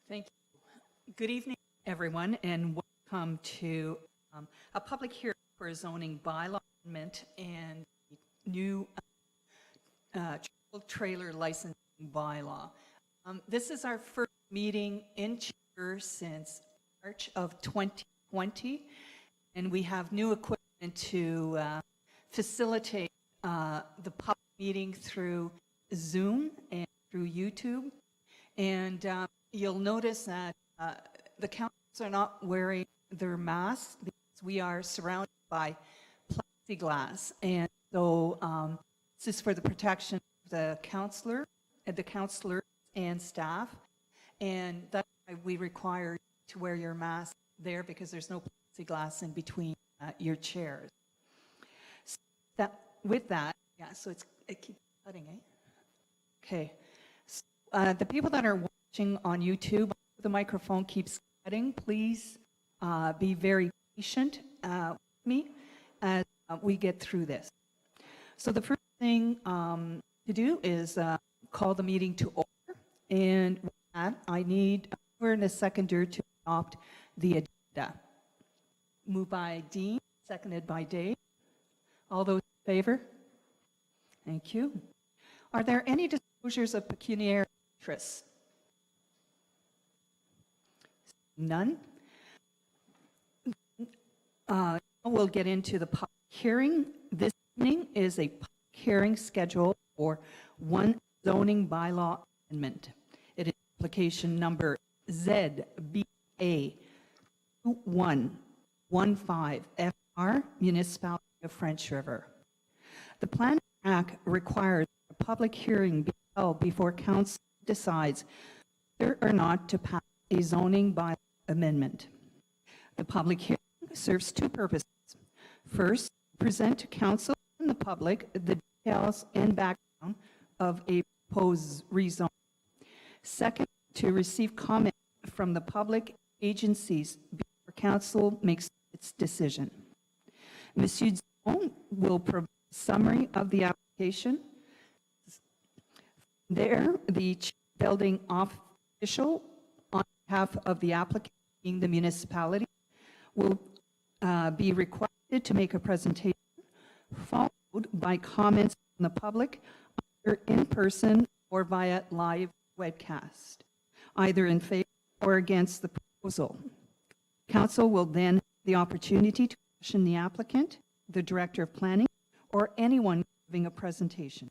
Thank you. Good evening, everyone, and welcome to a public hearing for a zoning bylaw amendment and new trailer licensing bylaw. This is our first meeting in chamber since March of 2020, and we have new equipment to facilitate the public meeting through Zoom and through YouTube. And you'll notice that the councillors are not wearing their masks because we are surrounded by plexiglass. And so this is for the protection of the councillors and staff. And that's why we require you to wear your mask there, because there's no plexiglass in between your chairs. So with that, yeah, so it keeps cutting, eh? Okay. So, the people that are watching on YouTube, the microphone keeps cutting. Please be very patient with me as we get through this. So the first thing to do is call the meeting to order. And with that, I need a mover and a seconder to adopt the agenda. Moved by Dean, seconded by Dave. All those in favor? Thank you. Are there any disclosures of pecuniary interests? None. We'll get into the public hearing. This evening is a public hearing scheduled for one zoning bylaw amendment. It is application number ZBA 2115FR, Municipality of French River. The Planning Act requires a public hearing be held before council decides whether or not to pass a zoning bylaw amendment. The public hearing serves two purposes. First, present to council and the public the details and background of a proposed rezone. Second, to receive comment from the public agencies before council makes its decision. Monsieur Dupont will provide a summary of the application. There, the building official on behalf of the applicant, being the municipality, will be required to make a presentation, followed by comments from the public, either in person or via live webcast, either in favor or against the proposal. Council will then have the opportunity to question the applicant, the Director of Planning, or anyone giving a presentation.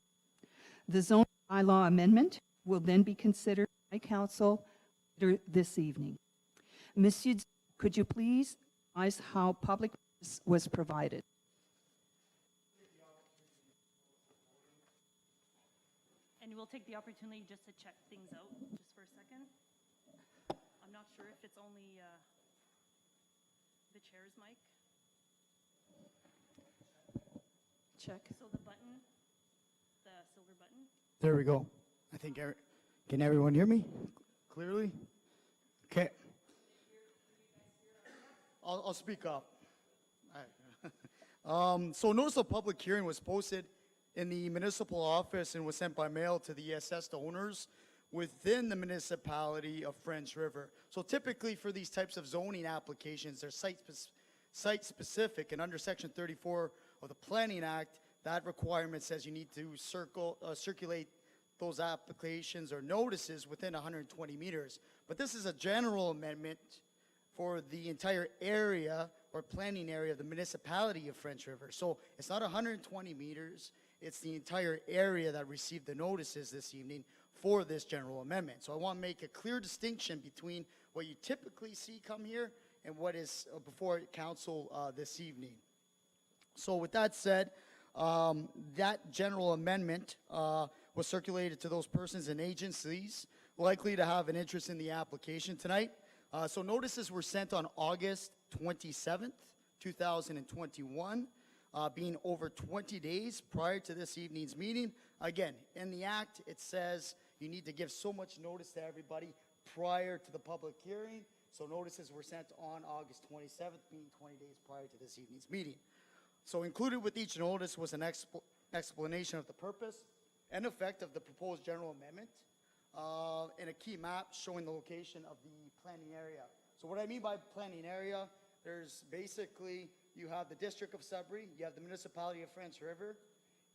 The zoning bylaw amendment will then be considered by Council later this evening. Monsieur, could you please advise how public notice was provided? And we'll take the opportunity just to check things out just for a second. I'm not sure if it's only the chair's mic. Check. So the button, the silver button. There we go. I think, can everyone hear me clearly? Okay. I'll speak up. All right. So notice of public hearing was posted in the municipal office and was sent by mail to the assessed owners within the municipality of French River. So typically for these types of zoning applications, they're site specific, and under Section 34 of the Planning Act, that requirement says you need to circulate those applications or notices within 120 meters. But this is a general amendment for the entire area or planning area of the municipality of French River. So it's not 120 meters, it's the entire area that received the notices this evening for this general amendment. So I want to make a clear distinction between what you typically see come here and what is before council this evening. So with that said, that general amendment was circulated to those persons and agencies likely to have an interest in the application tonight. So notices were sent on August 27th, 2021, being over 20 days prior to this evening's meeting. Again, in the act, it says you need to give so much notice to everybody prior to the public hearing. So notices were sent on August 27th, being 20 days prior to this evening's meeting. So included with each notice was an explanation of the purpose and effect of the proposed general amendment, and a key map showing the location of the planning area. So what I mean by planning area, there's basically, you have the District of Sudbury, you have the Municipality of French River,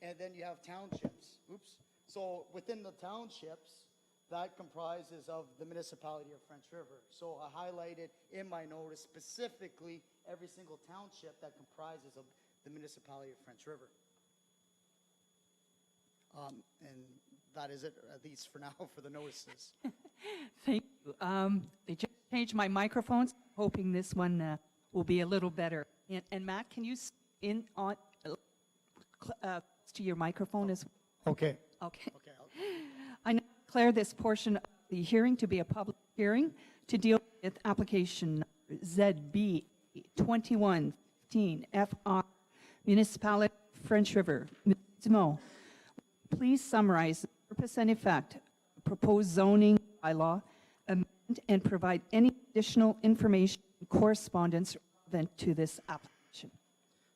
and then you have townships. Oops. So within the townships, that comprises of the Municipality of French River. So I highlighted in my notice specifically every single township that comprises of the Municipality of French River. And that is it, at least for now, for the notices. Thank you. They just changed my microphones, hoping this one will be a little better. And Matt, can you in on to your microphone as well? Okay. Okay. Okay. I now declare this portion of the hearing to be a public hearing to deal with application ZBA 2115 FR Municipality French River. Ms. Mo, please summarize the purpose and effect of proposed zoning bylaw amend and provide any additional information and correspondence relevant to this application.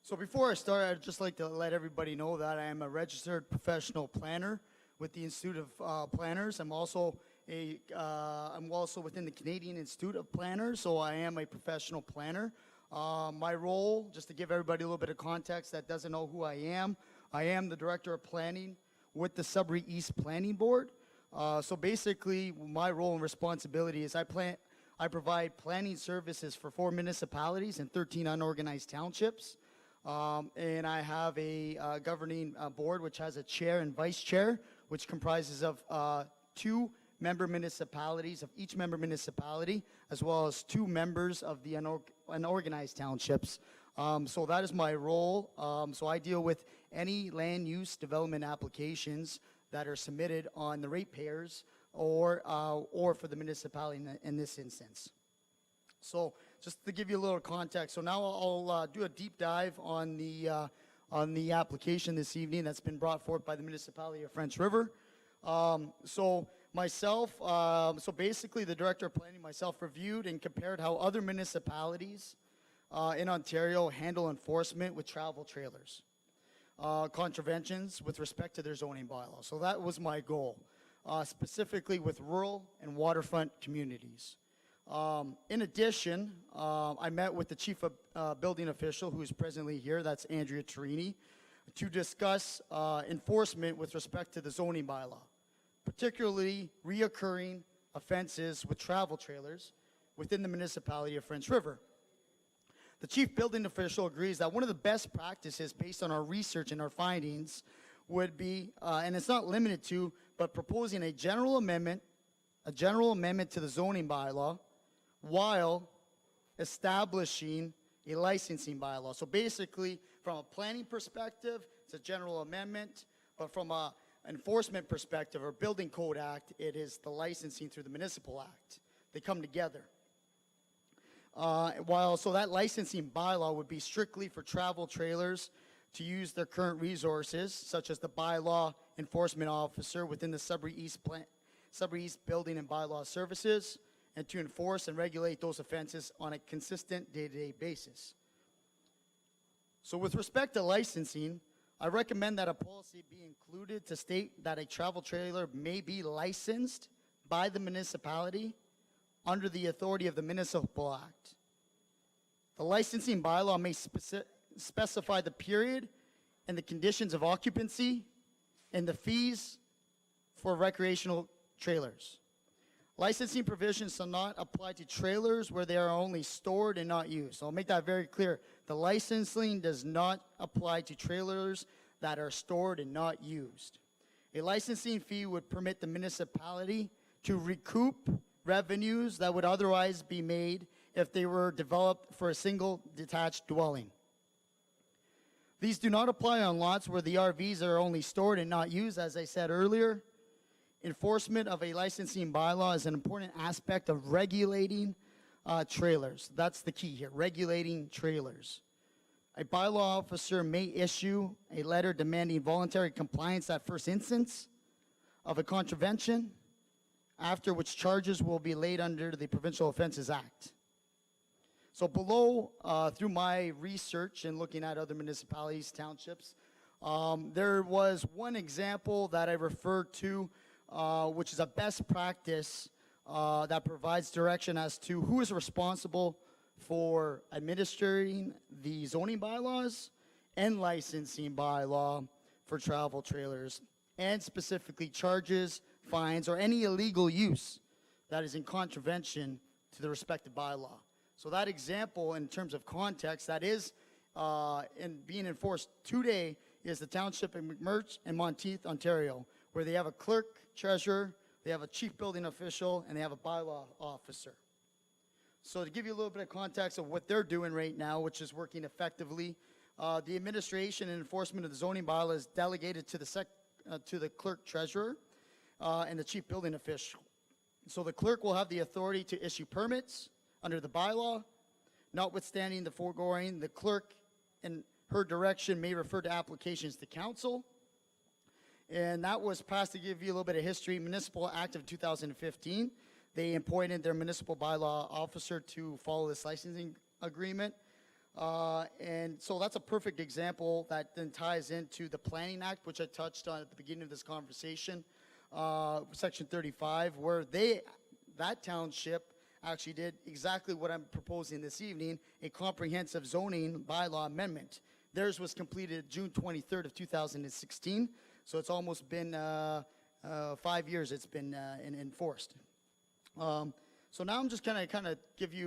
So before I start, I'd just like to let everybody know that I am a registered professional planner with the Institute of Planners. I'm also within the Canadian Institute of Planners, so I am a professional planner. My role, just to give everybody a little bit of context that doesn't know who I am the Director of Planning with the Sudbury East Planning Board. So basically, my role and responsibility is I provide planning services for 4 municipalities and 13 unorganized townships. And I have a governing board which has a chair and vice chair, which comprises of 2 member municipalities of each member municipality, as well as 2 members of the unorganized townships. So that is my role. So I deal with any land use development applications that are submitted on the ratepayers or for the municipality in this instance. So just to give you a little context, so now I'll do a deep dive on the application this evening that's been brought forth by the Municipality of French River. So myself, so basically the Director of Planning, myself, reviewed and compared how other municipalities in Ontario handle enforcement with travel trailers, contraventions with respect to their zoning bylaw. So that was my goal, specifically with rural and waterfront communities. In addition, I met with the Chief Building Official, who is presently here, that's Andrea Torini, to discuss enforcement with respect to the zoning bylaw, particularly reoccurring offenses with travel trailers within the Municipality of French River. The Chief Building Official agrees that one of the best practices based on our research and our findings would be, and it's not limited to, but proposing a general amendment to the zoning bylaw while establishing a licensing bylaw. So basically, from a planning perspective, it's a general amendment, but from an enforcement perspective or building code act, it is the licensing through the municipal act. They come together. So that licensing bylaw would be strictly for travel trailers to use their current resources, such as the bylaw enforcement officer within the Sudbury East Building and Bylaw Services, and to enforce and regulate those offenses on a consistent day-to-day basis. So with respect to licensing, I recommend that a policy be included to state that a travel trailer may be licensed by the municipality under the authority of the Municipal Act. The licensing bylaw may specify the period and the conditions of occupancy and the fees for recreational trailers. Licensing provisions shall not apply to trailers where they are only stored and not used. So I'll make that very clear. The licensing does not apply to trailers that are stored and not used. A licensing fee would permit the municipality to recoup revenues that would otherwise be made if they were developed for a single detached dwelling. These do not apply on lots where the RVs are only stored and not used, as I said earlier. Enforcement of a licensing bylaw is an important aspect of regulating trailers. That's the key here, regulating trailers. A bylaw officer may issue a letter demanding voluntary compliance at first instance of a contravention, after which charges will be laid under the Provincial Offences Act. So below, through my research and looking at other municipalities, townships, there was one example that I referred to which is a best practice that provides direction as to who is responsible for administering the zoning bylaws and licensing bylaw for travel trailers, and specifically charges, fines, or any illegal use that is in contravention to the respective bylaw. So that example, in terms of context, that is being enforced today is the Township of McMurch and Monteith, Ontario, where they have a clerk, treasurer, they have a chief building official, and they have a bylaw officer. So to give you a little bit of context of what they're doing right now, which is working effectively, the administration and enforcement of the zoning bylaw is delegated to the clerk treasurer and the chief building official. So the clerk will have the authority to issue permits under the bylaw. Notwithstanding the foregoing, the clerk and her direction may refer to applications to council. And that was passed, to give you a little bit of history, Municipal Act of 2015. They appointed their municipal bylaw officer to follow this licensing agreement. And so that's a perfect example that then ties into the Planning Act, which I touched on at the beginning of this conversation, Section 35, where that township actually did exactly what I'm proposing this evening, a comprehensive zoning bylaw amendment. Theirs was completed June 23rd of 2016, so it's almost been 5 years it's been enforced. So now I'm just kind of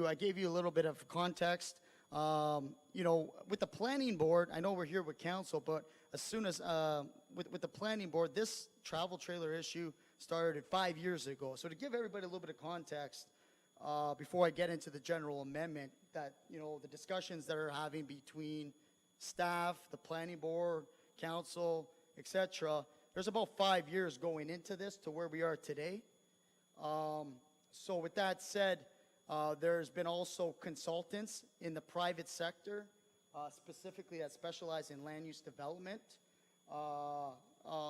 I gave you a little bit of context. You know, with the planning board, I know we're here with council, but as soon as, with the planning board, this travel trailer issue started 5 years ago. So to give everybody a little bit of context, before I get into the general amendment, that, you know, the discussions that are having between staff, the planning board, council, etc., there's about 5 years going into this to where we are today. So with that said, there's been also consultants in the private sector, specifically that specialize in land use development,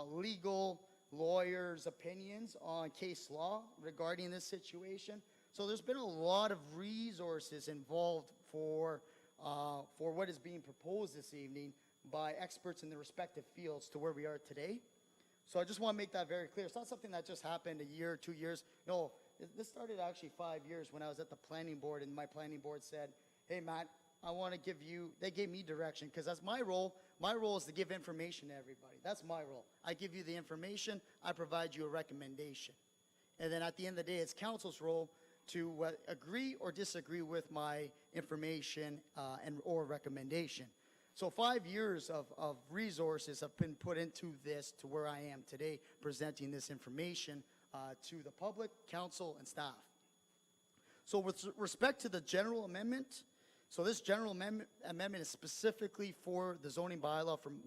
legal lawyers' opinions on case law regarding this situation. So there's been a lot of resources involved for what is being proposed this evening by experts in the respective fields to where we are today. So I just want to make that very clear. It's not something that just happened a year, 2 years. No, this started actually 5 years when I was at the planning board, and my planning board said, hey, Matt, I want to give you, they gave me direction, because that's my role. My role is to give information to everybody. That's my role. I give you the information, I provide you a recommendation. And then at the end of the day, it's council's role to agree or disagree with my information or recommendation. So 5 years of resources have been put into this to where I am today, presenting this information to the public, council, and staff. So with respect to the general amendment, so this general amendment is specifically for the zoning bylaw from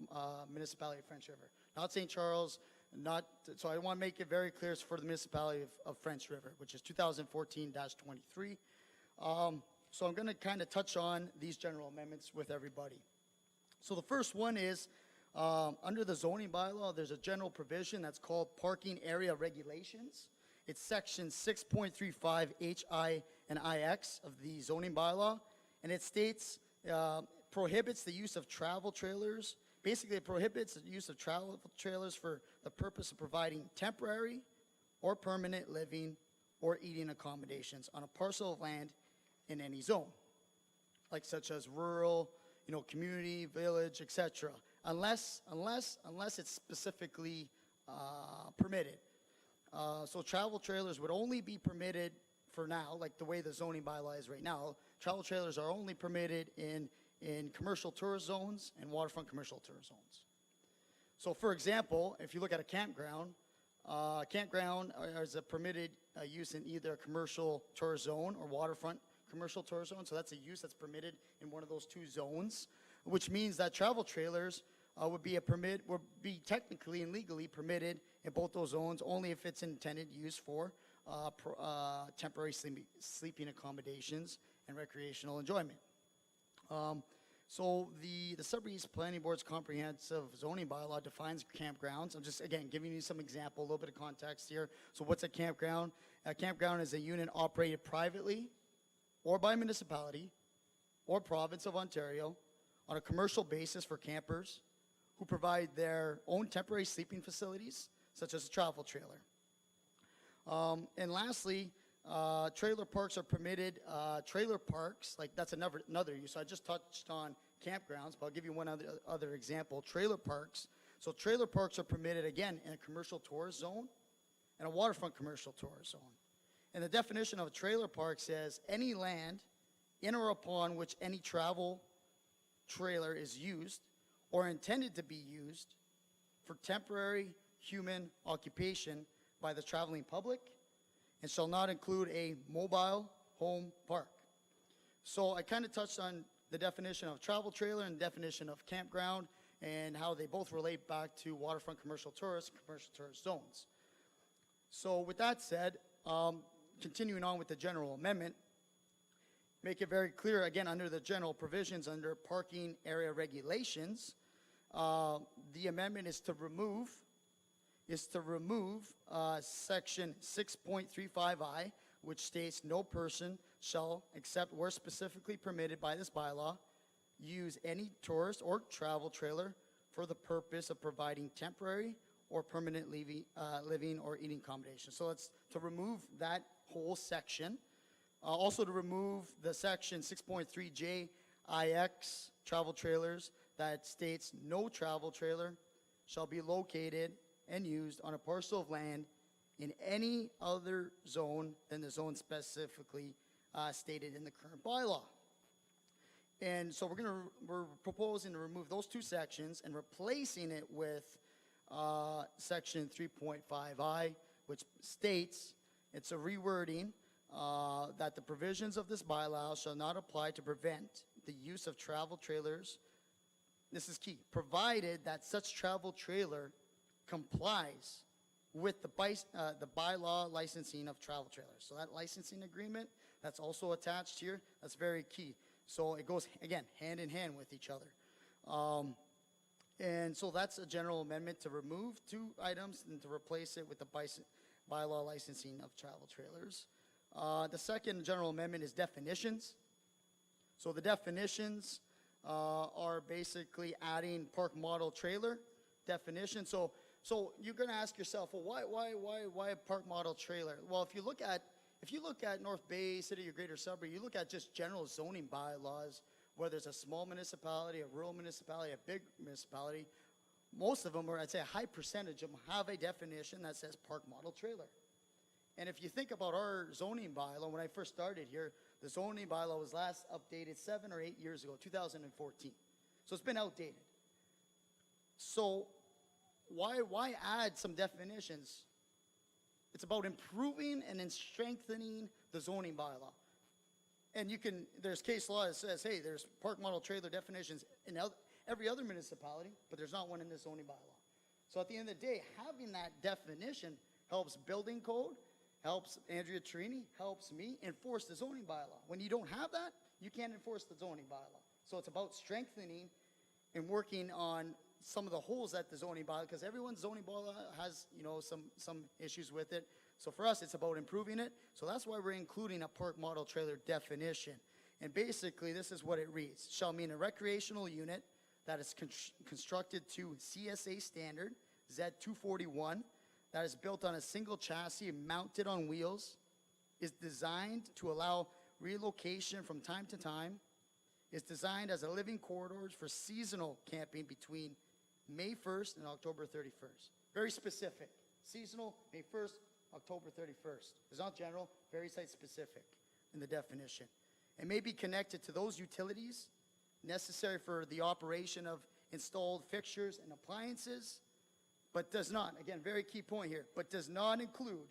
municipality of French River, not St. Charles, so I want to make it very clear, it's for the municipality of French River, which is 2014-23. So I'm going to kind of touch on these general amendments with everybody. So the first one is, under the zoning bylaw, there's a general provision that's called parking area regulations. It's section 6.35 HI and IX of the zoning bylaw, and it states, prohibits the use of travel trailers. Basically, it prohibits the use of travel trailers for the purpose of providing temporary or permanent living or eating accommodations on a parcel of land in any zone, like such as rural, you know, community, village, etc., unless it's specifically permitted. So travel trailers would only be permitted for now, like the way the zoning bylaw is right now. Travel trailers are only permitted in commercial tourist zones and waterfront commercial tourist zones. So for example, if you look at a campground is a permitted use in either a commercial tourist zone or waterfront commercial tourist zone. So that's a use that's permitted in one of those two zones, which means that travel trailers would be technically and legally permitted in both those zones, only if it's intended use for temporary sleeping accommodations and recreational enjoyment. So the Sudbury East Planning Board's comprehensive zoning bylaw defines campgrounds. I'm just, again, giving you some example, a little bit of context here. So what's a campground? A campground is a unit operated privately or by municipality or province of Ontario on a commercial basis for campers who provide their own temporary sleeping facilities, such as a travel trailer. And lastly, trailer parks are permitted. Trailer parks, like that's another use. So I just touched on campgrounds, but I'll give you one other example. Trailer parks. So trailer parks are permitted, again, in a commercial tourist zone and a waterfront commercial tourist zone. And the definition of a trailer park says any land in or upon which any travel trailer is used or intended to be used for temporary human occupation by the traveling public and shall not include a mobile home park. So I kind of touched on the definition of travel trailer and definition of campground and how they both relate back to waterfront commercial tourist zones. So with that said, continuing on with the general amendment, make it very clear, again, under the general provisions under parking area regulations, the amendment is to remove section 6.35I, which states no person shall, except where specifically permitted by this bylaw, use any tourist or travel trailer for the purpose of providing temporary or permanent living or eating accommodations. So it's to remove that whole section. Also to remove the section 6.3J IX travel trailers that states no travel trailer shall be located and used on a parcel of land in any other zone than the zone specifically stated in the current bylaw. And so we're proposing to remove those two sections and replacing it with section 3.5I, which states, it's a rewording, that the provisions of this bylaw shall not apply to prevent the use of travel trailers, this is key, provided that such travel trailer complies with the bylaw licensing of travel trailers. So that licensing agreement, that's also attached here, that's very key. So it goes, again, hand in hand with each other. And so that's a general amendment to remove two items and to replace it with the bylaw licensing of travel trailers. The second general amendment is definitions. So the definitions are basically adding park model trailer definition. So you're going to ask yourself, well, why a park model trailer? Well, if you look at North Bay, city or greater suburb, you look at just general zoning bylaws, whether it's a small municipality, a rural municipality, a big municipality, most of them, or I'd say a high percentage of them, have a definition that says park model trailer. And if you think about our zoning bylaw, when I first started here, the zoning bylaw was last updated 7 or 8 years ago, 2014. So it's been outdated. So why add some definitions? It's about improving and then strengthening the zoning bylaw. And there's case law that says, hey, there's park model trailer definitions in every other municipality, but there's not one in the zoning bylaw. So at the end of the day, having that definition helps building code, helps Andrea Trini, helps me enforce the zoning bylaw. When you don't have that, you can't enforce the zoning bylaw. So it's about strengthening and working on some of the holes at the zoning bylaw, because everyone's zoning bylaw has, some issues with it. So for us, it's about improving it. So that's why we're including a park model trailer definition. And basically, this is what it reads. Shall mean a recreational unit that is constructed to CSA standard, Z241, that is built on a single chassis mounted on wheels, is designed to allow relocation from time to time, is designed as a living corridor for seasonal camping between May 1st and October 31st. Very specific. Seasonal, May 1st, October 31st. It's not general, very site specific in the definition. It may be connected to those utilities necessary for the operation of installed fixtures and appliances, but does not, again, very key point here, but does not include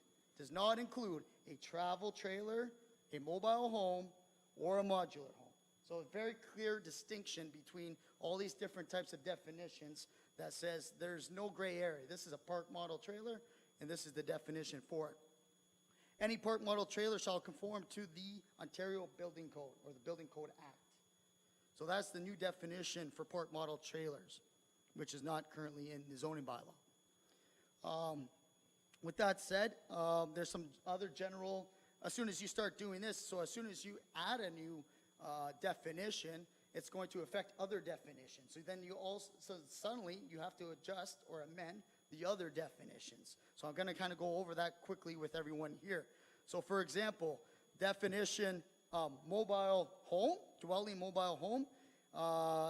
a travel trailer, a mobile home, or a modular home. So a very clear distinction between all these different types of definitions that says there's no gray area. This is a park model trailer, and this is the definition for it. Any park model trailer shall conform to the Ontario Building Code, or the Building Code Act. So that's the new definition for park model trailers, which is not currently in the zoning bylaw. With that said, there's some other general, as soon as you start doing this, so as soon as you add a new definition, it's going to affect other definitions. So then so suddenly you have to adjust or amend the other definitions. So I'm going to kind of go over that quickly with everyone here. So for example, definition mobile home, dwelling mobile home,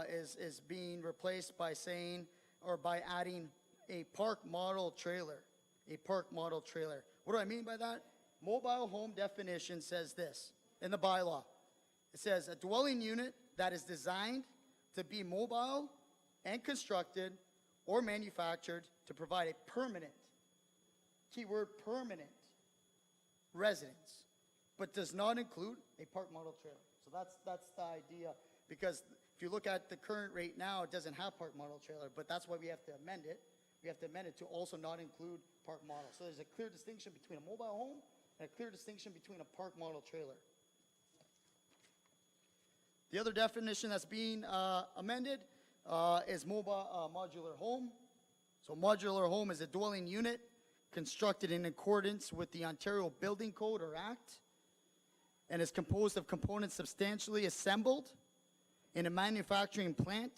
is being replaced by saying, or by adding a park model trailer. A park model trailer. What do I mean by that? Mobile home definition says this in the bylaw. It says a dwelling unit that is designed to be mobile and constructed or manufactured to provide a permanent, keyword permanent, residence, but does not include a park model trailer. So that's the idea, because if you look at the current rate now, it doesn't have park model trailer, but that's why we have to amend it. We have to amend it to also not include park model. So there's a clear distinction between a mobile home and a clear distinction between a park model trailer. The other definition that's being amended is mobile modular home. So modular home is a dwelling unit constructed in accordance with the Ontario Building Code or Act, and is composed of components substantially assembled in a manufacturing plant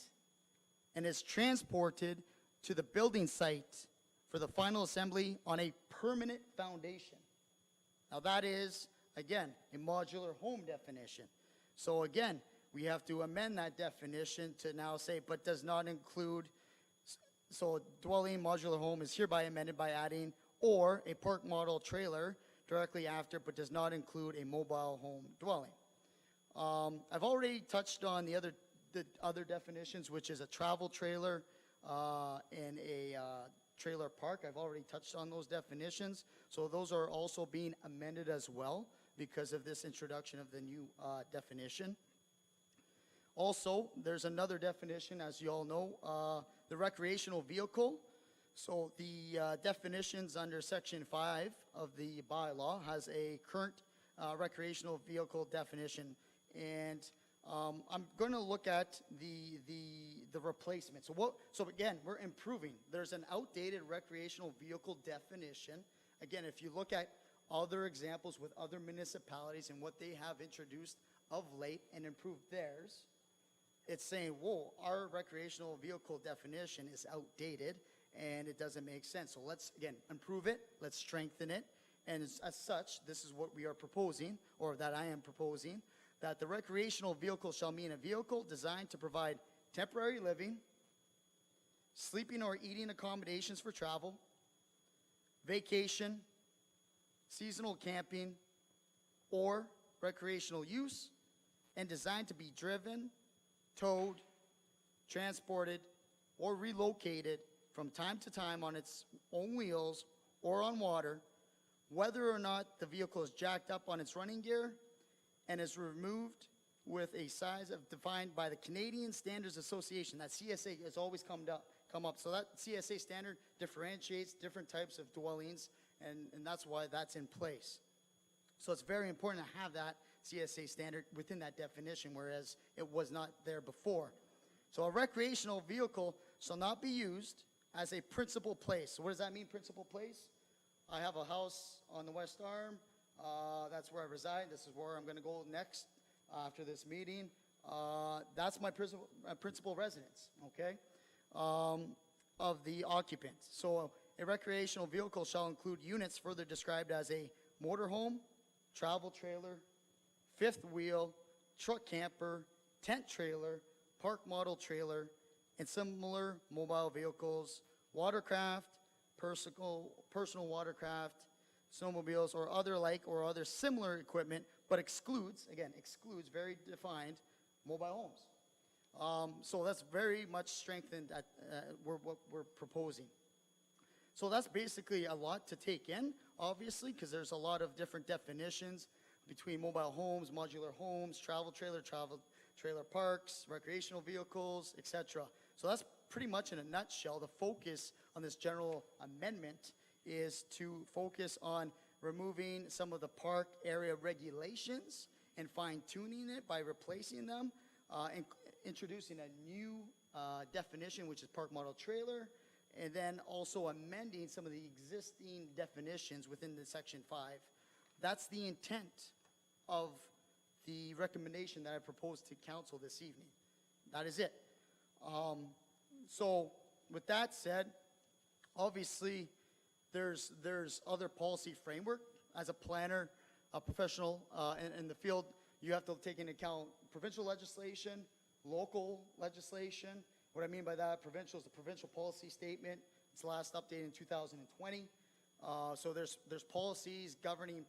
and is transported to the building site for the final assembly on a permanent foundation. Now that is, again, a modular home definition. So again, we have to amend that definition to now say, but does not include, so dwelling modular home is hereby amended by adding or a park model trailer directly after, but does not include a mobile home dwelling. I've already touched on the other definitions, which is a travel trailer and a trailer park. I've already touched on those definitions. So those are also being amended as well because of this introduction of the new definition. Also, there's another definition, as you all know, the recreational vehicle. So the definitions under Section 5 of the bylaw has a current recreational vehicle definition. And I'm going to look at the replacement. So again, we're improving. There's an outdated recreational vehicle definition. Again, if you look at other examples with other municipalities and what they have introduced of late and improved theirs, it's saying, whoa, our recreational vehicle definition is outdated and it doesn't make sense. So let's, again, improve it, let's strengthen it, and as such, this is what we are proposing, or that I am proposing, that the recreational vehicle shall mean a vehicle designed to provide temporary living, sleeping or eating accommodations for travel, vacation, seasonal camping, or recreational use, and designed to be driven, towed, transported, or relocated from time to time on its own wheels or on water, whether or not the vehicle is jacked up on its running gear and is removed with a size defined by the Canadian Standards Association. That CSA has always come up. So that CSA standard differentiates different types of dwellings, and that's why that's in place. So it's very important to have that CSA standard within that definition, whereas it was not there before. So a recreational vehicle shall not be used as a principal place. So what does that mean, principal place? I have a house on the West Arm. That's where I reside. This is where I'm going to go next after this meeting. That's my principal residence, okay, of the occupant. So a recreational vehicle shall include units further described as a motorhome, travel trailer, fifth wheel, truck camper, tent trailer, park model trailer, and similar mobile vehicles, watercraft, personal watercraft, snowmobiles, or other similar equipment, but excludes, very defined, mobile homes. So that's very much strengthened at what we're proposing. So that's basically a lot to take in, obviously, because there's a lot of different definitions between mobile homes, modular homes, travel trailer parks, recreational vehicles, etc. So that's pretty much in a nutshell. The focus on this general amendment is to focus on removing some of the park area regulations and fine-tuning it by replacing them, and introducing a new definition, which is park model trailer, and then also amending some of the existing definitions within the Section 5. That's the intent of the recommendation that I proposed to council this evening. That is it. So with that said, obviously, there's other policy framework. As a planner, a professional in the field, you have to take into account provincial legislation, local legislation. What I mean by that, provincial is the provincial policy statement. It's last updated in 2020. So there's policies governing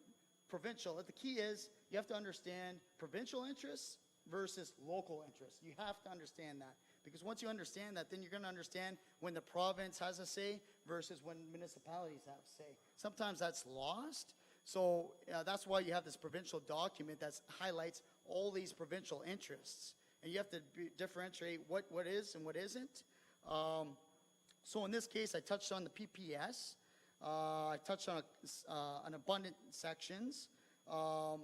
provincial. The key is you have to understand provincial interests versus local interests. You have to understand that. Because once you understand that, then you're going to understand when the province has a say versus when municipalities have a say. Sometimes that's lost. So that's why you have this provincial document that highlights all these provincial interests. And you have to differentiate what is and what isn't. So in this case, I touched on the PPS. I touched on an abundant sections. I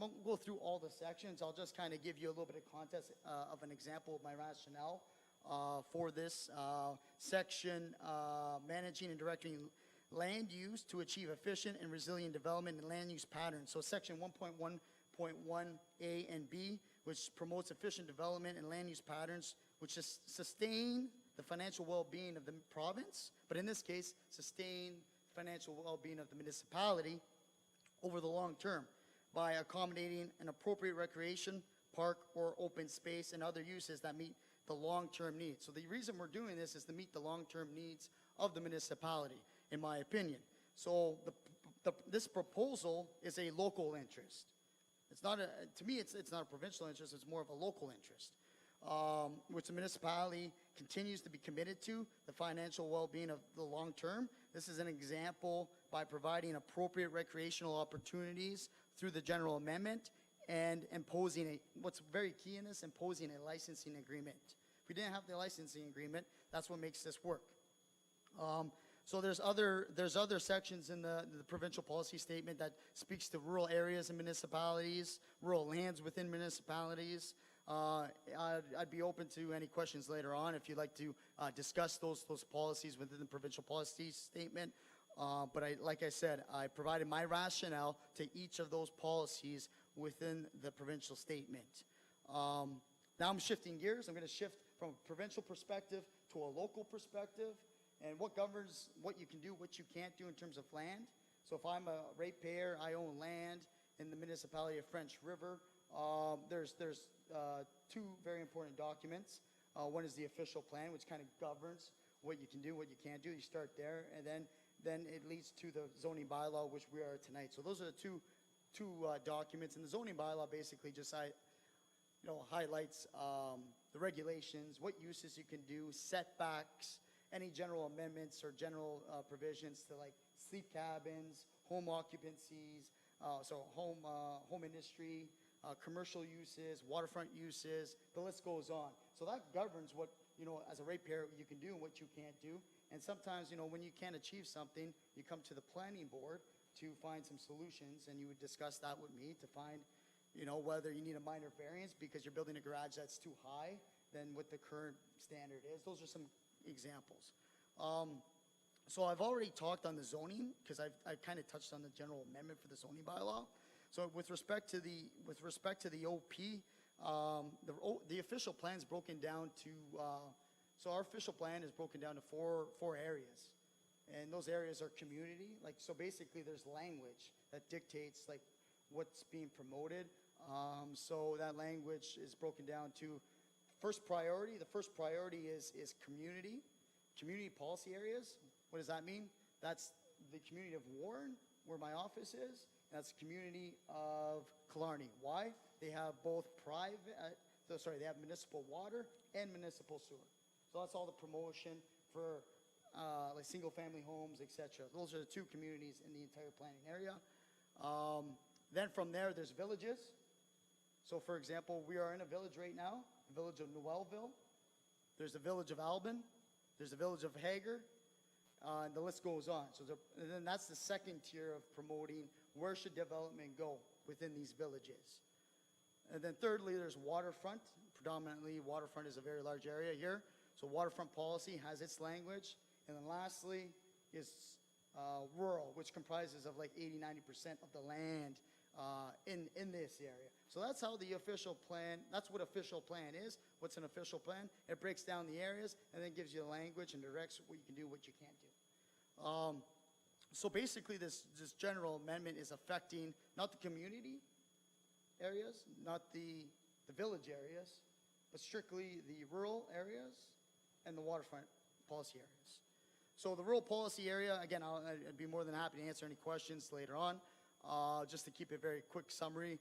won't go through all the sections. I'll just kind of give you a little bit of context of an example of my rationale for this section, managing and directing land use to achieve efficient and resilient development and land use patterns. So section 1.1.1A and B, which promotes efficient development and land use patterns, which sustain the financial well-being of the province, but in this case, sustain financial well-being of the municipality over the long term by accommodating an appropriate recreation, park, or open space and other uses that meet the long-term needs. So the reason we're doing this is to meet the long-term needs of the municipality, in my opinion. So this proposal is a local interest. It's not to me, it's not a provincial interest, it's more of a local interest, which the municipality continues to be committed to the financial well-being of the long term. This is an example by providing appropriate recreational opportunities through the general amendment and imposing what's very key in this, imposing a licensing agreement. If we didn't have the licensing agreement, that's what makes this work. So there's other sections in the provincial policy statement that speaks to rural areas and municipalities, rural lands within municipalities. I'd be open to any questions later on if you'd like to discuss those policies within the provincial policy statement. But like I said, I provided my rationale to each of those policies within the provincial statement. Now I'm shifting gears. I'm going to shift from a provincial perspective to a local perspective, and what governs what you can do, what you can't do in terms of land. So if I'm a ratepayer, I own land in the municipality of French River. There's two very important documents. One is the official plan, which kind of governs what you can do, what you can't do. You start there, and then it leads to the zoning bylaw, which we are tonight. So those are the two documents, and the zoning bylaw basically just highlights the regulations, what uses you can do, setbacks, any general amendments or general provisions to like sleep cabins, home occupancies, so home industry, commercial uses, waterfront uses, the list goes on. So that governs what, as a ratepayer, you can do and what you can't do. And sometimes, when you can't achieve something, you come to the planning board to find some solutions, and you would discuss that with me to find, whether you need a minor variance because you're building a garage that's too high than what the current standard is. Those are some examples. So I've already talked on the zoning because I kind of touched on the general amendment for the zoning bylaw. So with respect to the OP, the official plan is broken down to so our official plan is broken down to four areas, and those areas are community. So basically, there's language that dictates what's being promoted. So that language is broken down to first priority. The first priority is community policy areas. What does that mean? That's the community of Warren, where my office is. That's the community of Killarney. Why? They have both they have municipal water and municipal sewer. So that's all the promotion for single-family homes, etc. Those are the two communities in the entire planning area. Then from there, there's villages. So for example, we are in a village right now, the village of Noelville. There's the village of Albin. There's the village of Hager. And the list goes on. And then that's the second tier of promoting where should development go within these villages. And then thirdly, there's waterfront. Predominantly, waterfront is a very large area here. So waterfront policy has its language. And then lastly is rural, which comprises of 80-90% of the land in this area. So that's how the official plan, that's what official plan is. What's an official plan? It breaks down the areas and then gives you the language and directs what you can do, what you can't do. So basically this general amendment is affecting not the community areas, not the village areas, but strictly the rural areas and the waterfront policy areas. So the rural policy area, again, I'd be more than happy to answer any questions later on. Just to keep a very quick summary,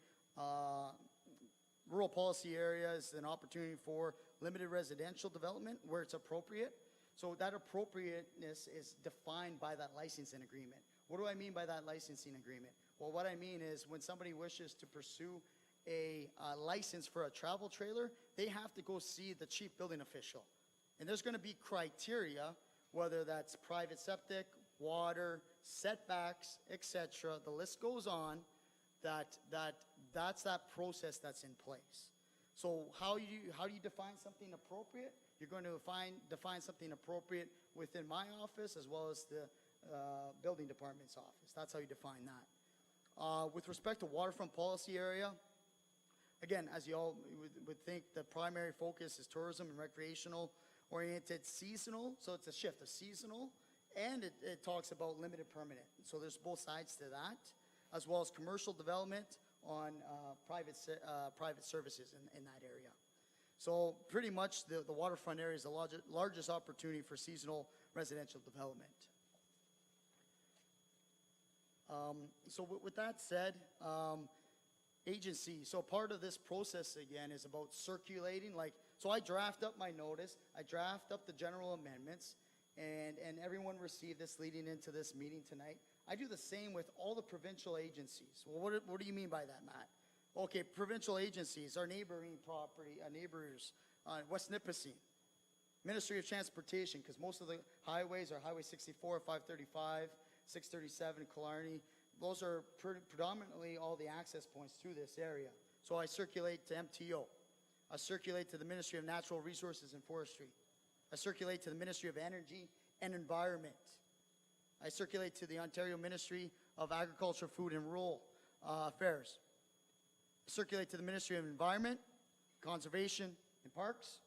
rural policy area is an opportunity for limited residential development where it's appropriate. So that appropriateness is defined by that licensing agreement. What do I mean by that licensing agreement? Well, what I mean is when somebody wishes to pursue a license for a travel trailer, they have to go see the chief building official. And there's going to be criteria, whether that's private septic, water, setbacks, etc. The list goes on. That's that process that's in place. So how do you define something appropriate? You're going to define something appropriate within my office as well as the building department's office. That's how you define that. With respect to waterfront policy area, again, as you all would think, the primary focus is tourism and recreational oriented seasonal. So it's a shift of seasonal, and it talks about limited permanent. So there's both sides to that, as well as commercial development on private services in that area. So pretty much the waterfront area is the largest opportunity for seasonal residential development. So with that said, agency, so part of this process again is about circulating, so I draft up my notice, I draft up the general amendments, and everyone received this leading into this meeting tonight. I do the same with all the provincial agencies. Well, what do you mean by that, Matt? Okay, provincial agencies, our neighboring property, neighbors, West Nipissing, Ministry of Transportation, because most of the highways are Highway 64, 535, 637, Killarney. Those are predominantly all the access points through this area. So I circulate to MTO. I circulate to the Ministry of Natural Resources and Forestry. I circulate to the Ministry of Energy and Environment. I circulate to the Ontario Ministry of Agriculture, Food and Rural Affairs. I circulate to the Ministry of Environment, Conservation and Parks,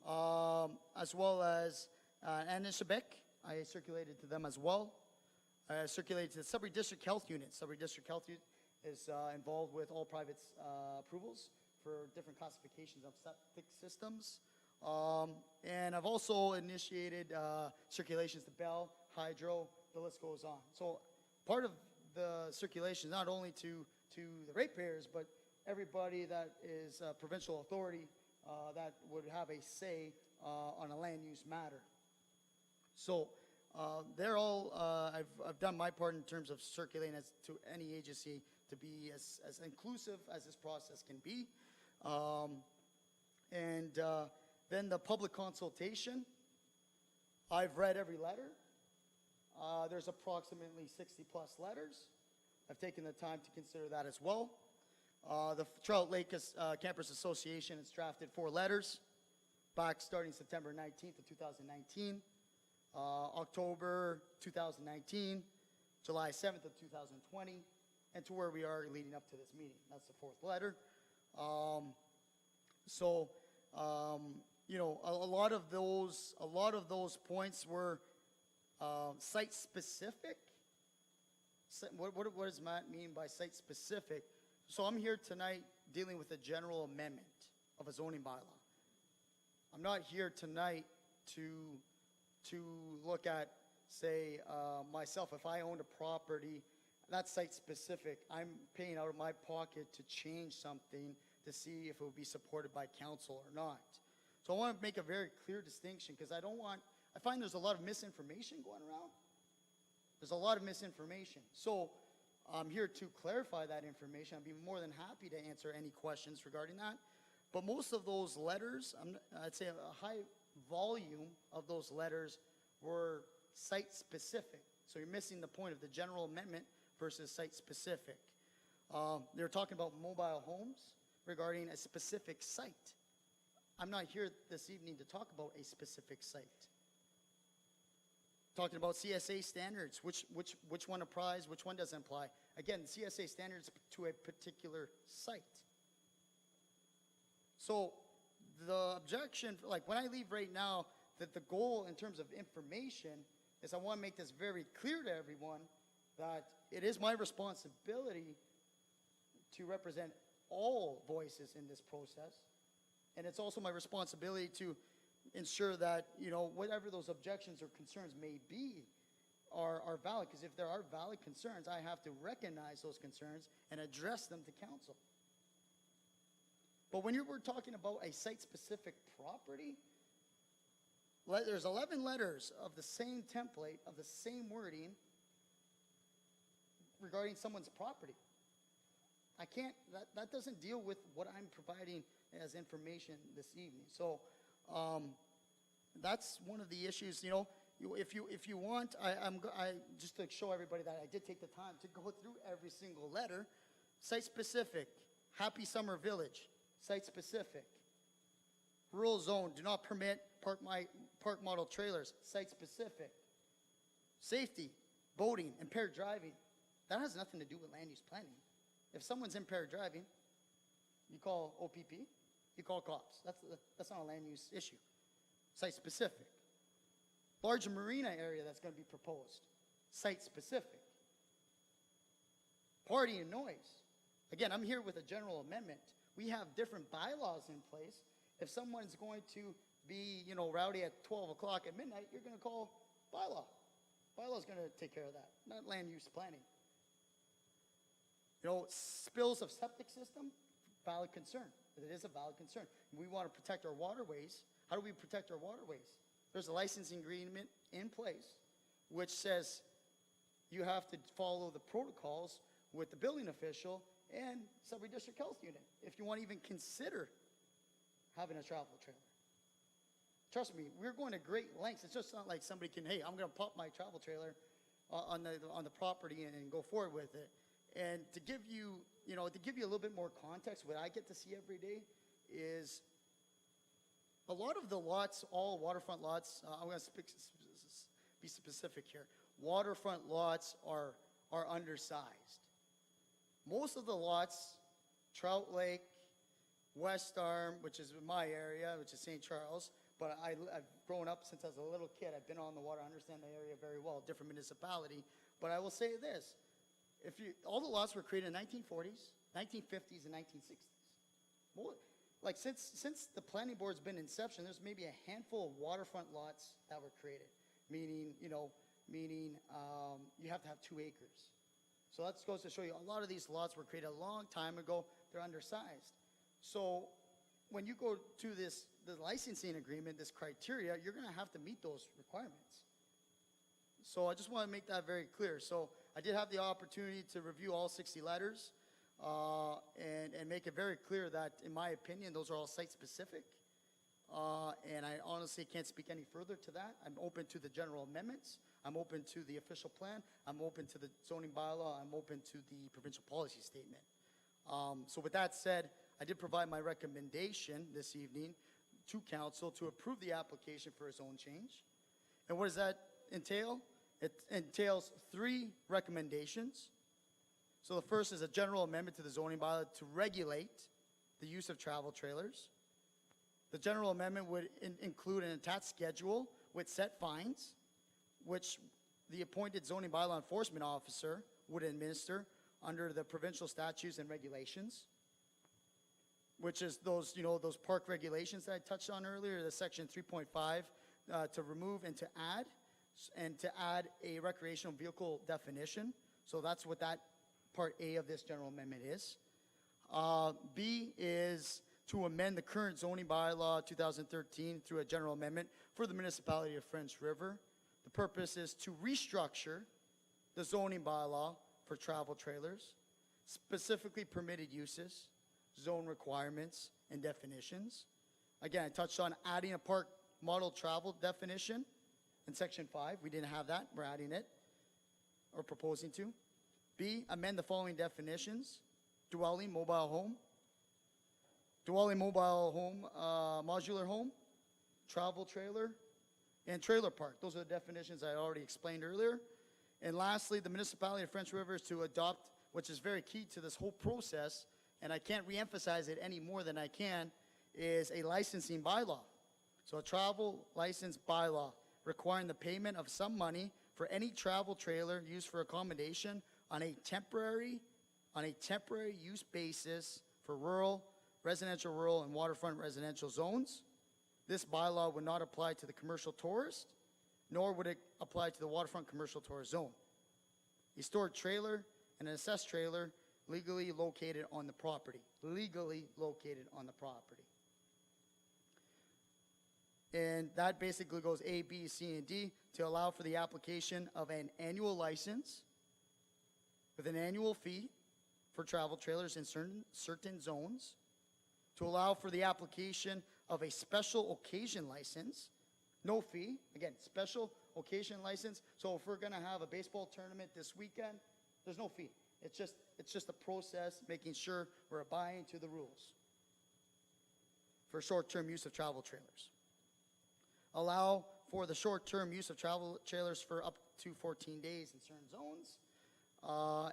as well as Anishinaabe. I circulated to them as well. I circulated to the Sudbury District Health Unit. Sudbury District Health Unit is involved with all private approvals for different classifications of septic systems. And I've also initiated circulations to Bell, Hydro, the list goes on. So part of the circulation, not only to the ratepayers, but everybody that is a provincial authority that would have a say on a land use matter. So they're all, I've done my part in terms of circulating as to any agency to be as inclusive as this process can be. Then the public consultation, I've read every letter. There's approximately 60 plus letters. I've taken the time to consider that as well. The Trout Lake Campers Association has drafted 4 letters back starting September 19th of 2019, October 2019, July 7th of 2020, and to where we are leading up to this meeting. That's the 4th letter. You know, a lot of those points were site specific. What does Matt mean by site specific? So I'm here tonight dealing with a general amendment of a zoning bylaw. I'm not here tonight to look at, say, myself. If I owned a property, that's site specific. I'm paying out of my pocket to change something to see if it would be supported by council or not. So I want to make a very clear distinction because I find there's a lot of misinformation going around. There's a lot of misinformation. So I'm here to clarify that information. I'd be more than happy to answer any questions regarding that. But most of those letters, I'd say a high volume of those letters were site specific. So you're missing the point of the general amendment versus site specific. They're talking about mobile homes regarding a specific site. I'm not here this evening to talk about a specific site. talking about CSA standards, which one applies, which one doesn't apply. Again, CSA standards to a particular site. So the objection, like when I leave right now, that the goal in terms of information is I want to make this very clear to everyone that it is my responsibility to represent all voices in this process. And it's also my responsibility to ensure that, you know, whatever those objections or concerns may be are valid. Because if there are valid concerns, I have to recognize those concerns and address them to council. But when we're talking about a site-specific property, there's 11 letters of the same template, of the same wording regarding someone's property. I can't, that doesn't deal with what I'm providing as information this evening. So that's one of the issues, you know, if you want, I just to show everybody that I did take the time to go through every single letter. Site-specific, Happy Summer Village, site-specific. Rural zone, do not permit park model trailers, site-specific. Safety, boating, impaired driving. That has nothing to do with land use planning. If someone's impaired driving, you call OPP, you call cops. That's not a land use issue. Site-specific. Large marina area that's going to be proposed, site-specific. Party and noise. Again, I'm here with a general amendment. We have different bylaws in place. If someone's going to be, you know, rowdy at 12 o'clock at midnight, you're going to call bylaw. Bylaw's going to take care of that, not land use planning. You know, spills of septic system, valid concern. It is a valid concern. We want to protect our waterways. How do we protect our waterways? There's a licensing agreement in place which says you have to follow the protocols with the building official and Sudbury District Health Unit if you want to even consider having a travel trailer. Trust me, we're going to great lengths. It's just not like somebody can, hey, I'm going to pop my travel trailer on the property and go forward with it. And to give you, you know, to give you a little bit more context, what I get to see every day is a lot of the lots, all waterfront lots, I'm going to be specific here. Waterfront lots are undersized. Most of the lots, Trout Lake, West Arm, which is my area, which is St. Charles, but I've grown up since I was a little kid. I've been on the water, I understand the area very well, different municipality. But I will say this, all the lots were created in 1940s, 1950s, and 1960s. Like since the planning board's been inception, there's maybe a handful of waterfront lots that were created, meaning you have to have 2 acres. So that goes to show you a lot of these lots were created a long time ago. They're undersized. So when you go to the licensing agreement, this criteria, you're going to have to meet those requirements. So I just want to make that very clear. So I did have the opportunity to review all 60 letters and make it very clear that, in my opinion, those are all site-specific. And I honestly can't speak any further to that. I'm open to the general amendments. I'm open to the official plan. I'm open to the zoning bylaw. I'm open to the provincial policy statement. So with that said, I did provide my recommendation this evening to council to approve the application for a zone change. And what does that entail? It entails 3 recommendations. So the first is a general amendment to the zoning bylaw to regulate the use of travel trailers. The general amendment would include an attached schedule with set fines, which the appointed zoning bylaw enforcement officer would administer under the provincial statutes and regulations, which is those park regulations that I touched on earlier, the section 3.5, to remove and to add a recreational vehicle definition. So that's what that part A of this general amendment is. B is to amend the current zoning bylaw 2013 through a general amendment for the municipality of French River. The purpose is to restructure the zoning bylaw for travel trailers, specifically permitted uses, zone requirements, and definitions. Again, I touched on adding a park model travel definition in section 5. We didn't have that. We're adding it, or proposing to. B, amend the following definitions: dwelling, mobile home, modular home, travel trailer, and trailer park. Those are the definitions I already explained earlier. And lastly, the municipality of French River is to adopt, which is very key to this whole process, and I can't reemphasize it any more than I can, is a licensing bylaw. So a travel license bylaw requiring the payment of some money for any travel trailer used for accommodation on a temporary use basis for residential rural, and waterfront residential zones. This bylaw would not apply to the commercial tourist, nor would it apply to the waterfront commercial tourist zone. A stored trailer and an assessed trailer legally located on the property. Legally located on the property. And that basically goes A, B, C, and D to allow for the application of an annual license with an annual fee for travel trailers in certain zones, to allow for the application of a special occasion license, no fee, again, special occasion license. So if we're gonna have a baseball tournament this weekend, there's no fee. It's just a process, making sure we're abiding to the rules for short-term use of travel trailers. Allow for the short-term use of travel trailers for up to 14 days in certain zones,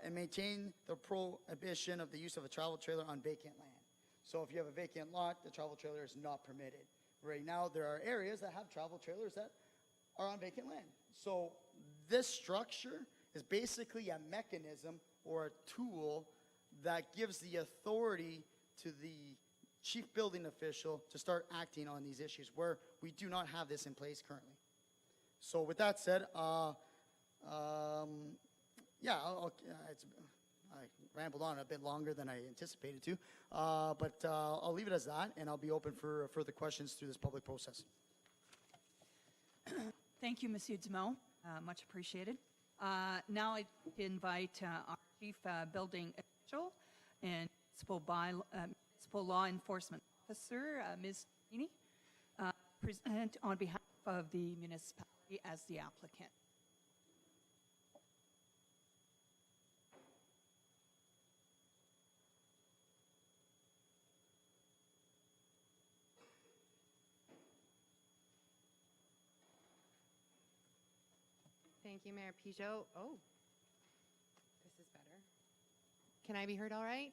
and maintain the prohibition of the use of a travel trailer on vacant land. So if you have a vacant lot, the travel trailer is not permitted. Right now, there are areas that have travel trailers that are on vacant land. So this structure is basically a mechanism or a tool that gives the authority to the chief building official to start acting on these issues where we do not have this in place currently. So with that said, yeah, I rambled on a bit longer than I anticipated to, but I'll leave it as that, and I'll be open for further questions through this public process. Thank you, Monsieur Dumont. Much appreciated. Now I invite our Chief Building Official and Municipal Law Enforcement Officer, Ms. Sweeney, present on behalf of the municipality as the applicant. Thank you, Mayor Pigeot. Oh, this is better. Can I be heard all right?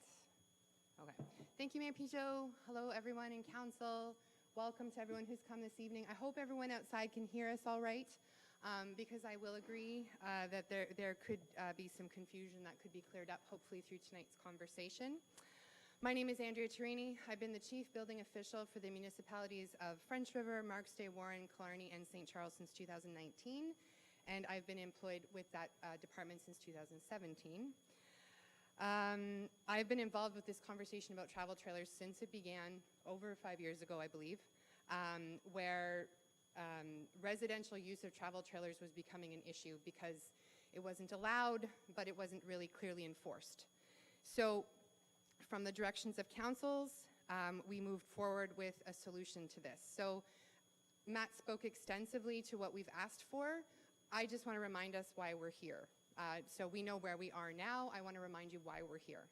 Okay. Thank you, Mayor Pigeot. Hello, everyone in council. Welcome to everyone who's come this evening. I hope everyone outside can hear us all right, because I will agree that there could be some confusion that could be cleared up, hopefully through tonight's conversation. My name is Andrea Turini. I've been the Chief Building Official for the municipalities of French River, Marks Day, Warren, Killarney, and St. Charles since 2019. And I've been employed with that department since 2017. I've been involved with this conversation about travel trailers since it began over 5 years ago, I believe, where residential use of travel trailers was becoming an issue because it wasn't allowed, but it wasn't really clearly enforced. So from the directions of councils, we moved forward with a solution to this. So Matt spoke extensively to what we've asked for. I just want to remind us why we're here. So we know where we are now. I want to remind you why we're here.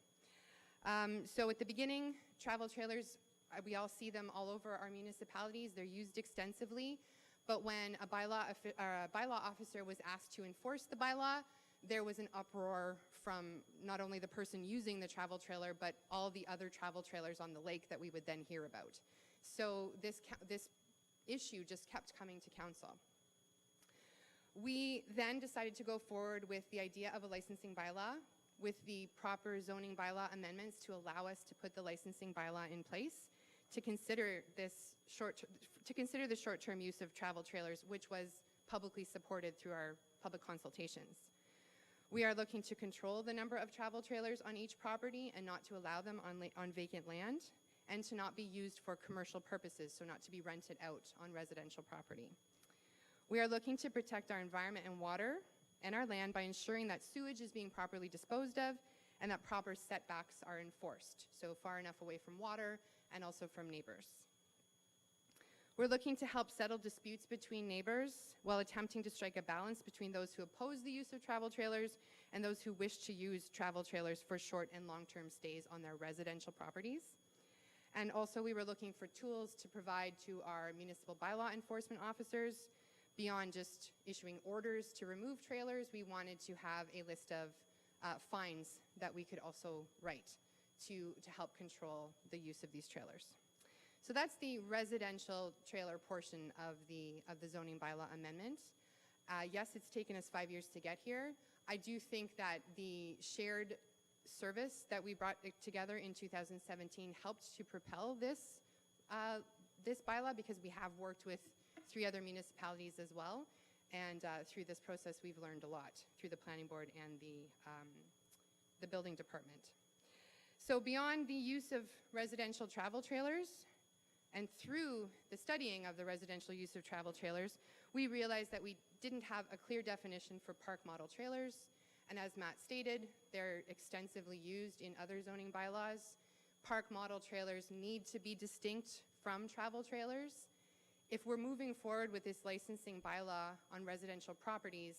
So at the beginning, travel trailers, we all see them all over our municipalities. They're used extensively. But when a bylaw officer was asked to enforce the bylaw, there was an uproar from not only the person using the travel trailer, but all the other travel trailers on the lake that we would then hear about. So this issue just kept coming to council. We then decided to go forward with the idea of a licensing bylaw with the proper zoning bylaw amendments to allow us to put the licensing bylaw in place to consider the short-term use of travel trailers, which was publicly supported through our public consultations. We are looking to control the number of travel trailers on each property and not to allow them on vacant land, and to not be used for commercial purposes, so not to be rented out on residential property. We are looking to protect our environment and water and our land by ensuring that sewage is being properly disposed of and that proper setbacks are enforced, so far enough away from water and also from neighbors. We're looking to help settle disputes between neighbors while attempting to strike a balance between those who oppose the use of travel trailers and those who wish to use travel trailers for short and long-term stays on their residential properties. And also we were looking for tools to provide to our municipal bylaw enforcement officers, beyond just issuing orders to remove trailers, we wanted to have a list of fines that we could also write to help control the use of these trailers. So that's the residential trailer portion of the zoning bylaw amendment. Yes, it's taken us 5 years to get here. I do think that the shared service that we brought together in 2017 helped to propel this bylaw, because we have worked with 3 other municipalities as well. And through this process, we've learned a lot through the planning board and the building department. So beyond the use of residential travel trailers, and through the studying of the residential use of travel trailers, we realized that we didn't have a clear definition for park model trailers. And as Matt stated, they're extensively used in other zoning bylaws. Park model trailers need to be distinct from travel trailers. If we're moving forward with this licensing bylaw on residential properties,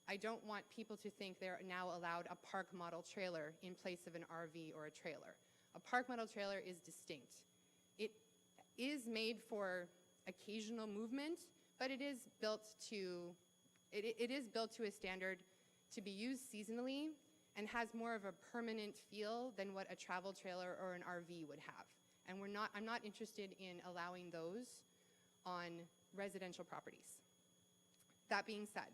I don't want people to think they're now allowed a park model trailer in place of an RV or a trailer. A park model trailer is distinct. It is made for occasional movement, but it is built to a standard to be used seasonally and has more of a permanent feel than what a travel trailer or an RV would have. And I'm not interested in allowing those on residential properties. That being said,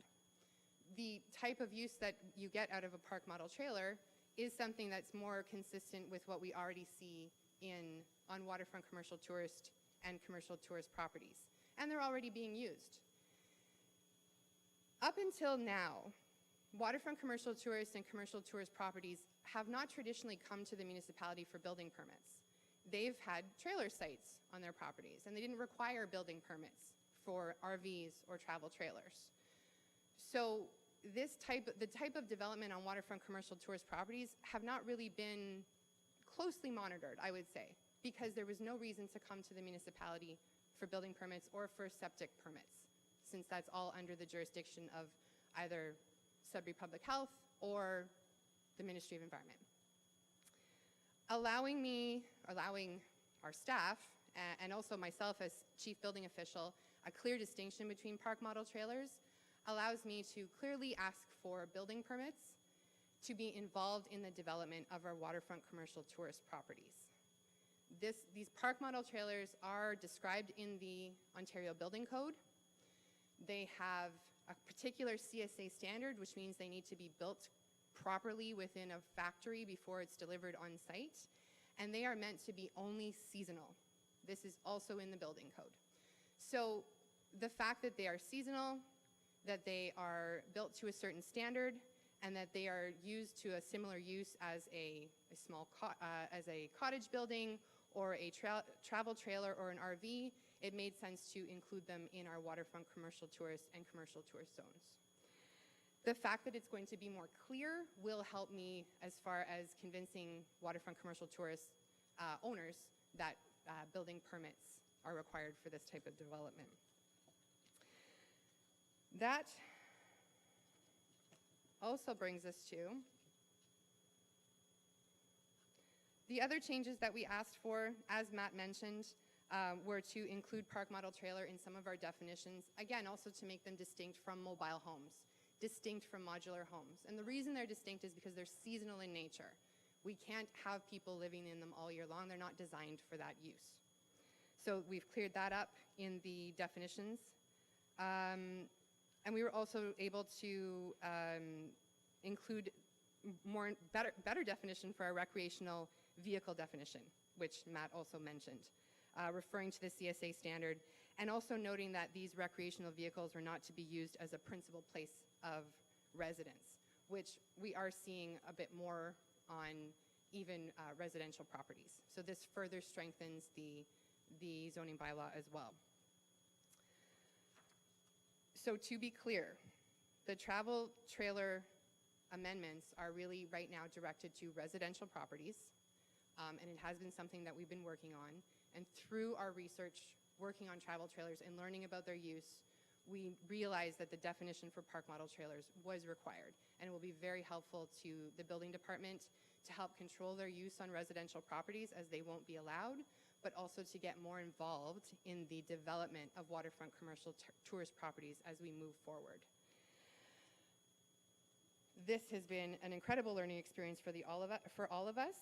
the type of use that you get out of a park model trailer is something that's more consistent with what we already see on waterfront commercial tourist and commercial tourist properties. And they're already being used. Up until now, waterfront commercial tourist and commercial tourist properties have not traditionally come to the municipality for building permits. They've had trailer sites on their properties, and they didn't require building permits for RVs or travel trailers. So the type of development on waterfront commercial tourist properties have not really been closely monitored, I would say, because there was no reason to come to the municipality for building permits or for septic permits, since that's all under the jurisdiction of either Sudbury Public Health or the Ministry of Environment. Allowing our staff, and also myself as chief building official, a clear distinction between park model trailers allows me to clearly ask for building permits to be involved in the development of our waterfront commercial tourist properties. These park model trailers are described in the Ontario Building Code. They have a particular CSA standard, which means they need to be built properly within a factory before it's delivered on site, and they are meant to be only seasonal. This is also in the building code. So the fact that they are seasonal, that they are built to a certain standard, and that they are used to a similar use as a cottage building or a travel trailer or an RV, it made sense to include them in our waterfront commercial tourist and commercial tourist zones. The fact that it's going to be more clear will help me as far as convincing waterfront commercial tourist owners that building permits are required for this type of development. That also brings us to the other changes that we asked for, as Matt mentioned, were to include park model trailer in some of our definitions. Again, also to make them distinct from mobile homes, distinct from modular homes. And the reason they're distinct is because they're seasonal in nature. We can't have people living in them all year long. They're not designed for that use. So we've cleared that up in the definitions. And we were also able to include better definition for our recreational vehicle definition, which Matt also mentioned, referring to the CSA standard, and also noting that these recreational vehicles were not to be used as a principal place of residence, which we are seeing a bit more on even residential properties. So this further strengthens the zoning bylaw as well. So to be clear, the travel trailer amendments are really right now directed to residential properties, and it has been something that we've been working on. And through our research, working on travel trailers and learning about their use, we realized that the definition for park model trailers was required, and it will be very helpful to the building department to help control their use on residential properties as they won't be allowed, but also to get more involved in the development of waterfront commercial tourist properties as we move forward. This has been an incredible learning experience for all of us.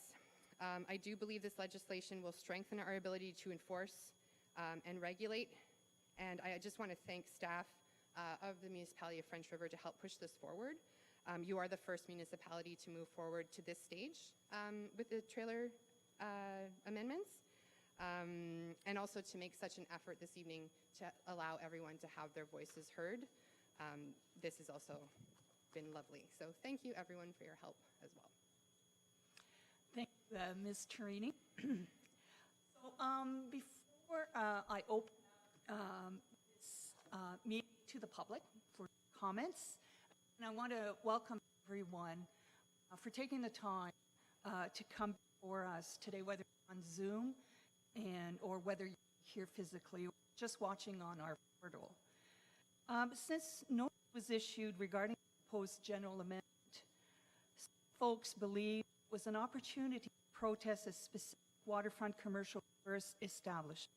I do believe this legislation will strengthen our ability to enforce and regulate, and I just want to thank staff of the municipality of French River to help push this forward. You are the first municipality to move forward to this stage with the trailer amendments, and also to make such an effort this evening to allow everyone to have their voices heard. This has also been lovely. So thank you everyone for your help as well. Thank you, Ms. Tarini. So before I open this meeting to the public for comments, and I want to welcome everyone for taking the time to come before us today, whether on Zoom or whether you're here physically or just watching on our portal. Since notice was issued regarding the proposed general amendment, folks believe it was an opportunity to protest a specific waterfront commercial tourist establishment.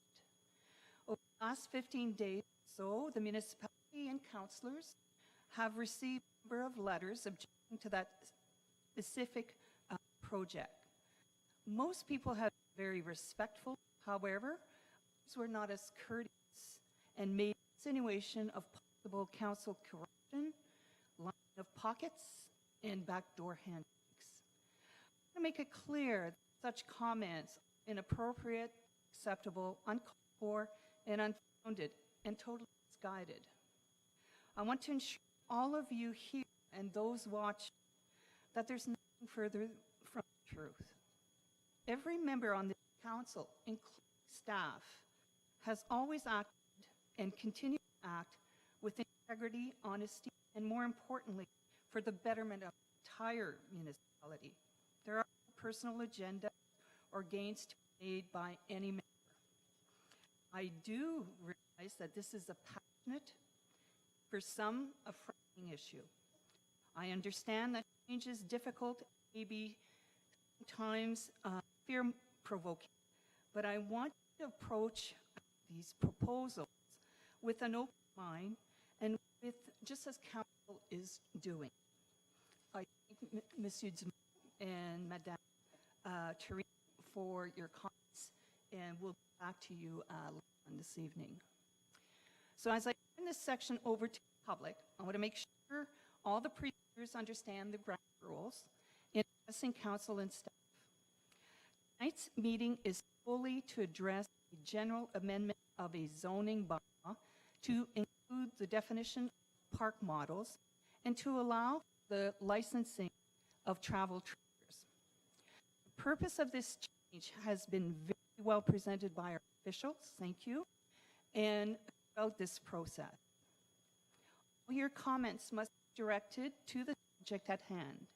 Over the last 15 days or so, the municipality and councillors have received a number of letters objecting to that specific project. Most people have been very respectful. However, these were not as courteous and made insinuation of possible council corruption, lining of pockets, and backdoor handshakes. I want to make it clear that such comments are inappropriate, acceptable, uncalled for, and unfounded, and totally misguided. I want to ensure all of you here and those watching that there's nothing further from the truth. Every member on the council, including staff, has always acted and continues to act with integrity, honesty, and more importantly, for the betterment of the entire municipality. There are no personal agenda or gains to be made by any member. I do realize that this is a passionate, for some, a frightening issue. I understand that change is difficult, maybe sometimes fear-provoking, but I want to approach these proposals with an open mind and with, just as council is doing. I thank Monsieur Dumont and Madame Tarini for your comments, and we'll get back to you later on this evening. So as I turn this section over to the public, I want to make sure all the presenters understand the ground rules in addressing council and staff. Tonight's meeting is fully to address a general amendment of a zoning bylaw to include the definition of park models and to allow the licensing of travel trailers. The purpose of this change has been very well presented by our officials, thank you, and throughout this process. All your comments must be directed to the subject at hand.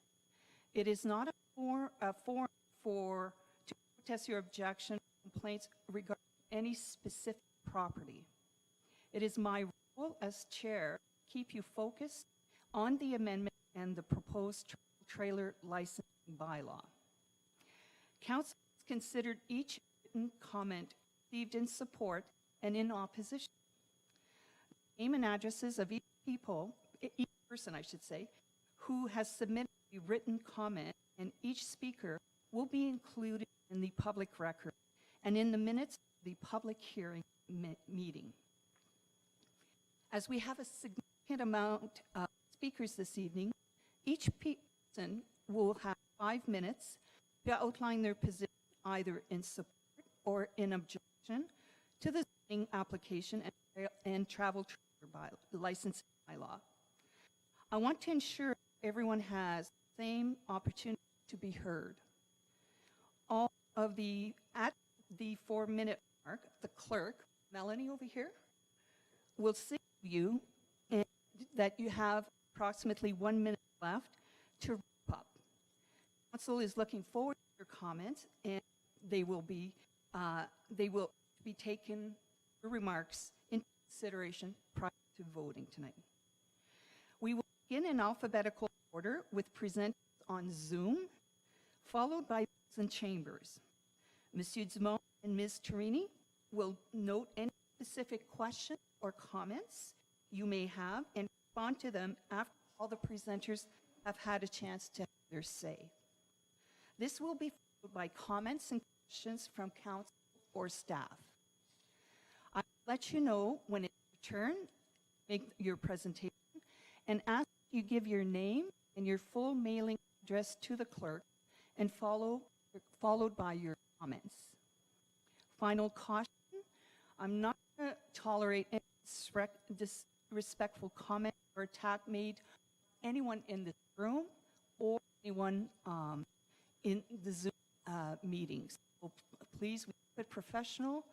It is not a forum to protest your objection or complaints regarding any specific property. It is my role as chair to keep you focused on the amendment and the proposed trailer licensing bylaw. Council has considered each written comment received in support and in opposition. Name and addresses of each person, I should say, who has submitted a written comment, and each speaker will be included in the public record and in the minutes of the public hearing meeting. As we have a significant amount of speakers this evening, each person will have 5 minutes to outline their position either in support or in objection to the zoning application and travel trailer licensing bylaw. I want to ensure everyone has the same opportunity to be heard. At the 4-minute mark, the clerk, Melanie over here, will signal you that you have approximately 1 minute left to wrap up. Council is looking forward to your comments, and they will be taken, your remarks, into consideration prior to voting tonight. We will begin in alphabetical order with presenters on Zoom, followed by and Chambers. Monsieur Dumont and Ms. Torini will note any specific questions or comments you may have and respond to them after all the presenters have had a chance to have their say. This will be followed by comments and questions from council or staff. I'll let you know when it's your turn, make your presentation, and ask you give your name and your full mailing address to the clerk and followed by your comments. Final caution, I'm not going to tolerate any disrespectful comment or attack made anyone in this room or anyone in the Zoom meetings. So please, we keep it professional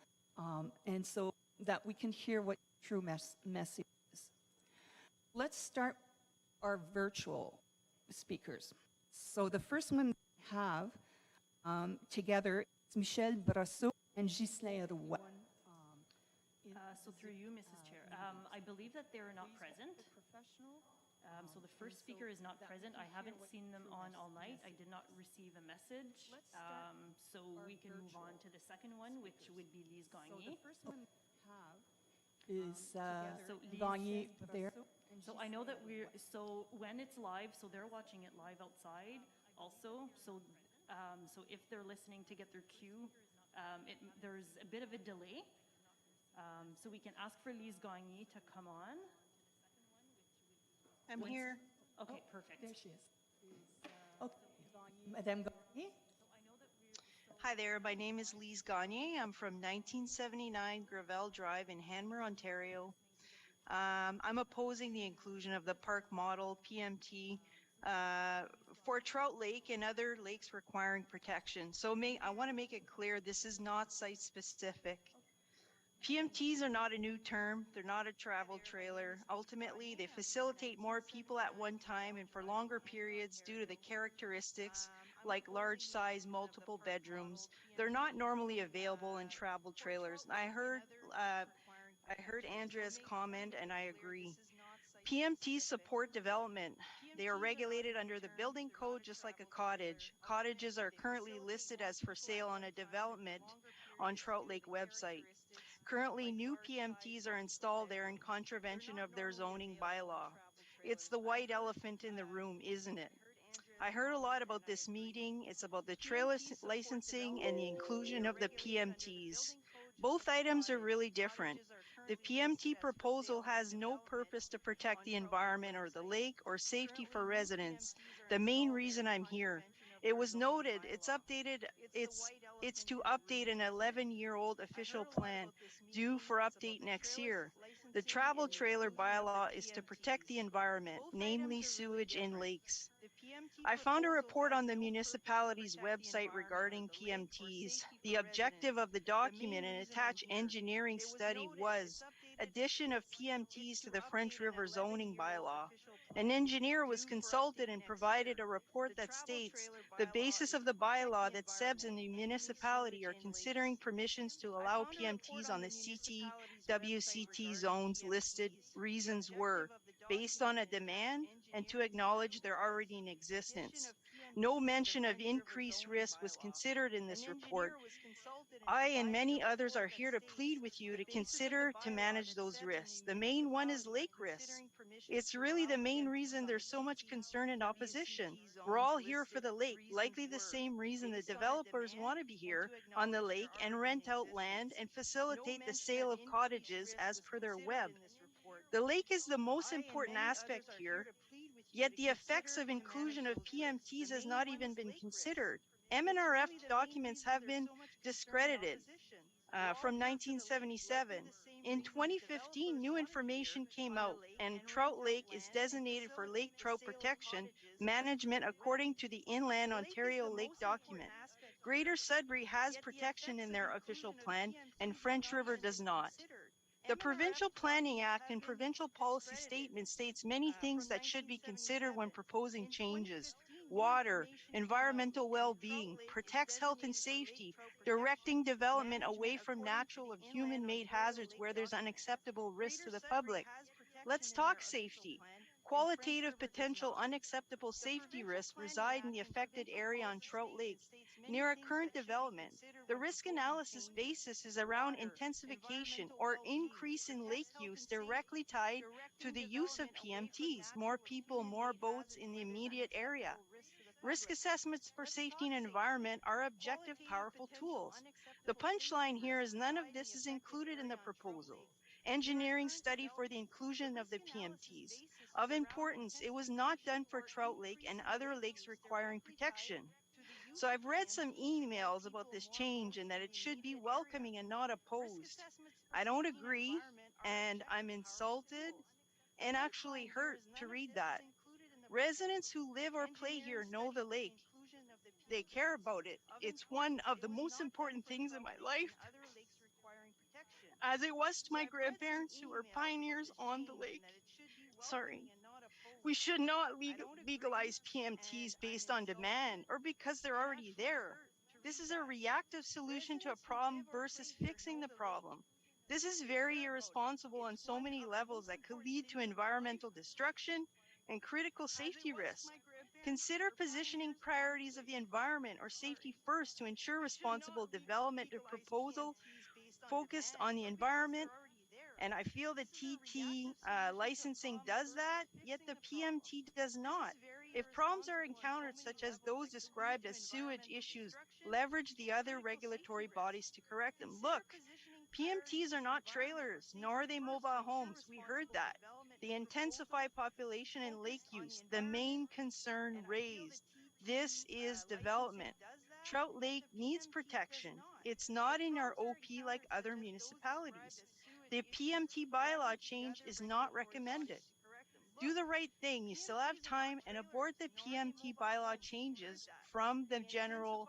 and so that we can hear what your true message is. Let's start our virtual speakers. So the first one we have together is Michel Brassot and Ghislain Roy. So through you, Mrs. Chair, I believe that they're not present. So the first speaker is not present. I haven't seen them on all night. I did not receive a message. So we can move on to the second one, which would be Lise So Gagné. the first one we have is So Lise Gagné there. So I know that so when it's live, so they're watching it live outside also. So if they're listening to get their cue, there's a bit of a delay. So we can ask for Lise Gagné to come on. I'm here. Okay, perfect. There she is. Okay, Madame Gagné. Hi there. My name is Lise Gagne. I'm from 1979 Gravel Drive in Hanmer, Ontario. I'm opposing the inclusion of the park model PMT for Trout Lake and other lakes requiring protection. So I want to make it clear this is not site specific. PMTs are not a new term. They're not a travel trailer. Ultimately, they facilitate more people at one time and for longer periods due to the characteristics like large size, multiple bedrooms. They're not normally available in travel trailers. I heard Andrea's comment and I agree. PMTs support development. They are regulated under the building code just like a cottage. Cottages are currently listed as for sale on a development on Trout Lake website. Currently, new PMTs are installed there in contravention of their zoning bylaw. It's the white elephant in the room, isn't it? I heard a lot about this meeting. It's about the trail licensing and the inclusion of the PMTs. Both items are really different. The PMT proposal has no purpose to protect the environment or the lake or safety for residents. The main reason I'm here. It was noted, it's to update an 11-year-old official plan due for update next year. The travel trailer bylaw is to protect the environment, namely sewage in lakes. I found a report on the municipality's website regarding PMTs. The objective of the document and attached engineering study was addition of PMTs to the French River zoning bylaw. An engineer was consulted and provided a report that states the basis of the bylaw that SEBS and the municipality are considering permissions to allow PMTs on the CT-WCT zones listed reasons were based on a demand and to acknowledge they're already in existence. No mention of increased risk was considered in this report. I and many others are here to plead with you to consider to manage those risks. The main one is lake risks. It's really the main reason there's so much concern and opposition. We're all here for the lake, likely the same reason the developers want to be here on the lake and rent out land and facilitate the sale of cottages as per their web. The lake is the most important aspect here, yet the effects of inclusion of PMTs has not even been considered. MNRF documents have been discredited from 1977. In 2015, new information came out, and Trout Lake is designated for lake trout protection management according to the Inland Ontario Lake document. Greater Sudbury has protection in their official plan, and French River does not. The Provincial Planning Act and Provincial Policy Statement states many things that should be considered when proposing changes. Water, environmental well-being, protects health and safety, directing development away from natural or human-made hazards where there's unacceptable risk to the public. Let's talk safety. Qualitative potential unacceptable safety risks reside in the affected area on Trout Lake near a current development. The risk analysis basis is around intensification or increase in lake use directly tied to the use of PMTs, more people, more boats in the immediate area. Risk assessments for safety and environment are objective, powerful tools. The punchline here is none of this is included in the proposal. Engineering study for the inclusion of the PMTs. Of importance, it was not done for Trout Lake and other lakes requiring protection. So I've read some emails about this change and that it should be welcoming and not opposed. I don't agree, and I'm insulted and actually hurt to read that. Residents who live or play here know the lake. They care about it. It's one of the most important things in my life, as it was to my grandparents who were pioneers on the lake. Sorry. We should not legalize PMTs based on demand or because they're already there. This is a reactive solution to a problem versus fixing the problem. This is very irresponsible on so many levels that could lead to environmental destruction and critical safety risks. Consider positioning priorities of the environment or safety first to ensure responsible development of proposal focused on the environment. And I feel the TT licensing does that, yet the PMT does not. If problems are encountered, such as those described as sewage issues, leverage the other regulatory bodies to correct them. Look, PMTs are not trailers, nor are they mobile homes. We heard that. They intensify population and lake use, the main concern raised. This is development. Trout Lake needs protection. It's not in our OP like other municipalities. The PMT bylaw change is not recommended. Do the right thing. You still have time, and abort the PMT bylaw changes from the general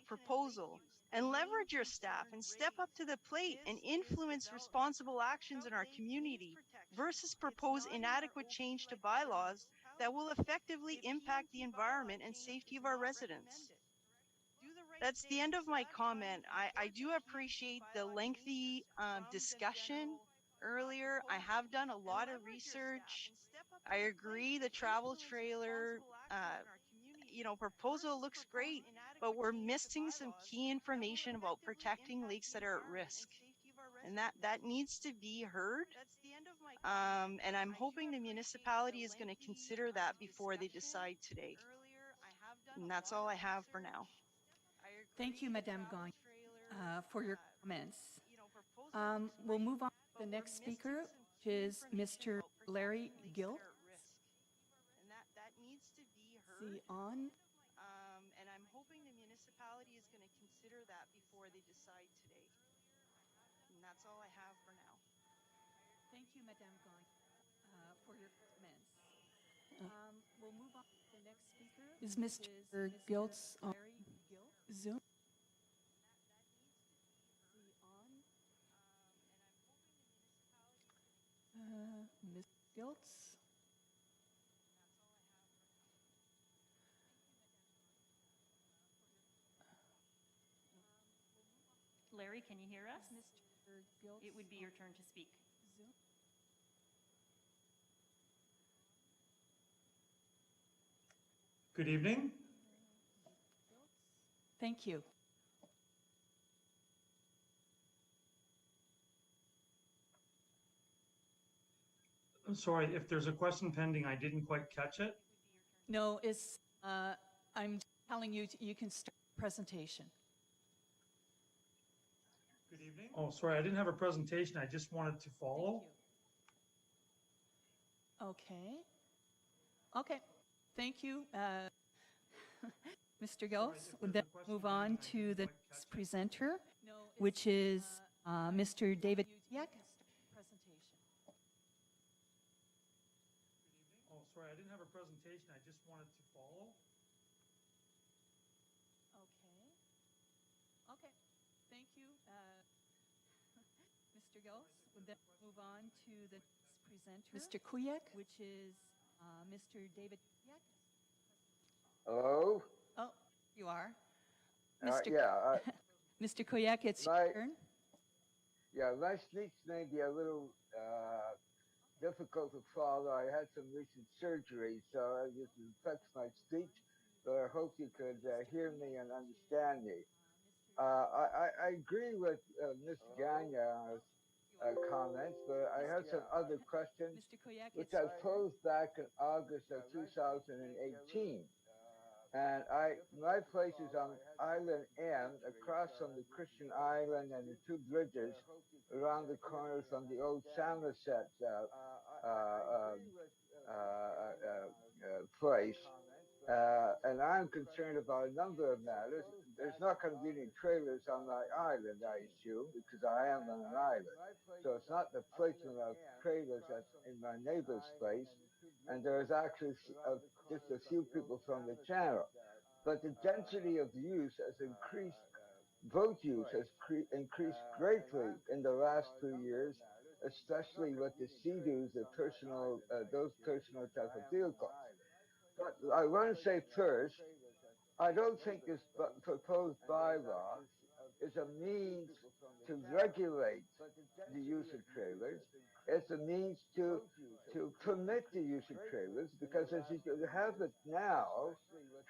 proposal. And leverage your staff and step up to the plate and influence responsible actions in our community versus propose inadequate change to bylaws that will effectively impact the environment and safety of our residents. That's the end of my comment. I do appreciate the lengthy discussion earlier. I have done a lot of research. I agree the travel trailer, proposal looks great, but we're missing some key information about protecting lakes that are at risk. And that needs to be heard. And I'm hoping the municipality is going to consider that before they decide today. And that's all I have for now. Thank you, Madame Gagne, for your comments. We'll move on to the next speaker, which is Mr. Larry Gill. Is he on? And I'm hoping the municipality is going to consider that before they decide today. And that's all I have for now. Thank you, Madame Gagne, for your comments. We'll move on to the next speaker. Is Mr. Giltz on Zoom? Is he on? Ms. Giltz? Larry, can you hear us? Mr. Giltz? It would be your turn to speak. Zoom? Good evening. Thank you. I'm sorry, if there's a question pending, I didn't quite catch it. No, I'm telling you, you can start the presentation. Good evening. Oh, sorry, I didn't have a presentation. I just wanted to follow. Okay. Okay. Thank you, Mr. Giltz. We'll then move on to the next presenter, which is Mr. David Kuyak. Oh, sorry, I didn't have a presentation. I just wanted to follow. Okay. Okay. Thank you, Mr. Giltz. We'll then move on to the next presenter, Mr. Kuyak, which is Mr. David Kuyak. Hello? Oh, you are. Mr. Kuyak, it's your turn. Yeah, last week's maybe a little difficult to follow. I had some recent surgery, so this affects my speech, but I hope you could hear me and understand me. I agree with Ms. Gagne's comments, but I have some other questions Mr. Koyak, which it's I posed back in August of 2018. And my place is on Island M, across from the Christian Island and the two bridges around the corner from the old Somerset uh, um, place. And I'm concerned about a number of matters. There's not going to be any trailers on my island, I assume, because I am on an island. So it's not the placement of trailers that's in my neighbor's place. And there's actually just a few people from the channel. But the density of use has increased, boat use has increased greatly in the last 2 years, especially with the sea-doos, the personal, those personal type of vehicles. But I want to say first, I don't think this proposed bylaw is a means to regulate the use of trailers. It's a means to permit the use of trailers because as you have it now,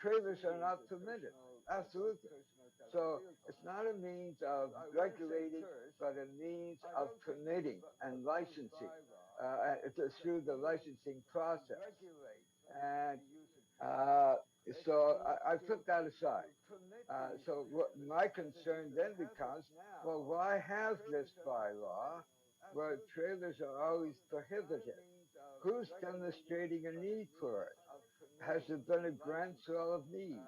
trailers are not permitted. Absolutely. So it's not a means of regulating, but a means of permitting and licensing through the licensing process. And uh, so I put that aside. So what my concern then becomes, well, why have this bylaw where trailers are always prohibited? Who's demonstrating a need for it? Has there been a groundswell of need?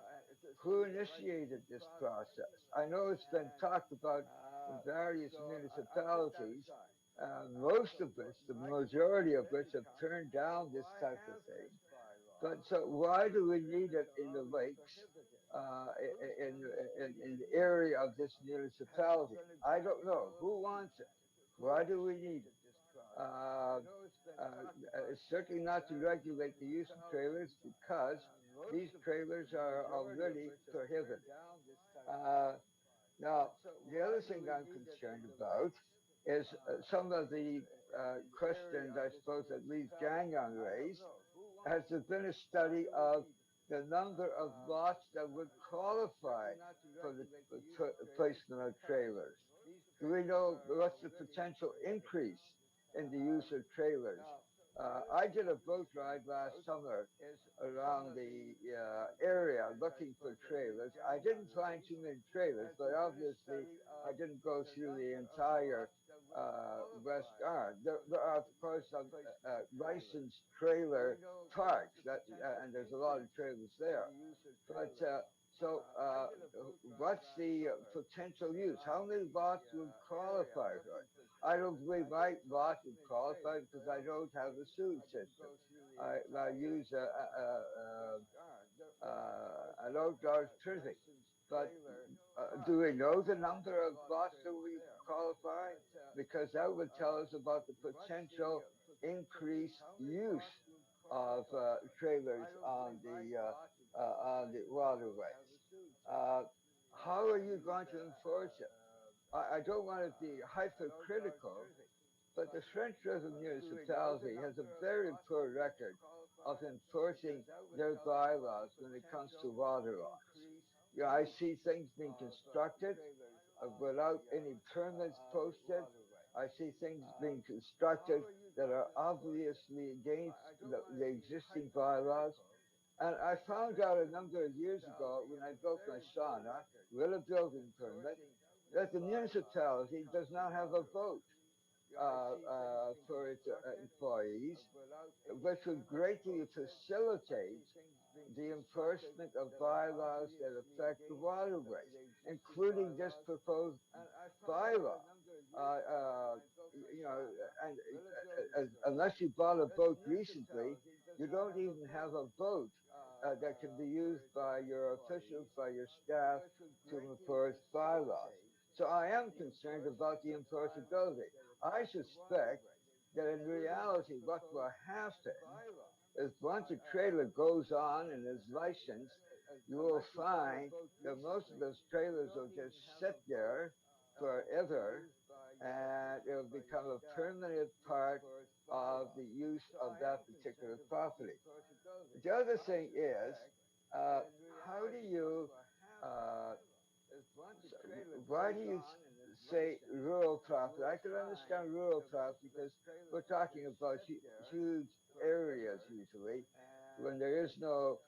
Who initiated this process? I know it's been talked about in various municipalities, most of which, the majority of which, have turned down this type of thing. But so why do we need it in the lakes, uh, in the area of this municipality? I don't know. Who wants it? Why do we need it? It's certainly not to regulate the use of trailers because these trailers are already prohibited. Uh, Now, the other thing I'm concerned about is some of the questions I suppose that Lee Gagnon raised. Has there been a study of the number of lots that would qualify for the placement of trailers? Do we know what's the potential increase in the use of trailers? I did a boat ride last summer around the area looking for trailers. I didn't find too many trailers, but obviously I didn't go through the entire West Arm. There are, of course, some licensed trailer parks, and there's a lot of trailers there. But what's the potential use? How many lots would qualify for it? I don't believe my lot would qualify because I don't have a sewage system. I use an outdoor prison. But do we know the number of lots that we qualify? Because that would tell us about the potential increased use of trailers on the waterways. Uh, how are you going to enforce it? I don't want to be hypercritical, but the French River municipality has a very poor record of enforcing their bylaws when it comes to water laws. You know, I see things being constructed without any permits posted. I see things being constructed that are obviously against the existing bylaws. And I found out a number of years ago when I built my sauna with a building permit that the municipality does not have a vote for its employees, which would greatly facilitate the enforcement of bylaws that affect the waterways, including this proposed bylaw. Uh, uh, you know, and unless you bought a boat recently, you don't even have a boat that can be used by your officials, by your staff to enforce bylaws. So I am concerned about the enforceability. I suspect that in reality, what will happen is once a trailer goes on and is licensed, you will find that most of those trailers will just sit there forever and it will become a permanent part of the use of that particular property. The other thing is, uh, how do you, uh, why do you say rural property? I can understand rural property because we're talking about huge areas usually when there is little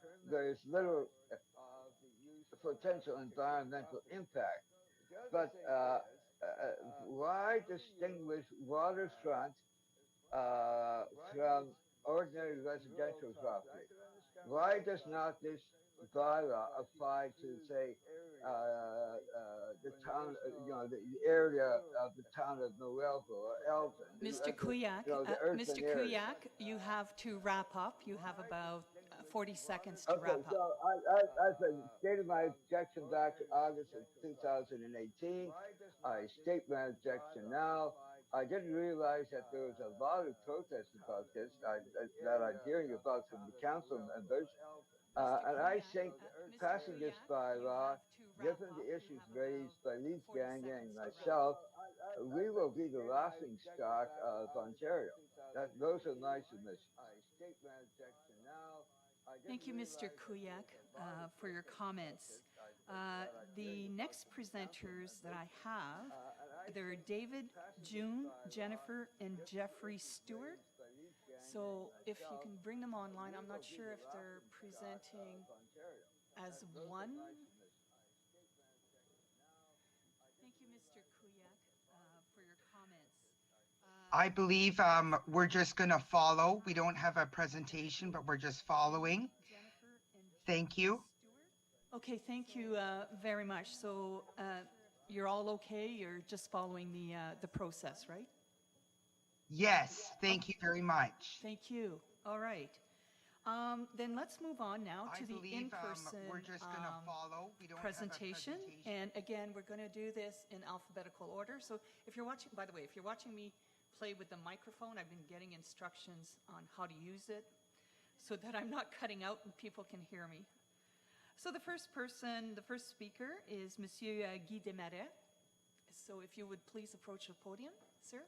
potential environmental impact. But why distinguish waterfront from ordinary residential property? Why does not this bylaw apply to, say, the town, the area of the town of Noelville or Elton, Mr. Kuyak, the urban Mr. areas? Kuyak, you have to wrap up. You have about 40 seconds to Okay, wrap so up. as I stated my objection back in August of 2018, I state my objection now. I didn't realize that there was a lot of protest about this that I'm hearing about from the council members. And I think passing this bylaw, given the issues raised by Leaf Gagnon and myself, we will be the laughing stock of Ontario. Those are my submissions. Thank you, Mr. Kuyak, for your comments. The next presenters that I have, they're David, June, Jennifer, and Jeffrey Stewart. So if you can bring them online, I'm not sure if they're presenting as one. Thank you, Mr. Kuyak, for your comments. I believe we're just going to follow. We don't have a presentation, but we're just following. Jennifer and Thank you. Stewart. Okay, thank you very much. So you're all okay? You're just following the process, right? Yes, thank you very much. Thank you. All right. Then let's move on now to I the believe in-person we're just going to follow. We don't presentation. have a presentation. And again, we're going to do this in alphabetical order. So if you're watching, by the way, if you're watching me play with the microphone, I've been getting instructions on how to use it so that I'm not cutting out and people can hear me. So the first speaker is Monsieur Guy Desmarais. So if you would please approach the podium, sir.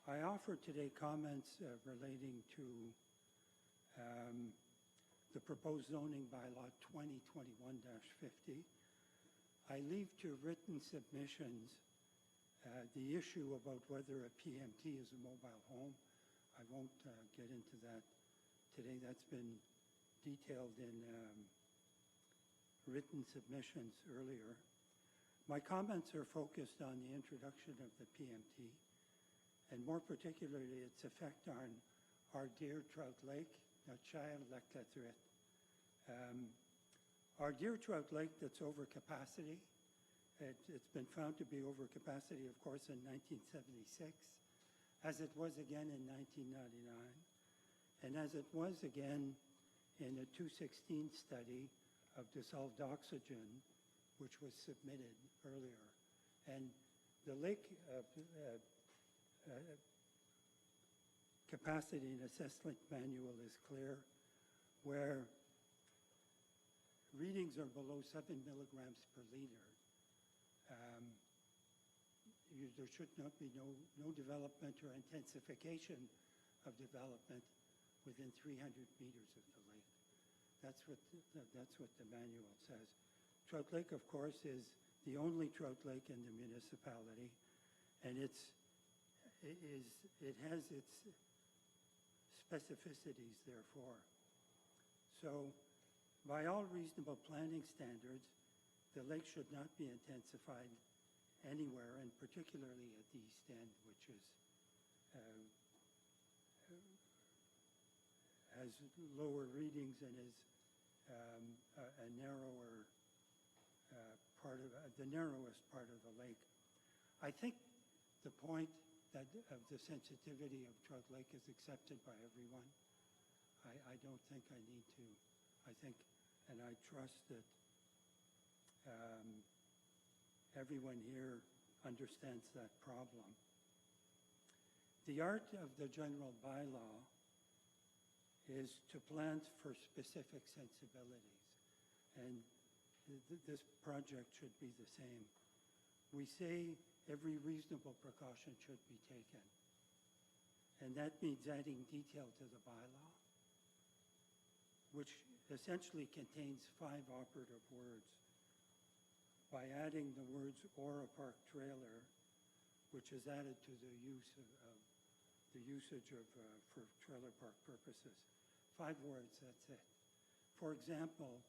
I offer today comments relating to the proposed zoning bylaw 2021-50. I leave to written submissions the issue about whether a PMT is a mobile home. I won't get into that today. That's been detailed in written submissions earlier. My comments are focused on the introduction of the PMT, and more particularly its effect on our dear Trout Lake, our dear Trout Lake that's over capacity. It's been found to be over capacity, of course, in 1976, as it was again in 1999, and as it was again in a 216 study of dissolved oxygen, which was submitted earlier. And the lake capacity and assessment manual is clear, where readings are below 7 milligrams per liter. There should not be no development or intensification of development within 300 meters of the lake. That's what the manual says. Trout Lake, of course, is the only trout lake in the municipality, and it has its specificities, therefore. So, by all reasonable planning standards, the lake should not be intensified anywhere, and particularly at the east end, which is has lower readings and is a narrower the narrowest part of the lake. I think the point of the sensitivity of Trout Lake is accepted by everyone. I don't think I need to. I think, and I trust that everyone here understands that problem. The art of the general bylaw is to plant for specific sensibilities. And this project should be the same. We say every reasonable precaution should be taken. And that means adding detail to the bylaw, which essentially contains 5 operative words. By adding the words "or a park trailer," which is added to the usage of for trailer park purposes. 5 words, that's it. For example,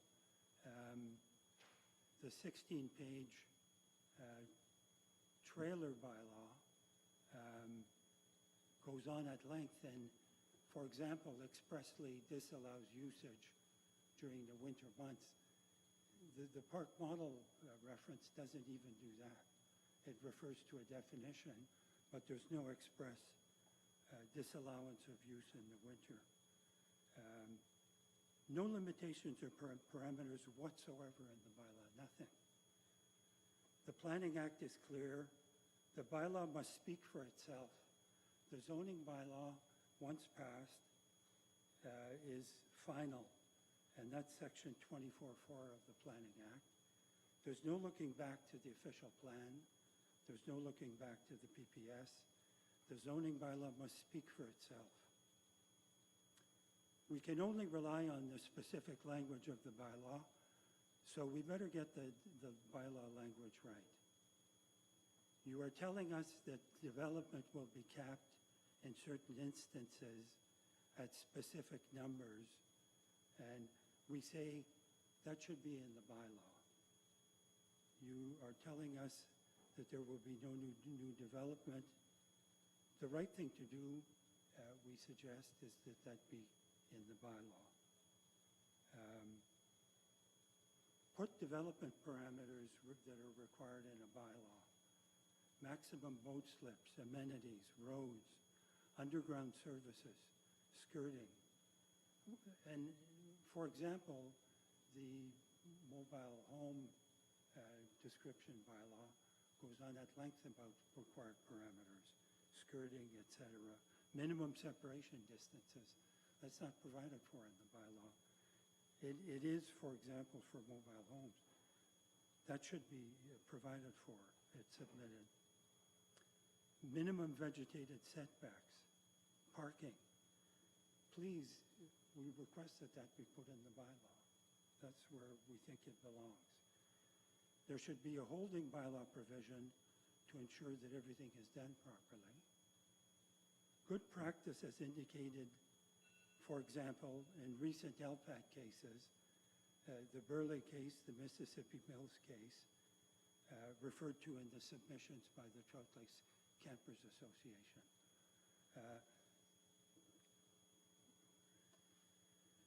the 16-page trailer bylaw goes on at length and, for example, expressly disallows usage during the winter months. The park model reference doesn't even do that. It refers to a definition, but there's no express disallowance of use in the winter. No limitations or parameters whatsoever in the bylaw, nothing. The Planning Act is clear. The bylaw must speak for itself. The zoning bylaw, once passed, is final, and that's section 24.4 of the Planning Act. There's no looking back to the official plan. There's no looking back to the PPS. The zoning bylaw must speak for itself. We can only rely on the specific language of the bylaw, so we better get the bylaw language right. You are telling us that development will be capped in certain instances at specific numbers, and we say that should be in the bylaw. You are telling us that there will be no new development. The right thing to do, we suggest, is that that be in the bylaw. Put development parameters that are required in a bylaw. Maximum boat slips, amenities, roads, underground services, skirting. And for example, the mobile home description bylaw goes on at length about required parameters, skirting, etc. Minimum separation distances. That's not provided for in the bylaw. It is, for example, for mobile homes. That should be provided for. It's submitted. Minimum vegetated setbacks, parking. Please, we request that that be put in the bylaw. That's where we think it belongs. There should be a holding bylaw provision to ensure that everything is done properly. Good practice has indicated, for example, in recent LPAC cases, the Burley case, the Mississippi Mills case, referred to in the submissions by the Trout Lakes Campers Association.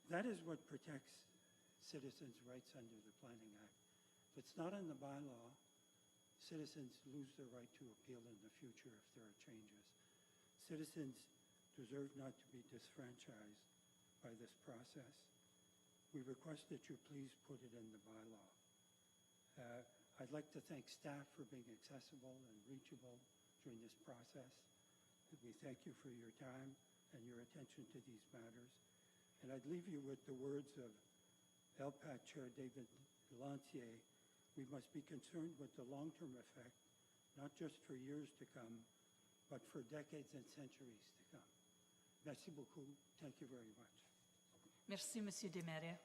That is what protects citizens' rights under the Planning Act. If it's not in the bylaw, citizens lose their right to appeal in the future if there are changes. Citizens deserve not to be disfranchised by this process. We request that you please put it in the bylaw. I'd like to thank staff for being accessible and reachable during this process. We thank you for your time and your attention to these matters. And I'd leave you with the words of LPAC Chair David Lancier. We must be concerned with the long-term effect, not just for years to come, but for decades and centuries to come. Merci beaucoup. Thank you very much. Merci, Monsieur Desmarais.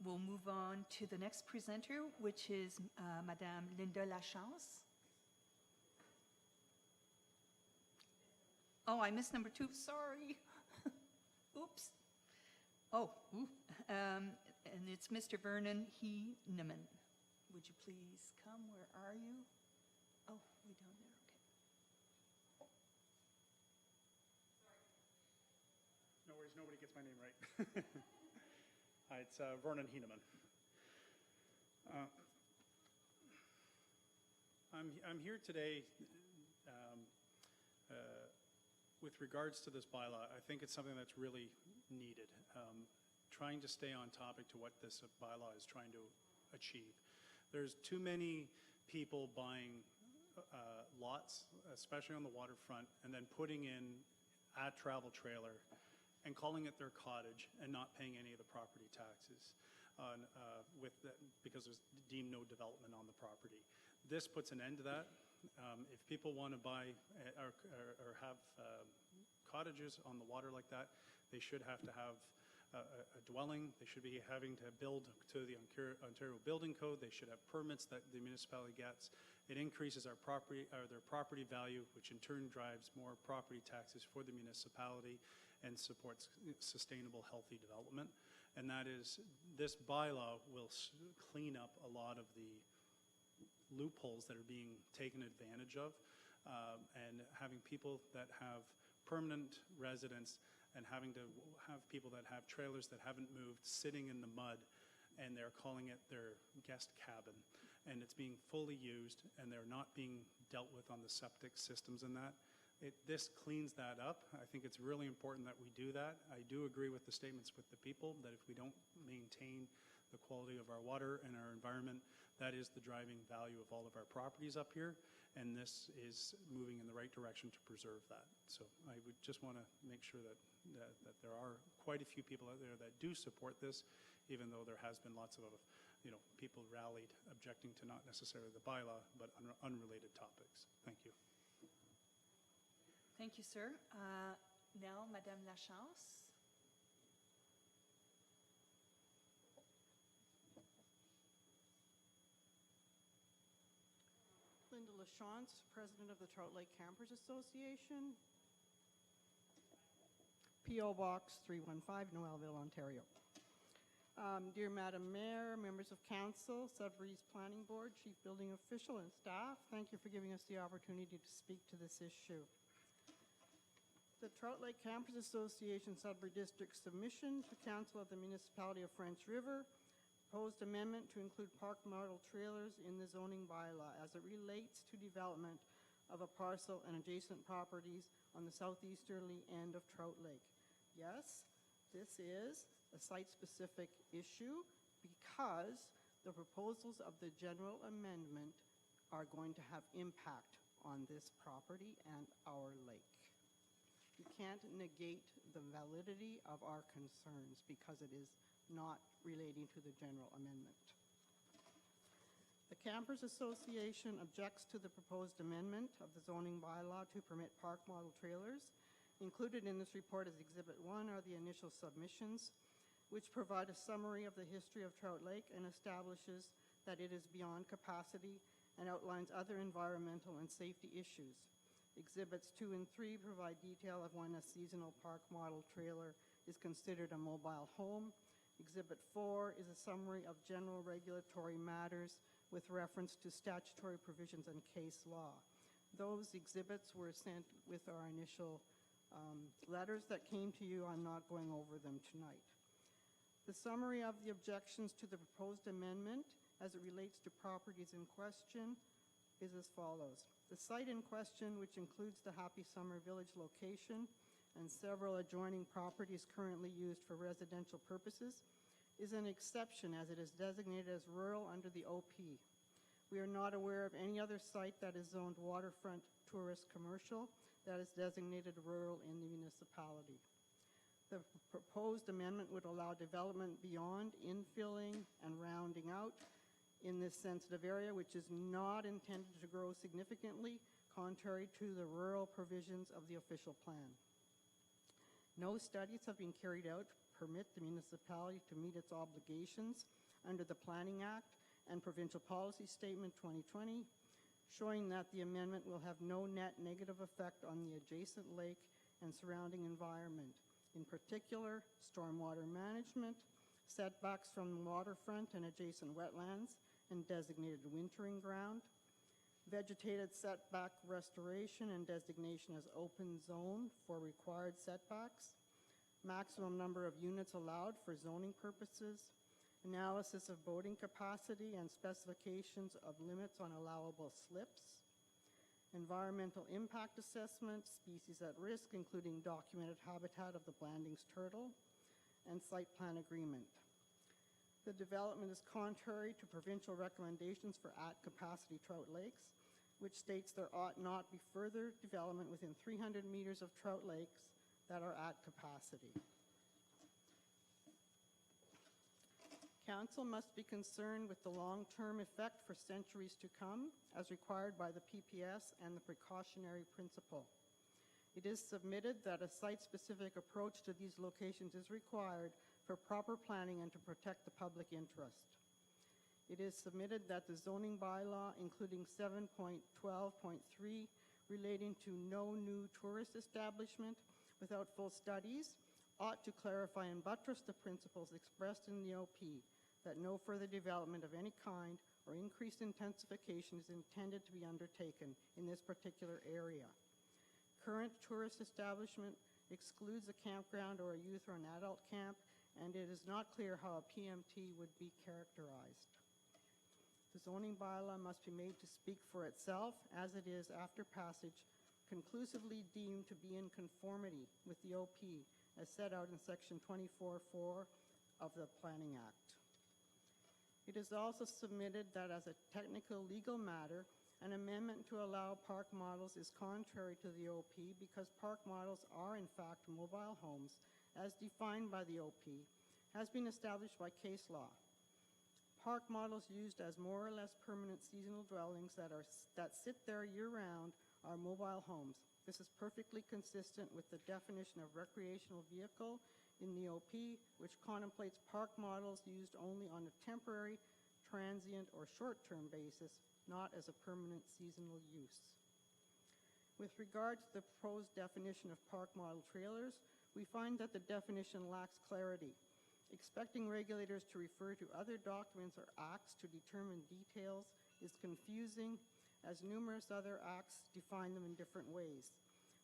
We'll move on to the next presenter, which is Madame Linda Lachance. Oh, I missed number 2, sorry. Oops. Oh, and it's Mr. Vernon Heineman. Would you please come? Where are you? Oh, way down there, okay. No worries, nobody gets my name right. Hi, it's Vernon Heineman. I'm here today with regards to this bylaw, I think it's something that's really needed. Trying to stay on topic to what this bylaw is trying to achieve. There's too many people buying lots, especially on the waterfront, and then putting in a travel trailer and calling it their cottage and not paying any of the property taxes on, because there's deemed no development on the property. This puts an end to that. If people want to buy or have cottages on the water like that, they should have to have a dwelling. They should be having to build to the Ontario Building Code. They should have permits that the municipality gets. It increases our property, or their property value, which in turn drives more property taxes for the municipality and supports sustainable, healthy development. And that is, this bylaw will clean up a lot of the loopholes that are being taken advantage of, and having people that have permanent residence and having to have people that have trailers that haven't moved sitting in the mud, and they're calling it their guest cabin, and it's being fully used, and they're not being dealt with on the septic systems and that. This cleans that up. I think it's really important that we do that. I do agree with the statements with the people that if we don't maintain the quality of our water and our environment, that is the driving value of all of our properties up here, and this is moving in the right direction to preserve that. So I would just want to make sure that there are quite a few people out there that do support this, even though there has been lots of people rallied objecting to not necessarily the bylaw, but unrelated topics. Thank you. Thank you, sir. Now, Madame Lachance. Linda Lachance, President of the Trout Lake Campers Association, P.O. Box 315, Noelville, Ontario. Dear Madam Mayor, members of council, Sudbury's Planning Board, Chief Building Official, and staff, thank you for giving us the opportunity to speak to this issue. The Trout Lake Campers Association Sudbury District submission to Council of the Municipality of French River proposed amendment to include park model trailers in the zoning bylaw as it relates to development of a parcel and adjacent properties on the southeasterly end of Trout Lake. Yes, this is a site-specific issue because the proposals of the general amendment are going to have impact on this property and our lake. You can't negate the validity of our concerns because it is not relating to the general amendment. The Campers Association objects to the proposed amendment of the zoning bylaw to permit park model trailers. Included in this report as Exhibit 1 are the initial submissions, which provide a summary of the history of Trout Lake and establishes that it is beyond capacity and outlines other environmental and safety issues. Exhibits 2 and 3 provide detail of when a seasonal park model trailer is considered a mobile home. Exhibit 4 is a summary of general regulatory matters with reference to statutory provisions and case law. Those exhibits were sent with our initial letters that came to you. I'm not going over them tonight. The summary of the objections to the proposed amendment as it relates to properties in question is as follows. The site in question, which includes the Happy Summer Village location and several adjoining properties currently used for residential purposes, is an exception as it is designated as rural under the OP. We are not aware of any other site that is zoned waterfront tourist commercial that is designated rural in the municipality. The proposed amendment would allow development beyond infilling and rounding out in this sensitive area, which is not intended to grow significantly, contrary to the rural provisions of the official plan. No studies have been carried out to permit the municipality to meet its obligations under the Planning Act and Provincial Policy Statement 2020, showing that the amendment will have no net negative effect on the adjacent lake and surrounding environment. In particular, stormwater management, setbacks from the waterfront and adjacent wetlands and designated wintering ground, vegetated setback restoration and designation as open zone for required setbacks, maximum number of units allowed for zoning purposes, analysis of boating capacity and specifications of limits on allowable slips, environmental impact assessment, species at risk, including documented habitat of the Blandings turtle, and site plan agreement. The development is contrary to provincial recommendations for at-capacity trout lakes, which states there ought not be further development within 300 meters of trout lakes that are at capacity. Council must be concerned with the long-term effect for centuries to come, as required by the PPS and the precautionary principle. It is submitted that a site-specific approach to these locations is required for proper planning and to protect the public interest. It is submitted that the zoning bylaw, including 7.12.3, relating to no new tourist establishment without full studies, ought to clarify and buttress the principles expressed in the OP that no further development of any kind or increased intensification is intended to be undertaken in this particular area. Current tourist establishment excludes a campground or a youth or an adult camp, and it is not clear how a PMT would be characterized. The zoning bylaw must be made to speak for itself, as it is, after passage, conclusively deemed to be in conformity with the OP as set out in Section 24(4) of the Planning Act. It is also submitted that as a technical legal matter, an amendment to allow park models is contrary to the OP because park models are in fact mobile homes as defined by the OP, has been established by case law. Park models used as more or less permanent seasonal dwellings that sit there year-round are mobile homes. This is perfectly consistent with the definition of recreational vehicle in the OP, which contemplates park models used only on a temporary, transient, or short-term basis, not as a permanent seasonal use. With regard to the proposed definition of park model trailers, we find that the definition lacks clarity. Expecting regulators to refer to other documents or acts to determine details is confusing, as numerous other acts define them in different ways.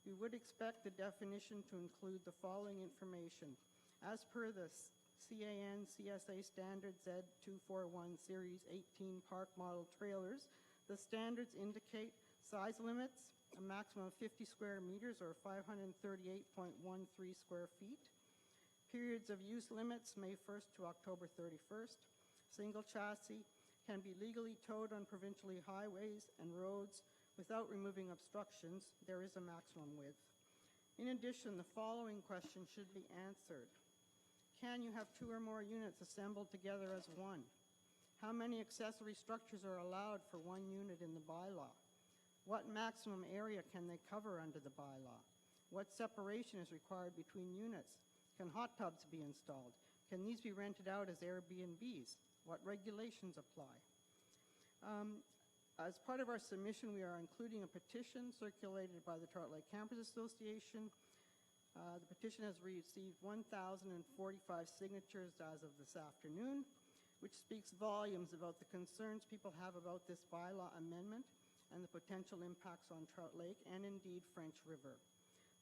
We would expect the definition to include the following information. As per the CAN CSA Standard Z241 Series 18 park model trailers, the standards indicate size limits, a maximum of 50 square meters or 538.13 square feet. Periods of use limits, May 1st to October 31st. Single chassis can be legally towed on provincially highways and roads without removing obstructions. There is a maximum width. In addition, the following question should be answered. Can you have 2 or more units assembled together as one? How many accessory structures are allowed for 1 unit in the bylaw? What maximum area can they cover under the bylaw? What separation is required between units? Can hot tubs be installed? Can these be rented out as Airbnbs? What regulations apply? As part of our submission, we are including a petition circulated by the Trout Lake Campers Association. The petition has received 1,045 signatures as of this afternoon, which speaks volumes about the concerns people have about this bylaw amendment and the potential impacts on Trout Lake and indeed French River.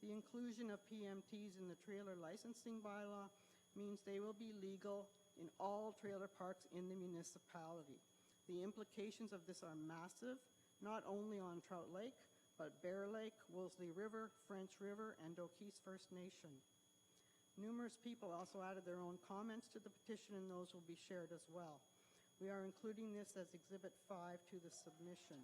The inclusion of PMTs in the trailer licensing bylaw means they will be legal in all trailer parks in the municipality. The implications of this are massive, not only on Trout Lake, but Bear Lake, Wolseley River, French River, and O'Keefe First Nation. Numerous people also added their own comments to the petition, and those will be shared as well. We are including this as Exhibit 5 to the submission.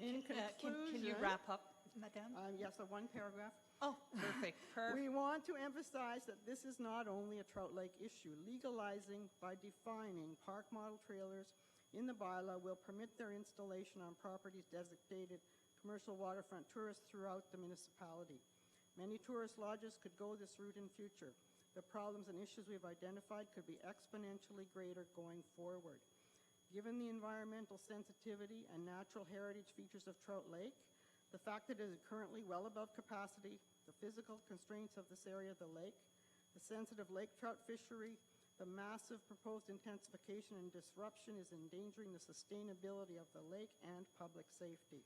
In conclusion, Can you wrap up, Madame? Yes, one paragraph. Oh, perfect. We want to emphasize that this is not only a Trout Lake issue. Legalizing by defining park model trailers in the bylaw will permit their installation on properties designated commercial waterfront tourists throughout the municipality. Many tourist lodges could go this route in future. The problems and issues we've identified could be exponentially greater going forward. Given the environmental sensitivity and natural heritage features of Trout Lake, the fact that it is currently well above capacity, the physical constraints of this area of the lake, the sensitive lake trout fishery, the massive proposed intensification and disruption is endangering the sustainability of the lake and public safety.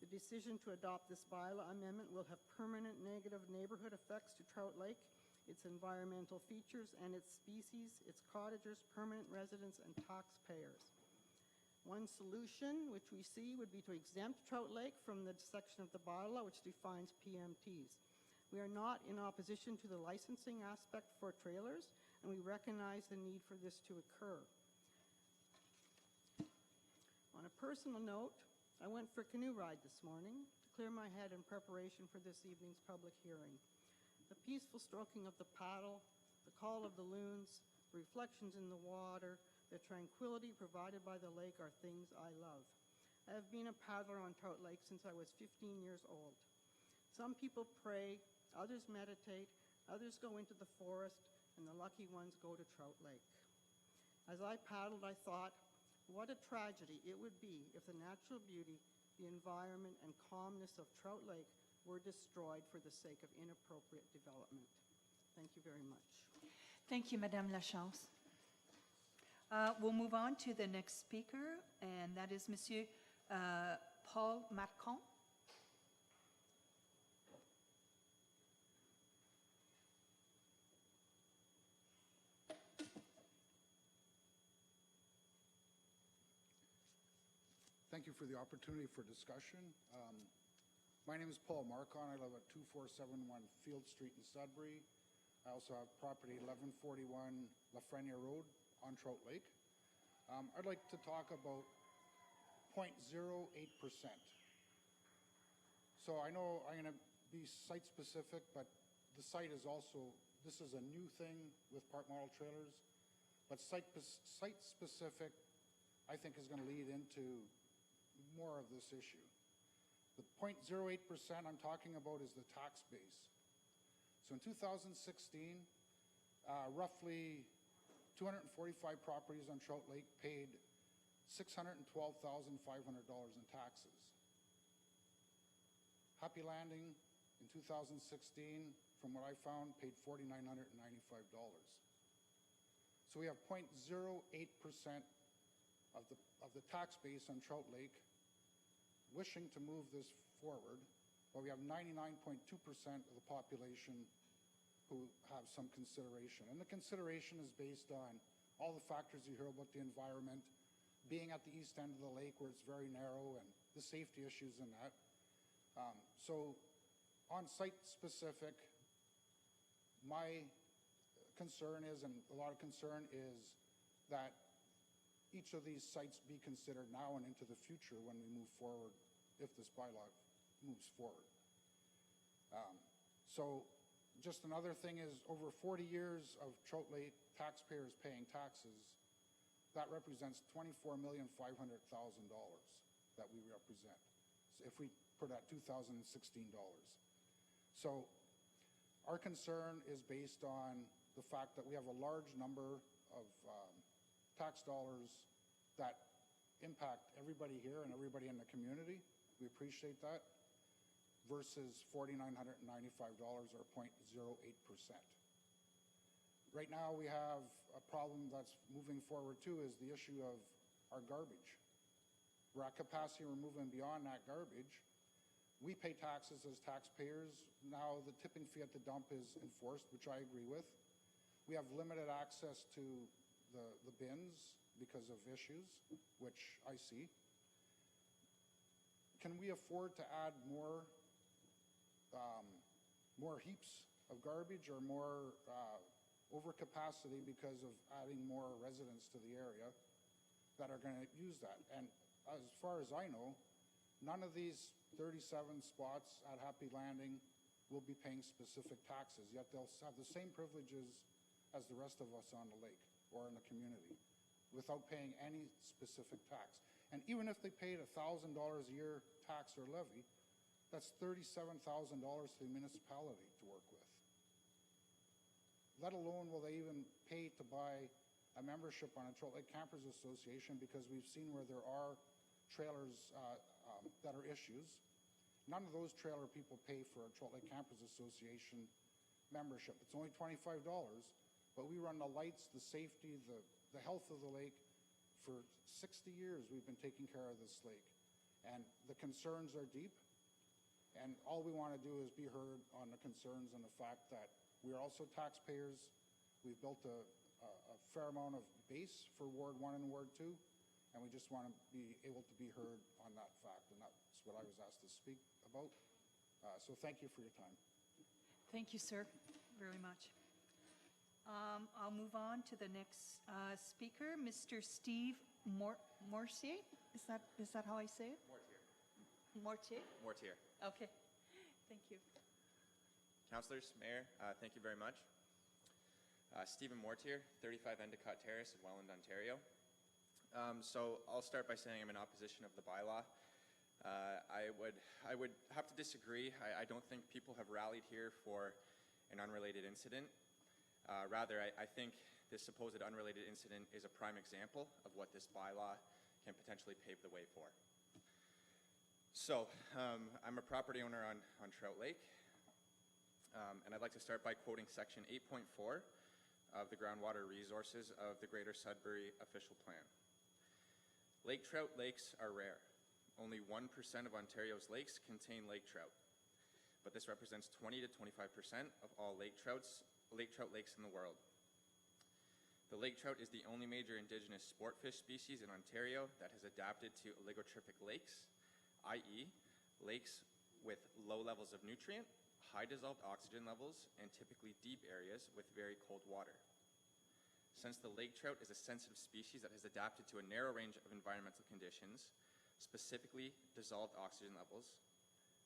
The decision to adopt this bylaw amendment will have permanent negative neighborhood effects to Trout Lake, its environmental features, and its species, its cottagers, permanent residents, and taxpayers. One solution which we see would be to exempt Trout Lake from the section of the bylaw which defines PMTs. We are not in opposition to the licensing aspect for trailers, and we recognize the need for this to occur. On a personal note, I went for a canoe ride this morning to clear my head in preparation for this evening's public hearing. The peaceful stroking of the paddle, the call of the loons, the reflections in the water, the tranquility provided by the lake are things I love. I have been a paddler on Trout Lake since I was 15 years old. Some people pray, others meditate, others go into the forest, and the lucky ones go to Trout Lake. As I paddled, I thought, what a tragedy it would be if the natural beauty, the environment, and calmness of Trout Lake were destroyed for the sake of inappropriate development. Thank you very much. Thank you, Madame Lachance. We'll move on to the next speaker, and that is Monsieur Paul Marcon. Thank you for the opportunity for discussion. My name is Paul Marcon. I live at 2471 Field Street in Sudbury. I also have property 1141 Lafreniere Road on Trout Lake. I'd like to talk about 0.08%. So I know I'm going to be site specific, but the site is also, this is a new thing with park model trailers, but site specific I think is going to lead into more of this issue. The 0.08% I'm talking about is the tax base. So in 2016, roughly 245 properties on Trout Lake paid $612,500 in taxes. Happy Landing in 2016, from what I found, paid $4,995. So we have 0.08% of the tax base on Trout Lake wishing to move this forward, but we have 99.2% of the population who have some consideration. And the consideration is based on all the factors you hear about the environment, being at the east end of the lake where it's very narrow, and the safety issues in that. So on site specific, my concern is, and a lot of concern is, that each of these sites be considered now and into the future when we move forward, if this bylaw moves forward. So just another thing is, over 40 years of Trout Lake taxpayers paying taxes, that represents $24,500,000 that we represent, so if we put at $2016. So our concern is based on the fact that we have a large number of tax dollars that impact everybody here and everybody in the community. We appreciate that, versus $4,995 or 0.08%. Right now we have a problem that's moving forward too, is the issue of our garbage. We're at capacity, we're moving beyond that garbage. We pay taxes as taxpayers. Now the tipping fee at the dump is enforced, which I agree with. We have limited access to the bins because of issues, which I see. Can we afford to add more heaps of garbage or more overcapacity because of adding more residents to the area that are going to use that? And as far as I know, none of these 37 spots at Happy Landing will be paying specific taxes, yet they'll have the same privileges as the rest of us on the lake or in the community without paying any specific tax. And even if they paid $1,000 a year tax or levy, that's $37,000 to the municipality to work with. Let alone will they even pay to buy a membership on a Trout Lake Campers Association, because we've seen where there are trailers that are issues. None of those trailer people pay for a Trout Lake Campers Association membership. It's only $25, but we run the lights, the safety, the health of the lake. For 60 years, we've been taking care of this lake, and the concerns are deep, and all we want to do is be heard on the concerns and the fact that we are also taxpayers. We've built a fair amount of base for Ward 1 and Ward 2, and we just want to be able to be heard on that fact, and that's what I was asked to speak about. So thank you for your time. Thank you, sir, very much. I'll move on to the next speaker, Mr. Steve Mortier. Is that how I say it? Mortier. Mortier. Okay, thank you. Councillors, Mayor, thank you very much. Stephen Mortier, 35 Endicott Terrace in Welland, Ontario. So I'll start by saying I'm in opposition of the bylaw. I would have to disagree. I don't think people have rallied here for an unrelated incident. Rather, I think this supposed unrelated incident is a prime example of what this bylaw can potentially pave the way for. So, I'm a property owner on Trout Lake, and I'd like to start by quoting section 8.4 of the Groundwater Resources of the Greater Sudbury Official Plan. Lake trout lakes are rare. Only 1% of Ontario's lakes contain lake trout, but this represents 20 to 25% of all lake trout lakes in the world. The lake trout is the only major indigenous sport fish species in Ontario that has adapted to oligotrophic lakes, i.e. lakes with low levels of nutrient, high dissolved oxygen levels, and typically deep areas with very cold water. Since the lake trout is a sensitive species that has adapted to a narrow range of environmental conditions, specifically dissolved oxygen levels,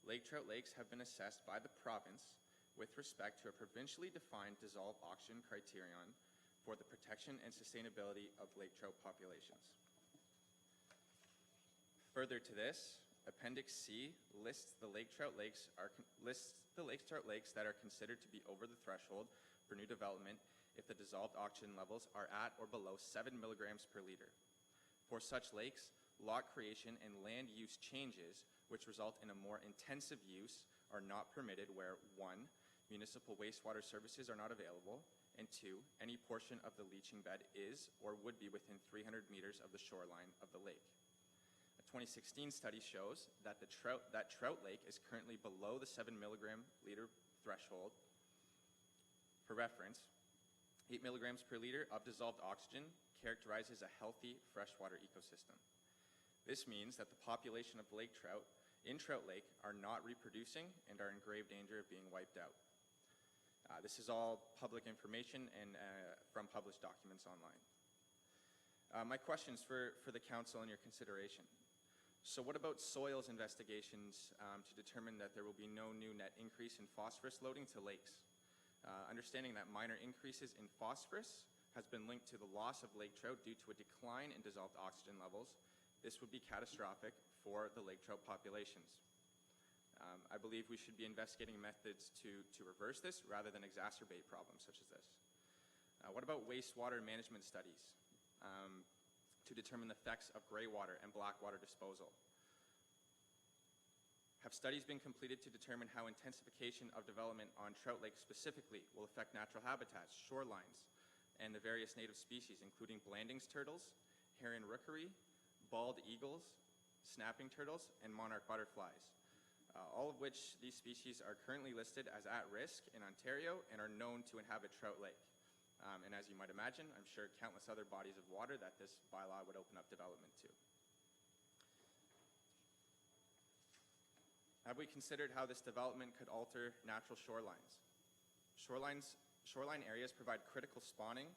lake trout lakes have been assessed by the province with respect to a provincially defined dissolved oxygen criterion for the protection and sustainability of lake trout populations. Further to this, Appendix C lists the lake trout lakes that are considered to be over the threshold for new development if the dissolved oxygen levels are at or below 7 milligrams per liter. For such lakes, lot creation and land use changes, which result in a more intensive use, are not permitted where 1, municipal wastewater services are not available, and 2, any portion of the leaching bed is or would be within 300 meters of the shoreline of the lake. A 2016 study shows that Trout Lake is currently below the 7 milligram liter threshold. For reference, 8 milligrams per liter of dissolved oxygen characterizes a healthy freshwater ecosystem. This means that the population of lake trout in Trout Lake are not reproducing and are in grave danger of being wiped out. This is all public information and from published documents online. My questions for the council and your consideration. So what about soils investigations to determine that there will be no new net increase in phosphorus loading to lakes? Understanding that minor increases in phosphorus has been linked to the loss of lake trout due to a decline in dissolved oxygen levels, this would be catastrophic for the lake trout populations. I believe we should be investigating methods to reverse this rather than exacerbate problems such as this. What about wastewater management studies to determine the effects of gray water and black water disposal? Have studies been completed to determine how intensification of development on Trout Lake specifically will affect natural habitats, shorelines, and the various native species, including Blanding's turtles, heron rookery, bald eagles, snapping turtles, and monarch butterflies, all of which these species are currently listed as at risk in Ontario and are known to inhabit Trout Lake. And as you might imagine, I'm sure countless other bodies of water that this bylaw would open up development to. Have we considered how this development could alter natural shorelines? Shoreline areas provide critical spawning,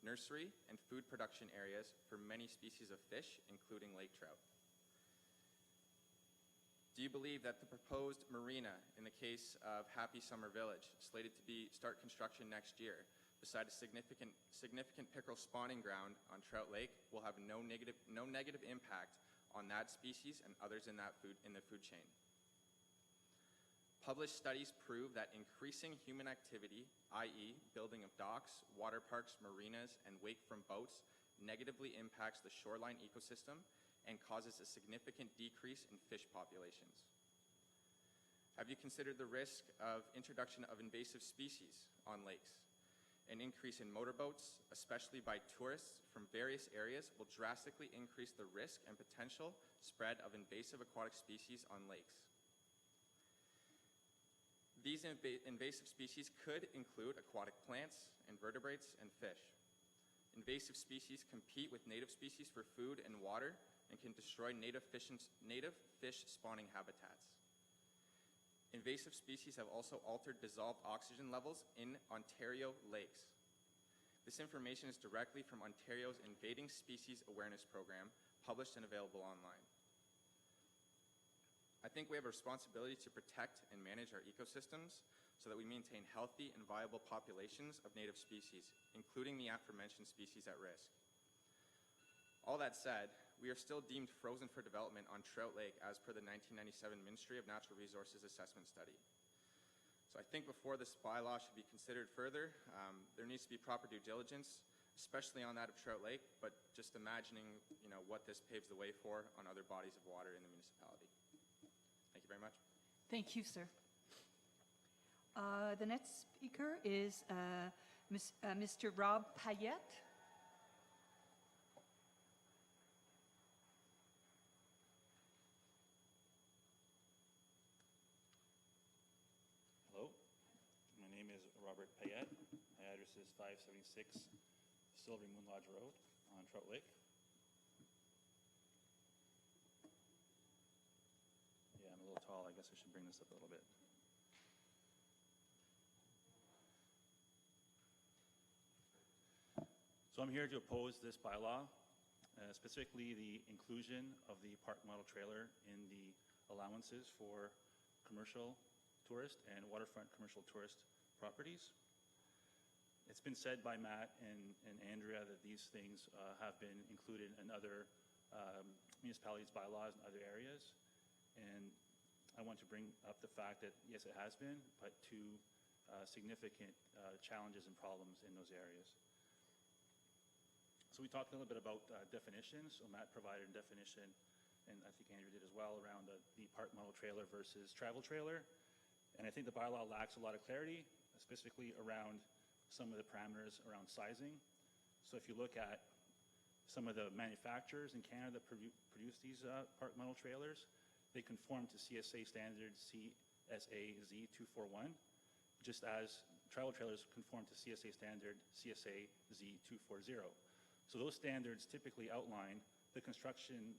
nursery, and food production areas for many species of fish, including lake trout. Do you believe that the proposed marina in the case of Happy Summer Village, slated to start construction next year, beside a significant pickerel spawning ground on Trout Lake, will have no negative impact on that species and others in the food chain? Published studies prove that increasing human activity, i.e. building of docks, water parks, marinas, and wake from boats, negatively impacts the shoreline ecosystem and causes a significant decrease in fish populations. Have you considered the risk of introduction of invasive species on lakes? An increase in motorboats, especially by tourists from various areas, will drastically increase the risk and potential spread of invasive aquatic species on lakes. These invasive species could include aquatic plants, invertebrates, and fish. Invasive species compete with native species for food and water and can destroy native fish spawning habitats. Invasive species have also altered dissolved oxygen levels in Ontario lakes. This information is directly from Ontario's Invading Species Awareness Program, published and available online. I think we have a responsibility to protect and manage our ecosystems so that we maintain healthy and viable populations of native species, including the aforementioned species at risk. All that said, we are still deemed frozen for development on Trout Lake as per the 1997 Ministry of Natural Resources Assessment Study. So I think before this bylaw should be considered further, there needs to be proper due diligence, especially on that of Trout Lake, but just imagining, what this paves the way for on other bodies of water in the municipality. Thank you very much. Thank you, sir. The next speaker is Mr. Rob Payette. Hello, my name is Robert Payette. My address is 576 Silver Moon Lodge Road on Trout Lake. Yeah, I'm a little tall. I guess I should bring this up a little bit. So I'm here to oppose this bylaw, specifically the inclusion of the park model trailer in the allowances for commercial tourist and waterfront commercial tourist properties. It's been said by Matt and Andrea that these things have been included in other municipalities' bylaws in other areas. And I want to bring up the fact that, yes, it has been, but two significant challenges and problems in those areas. So we talked a little bit about definitions. So Matt provided a definition, and I think Andrew did as well, around the park model trailer versus travel trailer. And I think the bylaw lacks a lot of clarity, specifically around some of the parameters around sizing. So if you look at some of the manufacturers in Canada that produce these park model trailers, they conform to CSA standard CSA Z241, just as travel trailers conform to CSA standard CSA Z240. So those standards typically outline the construction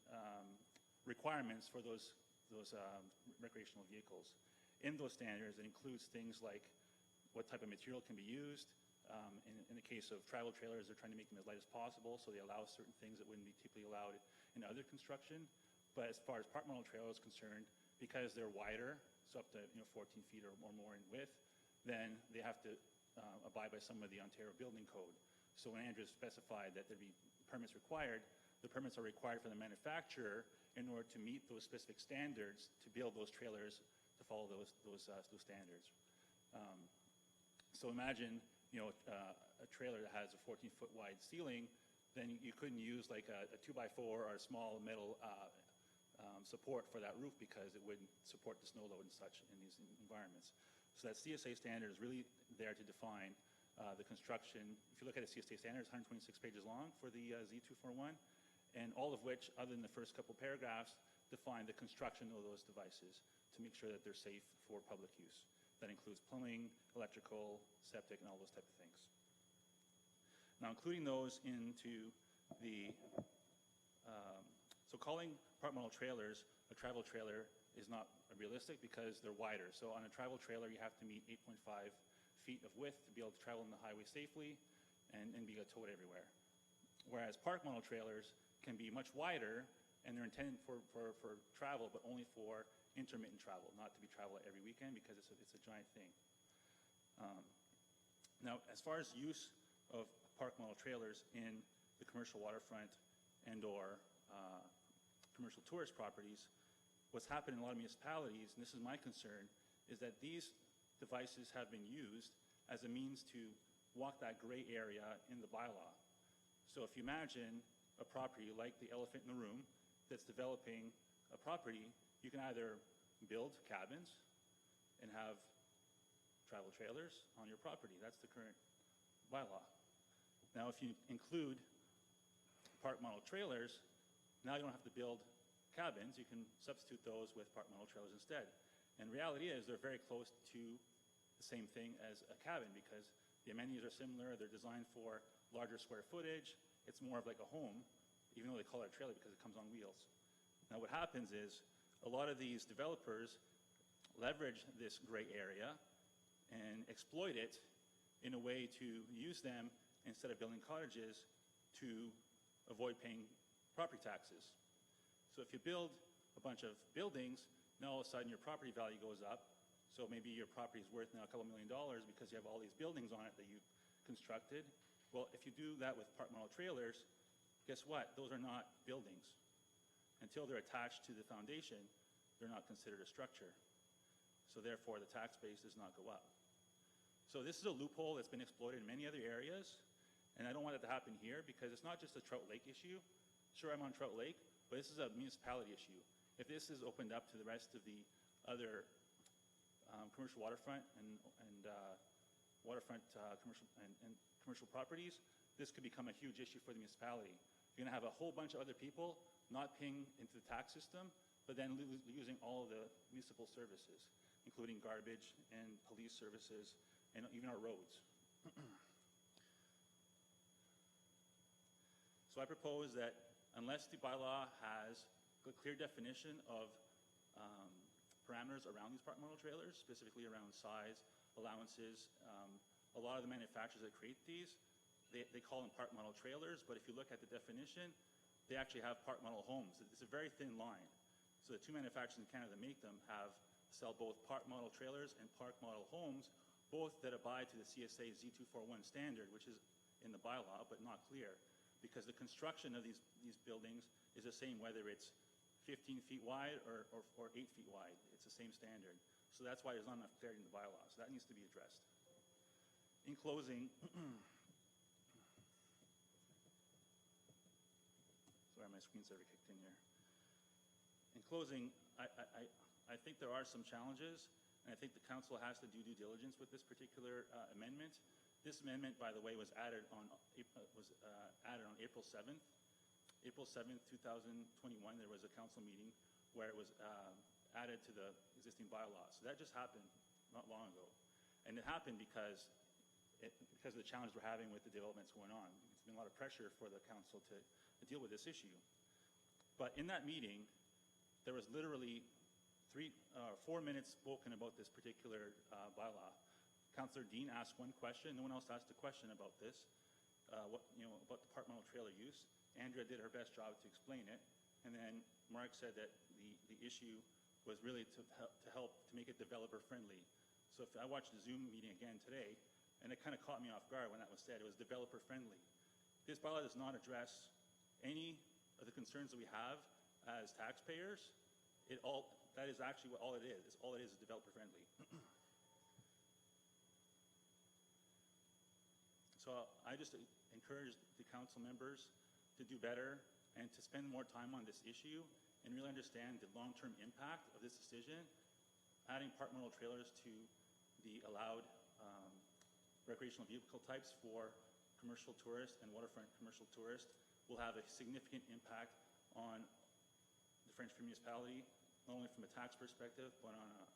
requirements for those recreational vehicles. In those standards, it includes things like what type of material can be used. In the case of travel trailers, they're trying to make them as light as possible, so they allow certain things that wouldn't be typically allowed in other construction. But as far as park model trailers is concerned, because they're wider, so up to 14 feet or more in width, then they have to abide by some of the Ontario Building Code. So when Andrew specified that there'd be permits required, the permits are required for the manufacturer in order to meet those specific standards to build those trailers to follow those standards. So imagine, a trailer that has a 14-foot wide ceiling, then you couldn't use like a 2x4 or a small metal support for that roof because it wouldn't support the snow load and such in these environments. So that CSA standard is really there to define the construction. If you look at the CSA standard, it's 126 pages long for the Z241, and all of which, other than the first couple paragraphs, define the construction of those devices to make sure that they're safe for public use. That includes plumbing, electrical, septic, and all those type of things. Now, including those into the, so calling park model trailers a travel trailer is not realistic because they're wider. So on a travel trailer, you have to meet 8.5 feet of width to be able to travel on the highway safely and be able to tow it everywhere. Whereas park model trailers can be much wider, and they're intended for travel, but only for intermittent travel, not to be traveled every weekend because it's a giant thing. Now, as far as use of park model trailers in the commercial waterfront and or commercial tourist properties, what's happened in a lot of municipalities, and this is my concern, is that these devices have been used as a means to walk that gray area in the bylaw. So if you imagine a property like the elephant in the room that's developing a property, you can either build cabins and have travel trailers on your property. That's the current bylaw. Now, if you include park model trailers, now you don't have to build cabins. You can substitute those with park model trailers instead. And reality is they're very close to the same thing as a cabin because the amenities are similar. They're designed for larger square footage. It's more of like a home, even though they call it a trailer because it comes on wheels. Now what happens is a lot of these developers leverage this gray area and exploit it in a way to use them instead of building cottages to avoid paying property taxes. So if you build a bunch of buildings, now all of a sudden your property value goes up. So maybe your property is worth now a couple $1 million because you have all these buildings on it that you constructed. Well, if you do that with park model trailers, guess what? Those are not buildings. Until they're attached to the foundation, they're not considered a structure. So therefore, the tax base does not go up. So this is a loophole that's been exploited in many other areas, and I don't want that to happen here because it's not just a Trout Lake issue. Sure, I'm on Trout Lake, but this is a municipality issue. If this is opened up to the rest of the other commercial waterfront and waterfront commercial properties, this could become a huge issue for the municipality. You're going to have a whole bunch of other people not paying into the tax system, but then using all of the municipal services, including garbage and police services and even our roads. So I propose that unless the bylaw has a clear definition of parameters around these park model trailers, specifically around size, allowances, a lot of the manufacturers that create these, they call them park model trailers, but if you look at the definition, they actually have park model homes. It's a very thin line. So the two manufacturers in Canada that make them sell both park model trailers and park model homes, both that abide to the CSA Z241 standard, which is in the bylaw, but not clear, because the construction of these buildings is the same whether it's 15 feet wide or 8 feet wide. It's the same standard. So that's why there's not enough clarity in the bylaw. So that needs to be addressed. In closing, sorry, my screensaver kicked in here. In closing, I think there are some challenges, and I think the council has to do due diligence with this particular amendment. This amendment, by the way, was added on April 7th. April 7th, 2021, there was a council meeting where it was added to the existing bylaws. So that just happened not long ago. And it happened because of the challenge we're having with the developments going on. It's been a lot of pressure for the council to deal with this issue. But in that meeting, there was literally 4 minutes spoken about this particular bylaw. Councillor Dean asked one question. No one else asked a question about this, about the park model trailer use. Andrea did her best job to explain it. And then Mark said that the issue was really to help to make it developer friendly. So if I watched the Zoom meeting again today, and it kind of caught me off guard when that was said, it was developer friendly. This bylaw does not address any of the concerns that we have as taxpayers. That is actually what all it is. All it is developer friendly. So I just encourage the council members to do better and to spend more time on this issue and really understand the long-term impact of this decision. Adding park model trailers to the allowed recreational vehicle types for commercial tourists and waterfront commercial tourists will have a significant impact on the French Free municipality, not only from a tax perspective, but on an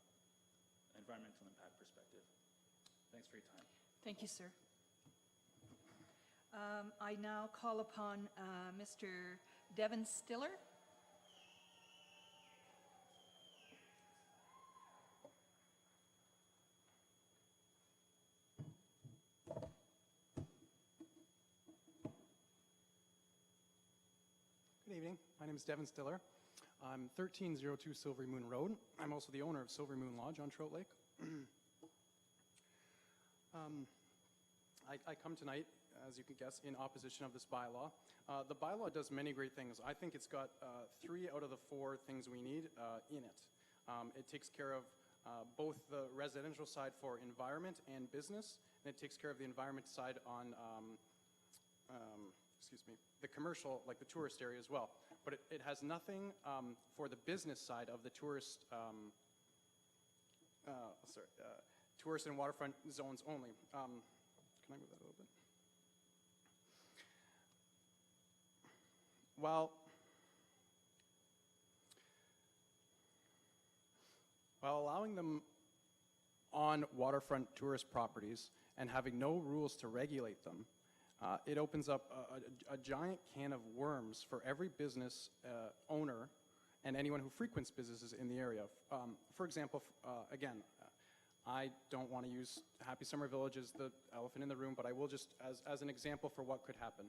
environmental impact perspective. Thanks for your time. Thank you, sir. I now call upon Mr. Devin Stiller. Good evening. My name is Devin Stiller. I'm 1302 Silvery Moon Road. I'm also the owner of Silvery Moon Lodge on Trout Lake. I come tonight, as you can guess, in opposition of this bylaw. The bylaw does many great things. I think it's got 3 out of the 4 things we need in it. It takes care of both the residential side for environment and business, and it takes care of the environment side on the commercial, like the tourist area as well. But it has nothing for the business side of the tourist, tourist and waterfront zones only. Can I move that a little bit? While allowing them on waterfront tourist properties and having no rules to regulate them, it opens up a giant can of worms for every business owner and anyone who frequents businesses in the area. For example, again, I don't want to use Happy Summer Village as the elephant in the room, but I will just, as an example for what could happen.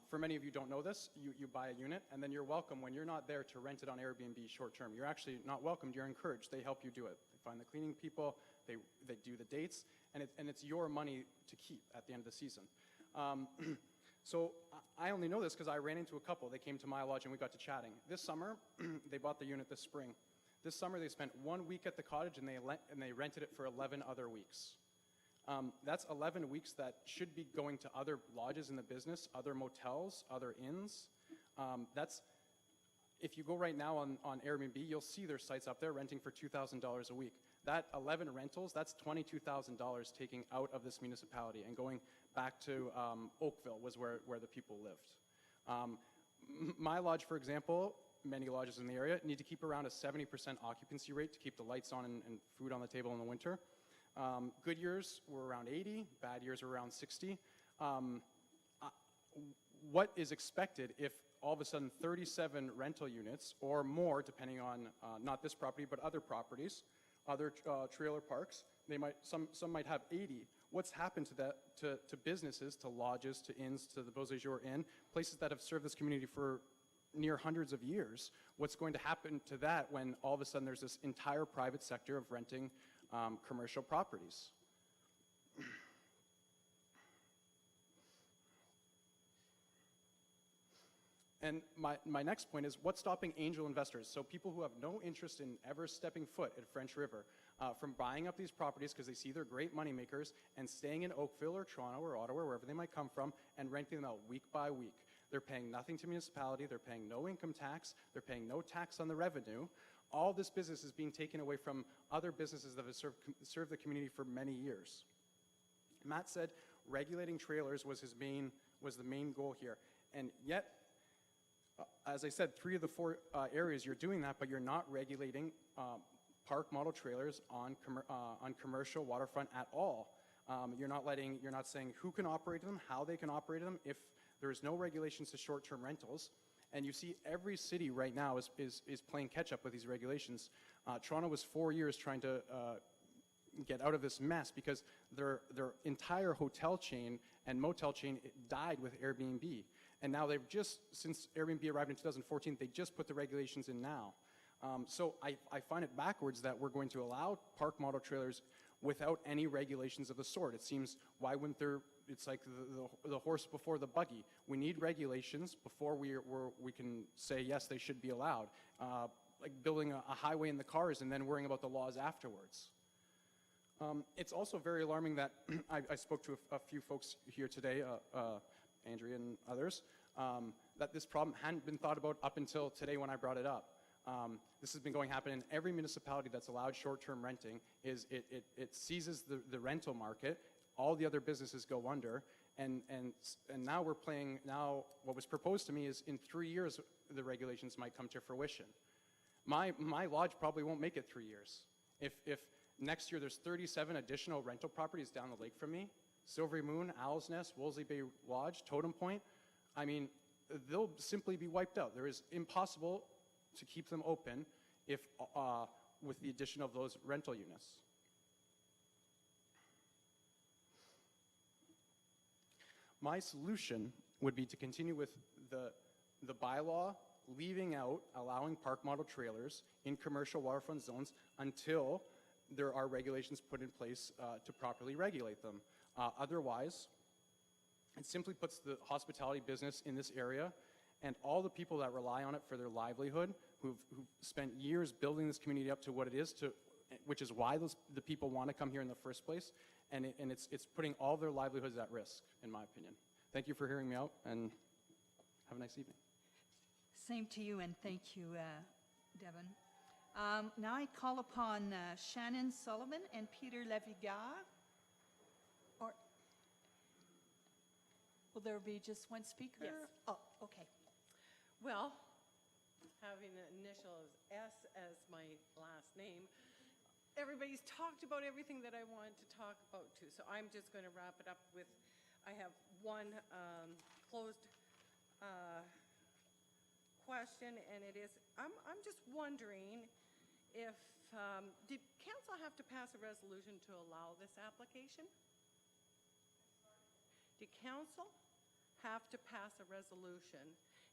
For many of you don't know this, you buy a unit, and then you're welcome when you're not there to rent it on Airbnb short-term. You're actually not welcomed, you're encouraged. They help you do it. They find the cleaning people, they do the dates, and it's your money to keep at the end of the season. So I only know this because I ran into a couple. They came to my lodge and we got to chatting. This summer, they bought the unit this spring. This summer they spent 1 week at the cottage and they rented it for 11 other weeks. That's 11 weeks that should be going to other lodges in the business, other motels, other inns. If you go right now on Airbnb, you'll see their sites up there renting for $2,000 a week. That 11 rentals, that's $22,000 taking out of this municipality and going back to Oakville was where the people lived. My lodge, for example, many lodges in the area need to keep around a 70% occupancy rate to keep the lights on and food on the table in the winter. Good years were around 80, bad years were around 60. What is expected if all of a sudden 37 rental units or more, depending on not this property but other properties, other trailer parks, some might have 80. What's happened to that to businesses, to lodges, to inns, to the Beaux Jours Inn, places that have served this community for near hundreds of years? What's going to happen to that when all of a sudden there's this entire private sector of renting commercial properties? And my next point is what's stopping angel investors, so people who have no interest in ever stepping foot at French River, from buying up these properties because they see they're great moneymakers and staying in Oakville or Toronto or Ottawa, or wherever they might come from, and renting them out week by week. They're paying nothing to municipality, they're paying no income tax, they're paying no tax on the revenue. All this business is being taken away from other businesses that have served the community for many years. Matt said regulating trailers was the main goal here, and yet, as I said, 3 of the 4 areas you're doing that, but you're not regulating park model trailers on commercial waterfront at all. You're not saying who can operate them, how they can operate them. If there is no regulations to short-term rentals, and you see every city right now is playing catch-up with these regulations. Toronto was 4 years trying to get out of this mess because their entire hotel chain and motel chain died with Airbnb. And now they've just, since Airbnb arrived in 2014, they just put the regulations in now. So I find it backwards that we're going to allow park model trailers without any regulations of the sort. It seems, why wouldn't there, it's like the horse before the buggy. We need regulations before we can say, yes, they should be allowed. Like building a highway in the cars and then worrying about the laws afterwards. It's also very alarming that I spoke to a few folks here today, Andrea and others, that this problem hadn't been thought about up until today when I brought it up. This has been happening in every municipality that's allowed short-term renting. Is it seizes the rental market, all the other businesses go under, and now we're playing. Now what was proposed to me is in 3 years the regulations might come to fruition. My lodge probably won't make it 3 years. If next year there's 37 additional rental properties down the lake from me, Silvery Moon, Owl's Nest, Wolseley Bay Lodge, Totem Point, I mean, they'll simply be wiped out. There is impossible to keep them open if with the addition of those rental units. My solution would be to continue with the bylaw, leaving out allowing park model trailers in commercial waterfront zones until there are regulations put in place to properly regulate them. Otherwise, it simply puts the hospitality business in this area and all the people that rely on it for their livelihood, who've spent years building this community up to what it is, which is why the people want to come here in the first place, and it's putting all their livelihoods at risk, in my opinion. Thank you for hearing me out, and have a nice evening. Same to you, and thank you, Devin. Now I call upon Shannon Sullivan and Peter Levigard. Or will there be just one speaker? Yes. Oh, okay. Well, having the initials S as my last name, everybody's talked about everything that I wanted to talk about too. So I'm just going to wrap it up with, I have one closed question, and it is, I'm just wondering if, did council have to pass a resolution to allow this application? Did council have to pass a resolution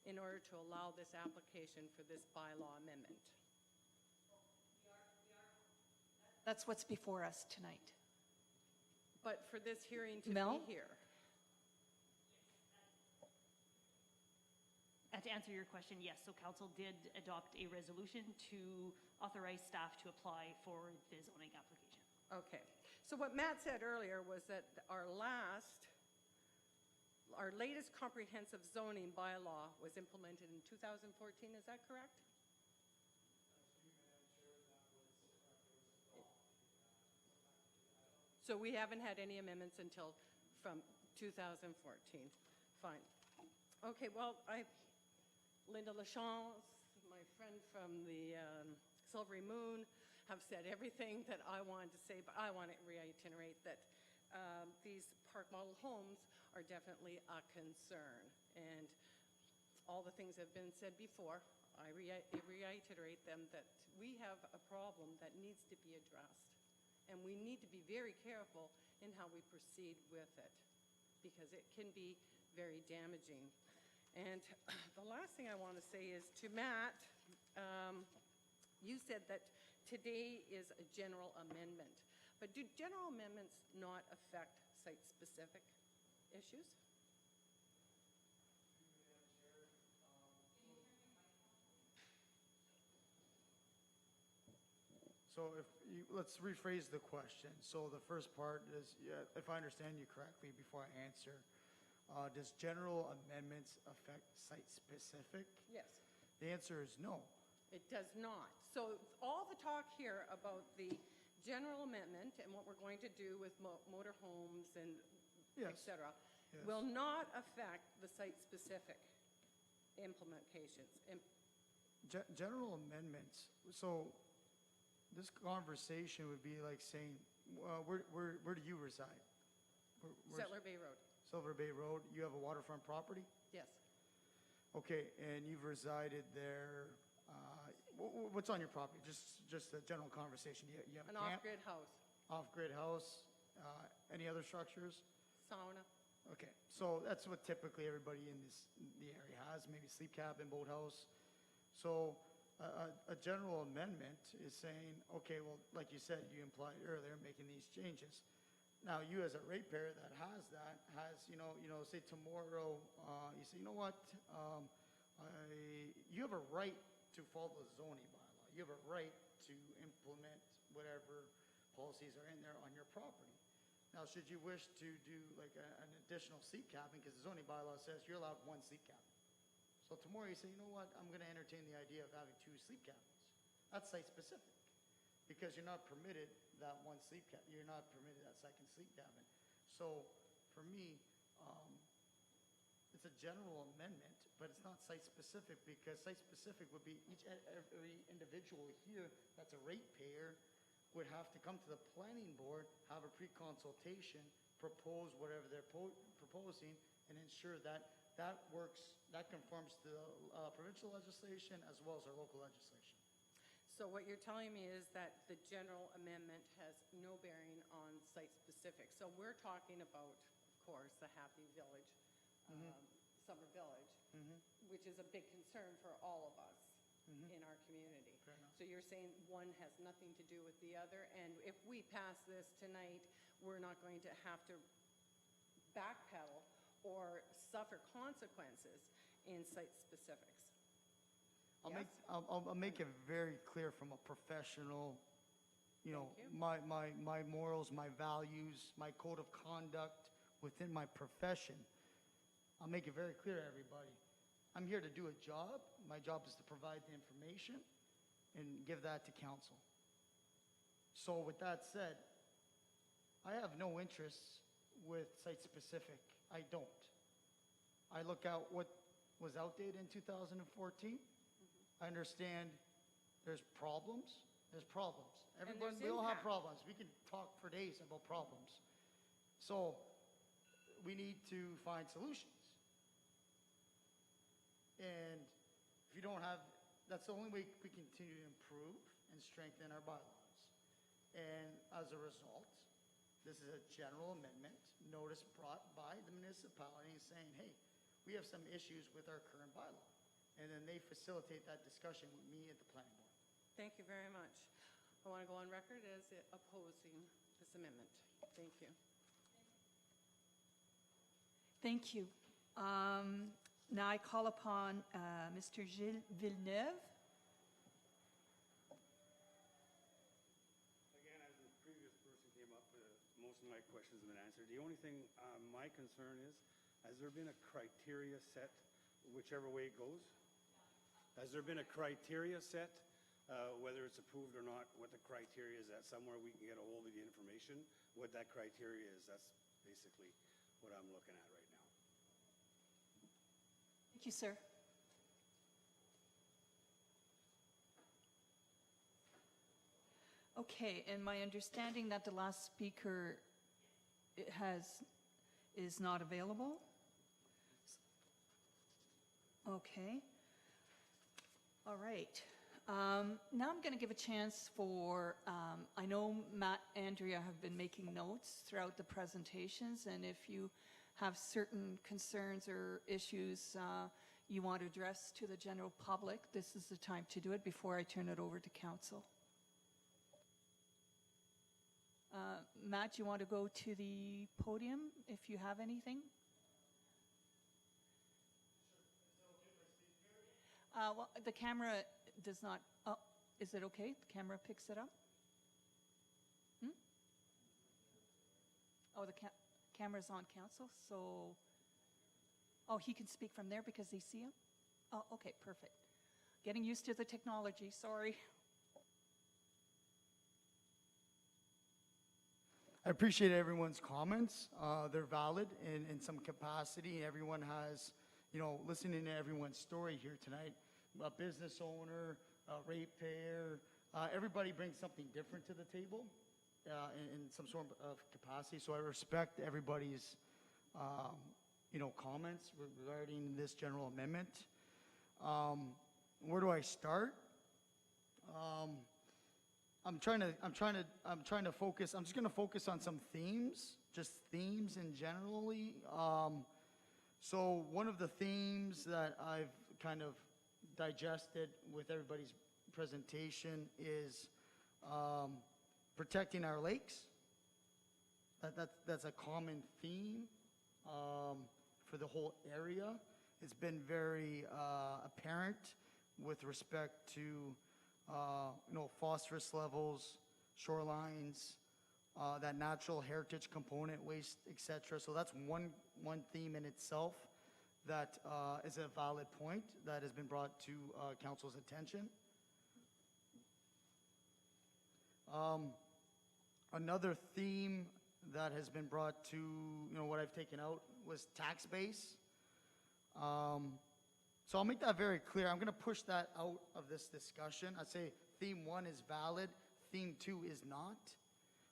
in order to allow this application for this bylaw amendment? That's what's before us tonight. But for this hearing to Mel? be here? To answer your question, yes, so council did adopt a resolution to authorize staff to apply for the zoning application. Okay. So what Matt said earlier was that our latest comprehensive zoning bylaw was implemented in 2014, is that correct? So we haven't had any amendments until from 2014. Fine. Okay, well, Linda Lachance, my friend from the Silvery Moon, have said everything that I wanted to say, but I want to reiterate that these park model homes are definitely a concern. And all the things that have been said before, I reiterate them, that we have a problem that needs to be addressed. And we need to be very careful in how we proceed with it, because it can be very damaging. And the last thing I want to say is to Matt, you said that today is a general amendment, but do general amendments not affect site-specific issues? So let's rephrase the question. So the first part is, if I understand you correctly before I answer, does general amendments affect site-specific? Yes. The answer is no. It does not. So all the talk here about the general amendment and what we're going to do with motorhomes and et cetera will not affect the site-specific implications. General amendments, so this conversation would be like saying, where do you reside? Settler Bay Road. Silver Bay Road, you have a waterfront property? Yes. Okay, and you've resided there, what's on your property? Just a general conversation. You have An a camp? off-grid house. Off-grid house, any other structures? Sauna. Okay, so that's what typically everybody in the area has, maybe sleep cabin, boathouse. So a general amendment is saying, okay, well, like you said, you implied earlier, making these changes. Now, you as a ratepayer that has, say tomorrow, you say, you know what, you have a right to follow the zoning bylaw. You have a right to implement whatever policies are in there on your property. Now, should you wish to do like an additional sleep cabin, because the zoning bylaw says you're allowed one sleep cabin. So tomorrow you say, you know what, I'm going to entertain the idea of having 2 sleep cabins. That's site-specific, because you're not permitted that one sleep cabin. You're not permitted that second sleep cabin. So for me, it's a general amendment, but it's not site-specific, because site-specific would be every individual here that's a ratepayer would have to come to the planning board, have a pre-consultation, propose whatever they're proposing, and ensure that that works, that conforms to the provincial legislation as well as our local legislation. So what you're telling me is that the general amendment has no bearing on site-specific. So we're talking about, of course, the Happy Village, Summer Village, which is a big concern for all of us in our community. So you're saying one has nothing to do with the other, and if we pass this tonight, we're not going to have to backpedal or suffer consequences in site-specifics. I'll make it very clear from a professional, my morals, my values, my code of conduct within my profession. I'll make it very clear to everybody. I'm here to do a job. My job is to provide the information and give that to council. So with that said, I have no interests with site-specific. I don't. I look at what was outdated in 2014. I understand there's problems. There's problems. Everybody, we all have problems. We can talk for days about problems. So we need to find solutions. And if you don't have, that's the only way we continue to improve and strengthen our bylaws. And as a result, this is a general amendment, notice brought by the municipality saying, hey, we have some issues with our current bylaw. And then they facilitate that discussion with me at the planning board. Thank you very much. I want to go on record as opposing this amendment. Thank you. Thank you. Now I call upon Mr. Gilles Villeneuve. Again, as the previous person came up, most of my questions have been answered. The only thing my concern is, has there been a criteria set, whichever way it goes? Has there been a criteria set, whether it's approved or not, what the criteria is, that somewhere we can get a hold of the information, what that criteria is? That's basically what I'm looking at right now. Thank you, sir. Okay, and my understanding that the last speaker is not available. Okay. All right. Now I'm going to give a chance for, I know Matt, Andrea have been making notes throughout the presentations, and if you have certain concerns or issues you want to address to the general public, this is the time to do it before I turn it over to council. Matt, you want to go to the podium if you have anything? Well, the camera does not, oh, is it okay? The camera picks it up? Hmm? Oh, the camera's on council, so, oh, he can speak from there because they see him? Oh, okay, perfect. Getting used to the technology, sorry. I appreciate everyone's comments. They're valid in some capacity. Everyone has, listening to everyone's story here tonight, a business owner, a ratepayer, everybody brings something different to the table in some sort of capacity. So I respect everybody's, comments regarding this general amendment. Where do I start? I'm trying to focus. I'm just going to focus on some themes, just themes in generally. So one of the themes that I've kind of digested with everybody's presentation is protecting our lakes. That's a common theme for the whole area. It's been very apparent with respect to phosphorus levels, shorelines, that natural heritage component, waste, etc. So that's one theme in itself that is a valid point that has been brought to council's attention. Another theme that has been brought to, what I've taken out was tax base. So I'll make that very clear. I'm going to push that out of this discussion. I'd say theme 1 is valid, theme 2 is not.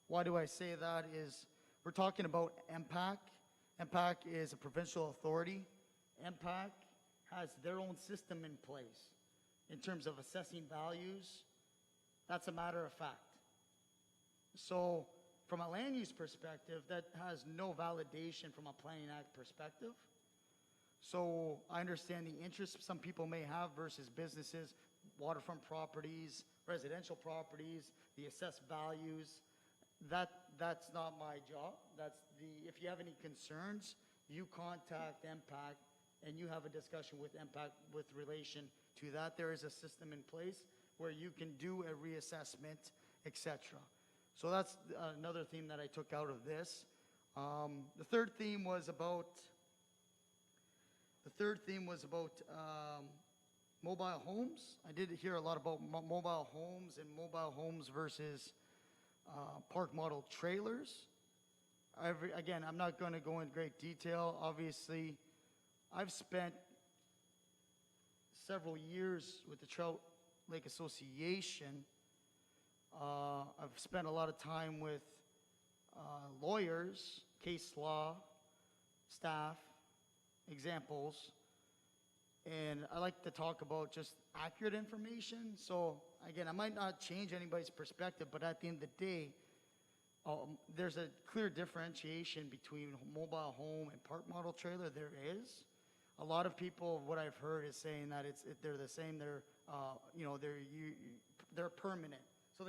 Why do I say that is we're talking about MPAC. MPAC is a provincial authority. MPAC has their own system in place in terms of assessing values. That's a matter of fact. So from a land use perspective, that has no validation from a Planning Act perspective. So I understand the interest some people may have versus businesses, waterfront properties, residential properties, the assessed values. That's not my job. If you have any concerns, you contact MPAC and you have a discussion with MPAC with relation to that. There is a system in place where you can do a reassessment, etc. So that's another theme that I took out of this. The third theme was about mobile homes. I did hear a lot about mobile homes and mobile homes versus park model trailers. Again, I'm not going to go in great detail. Obviously, I've spent several years with the Trout Lake Association. I've spent a lot of time with lawyers, case law, staff, examples, and I like to talk about just accurate information. So again, I might not change anybody's perspective, but at the end of the day, there's a clear differentiation between mobile home and park model trailer. There is. A lot of people, what I've heard is saying that they're the same. They're they're permanent. So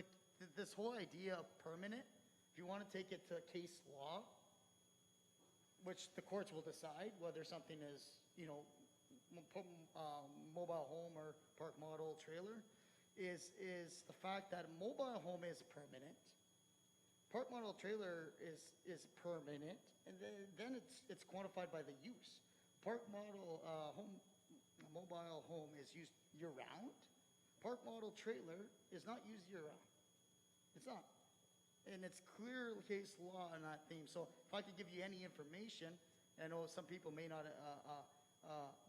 this whole idea of permanent, if you want to take it to case law, which the courts will decide whether something is, mobile home or park model trailer, is the fact that a mobile home is permanent. Park model trailer is permanent, and then it's quantified by the use. Park model mobile home is used year-round. Park model trailer is not used year-round. It's not. And it's clear case law on that theme. So if I could give you any information, I know some people may not,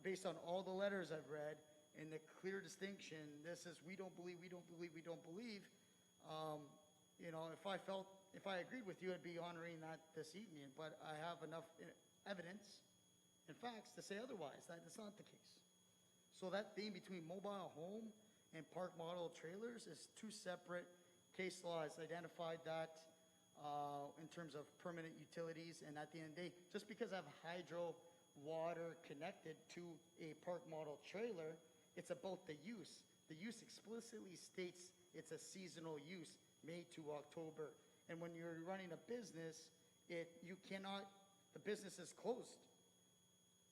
based on all the letters I've read and the clear distinction, this is we don't believe, we don't believe, we don't believe. If I agreed with you, I'd be honoring that this evening. But I have enough evidence and facts to say otherwise. That's not the case. So that theme between mobile home and park model trailers is two separate case laws identified that in terms of permanent utilities. And at the end of the day, just because I have hydro water connected to a park model trailer, it's about the use. The use explicitly states it's a seasonal use, May to October. And when you're running a business, the business is closed.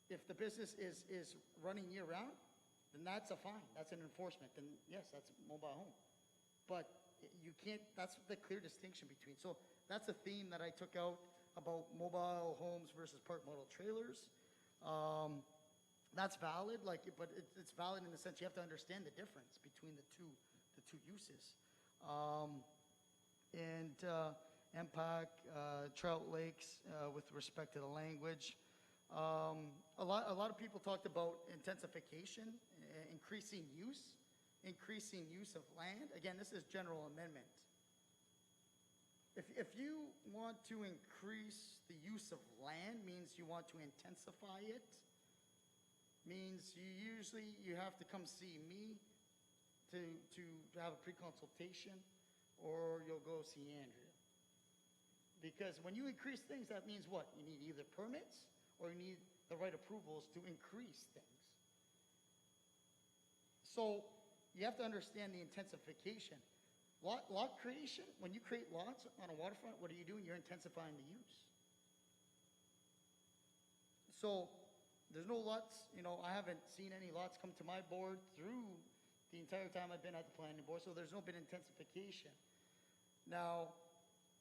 If the business is running year-round, then that's a fine. That's an enforcement. Then, yes, that's a mobile home. But you can't, that's the clear distinction between. So that's a theme that I took out about mobile homes versus park model trailers. That's valid, but it's valid in the sense you have to understand the difference between the two uses. MPAC, trout lakes, with respect to the language. A lot of people talked about intensification, increasing use of land. Again, this is general amendment. If you want to increase the use of land, means you want to intensify it, means you have to come see me to have a pre-consultation, or you'll go see Andrea. Because when you increase things, that means what? You need either permits or you need the right approvals to increase things. So you have to understand the intensification. Lot creation, when you create lots on a waterfront, what are you doing? You're intensifying the use. So there's no lots, I haven't seen any lots come to my board through the entire time I've been at the planning board, so there's no been intensification. Now,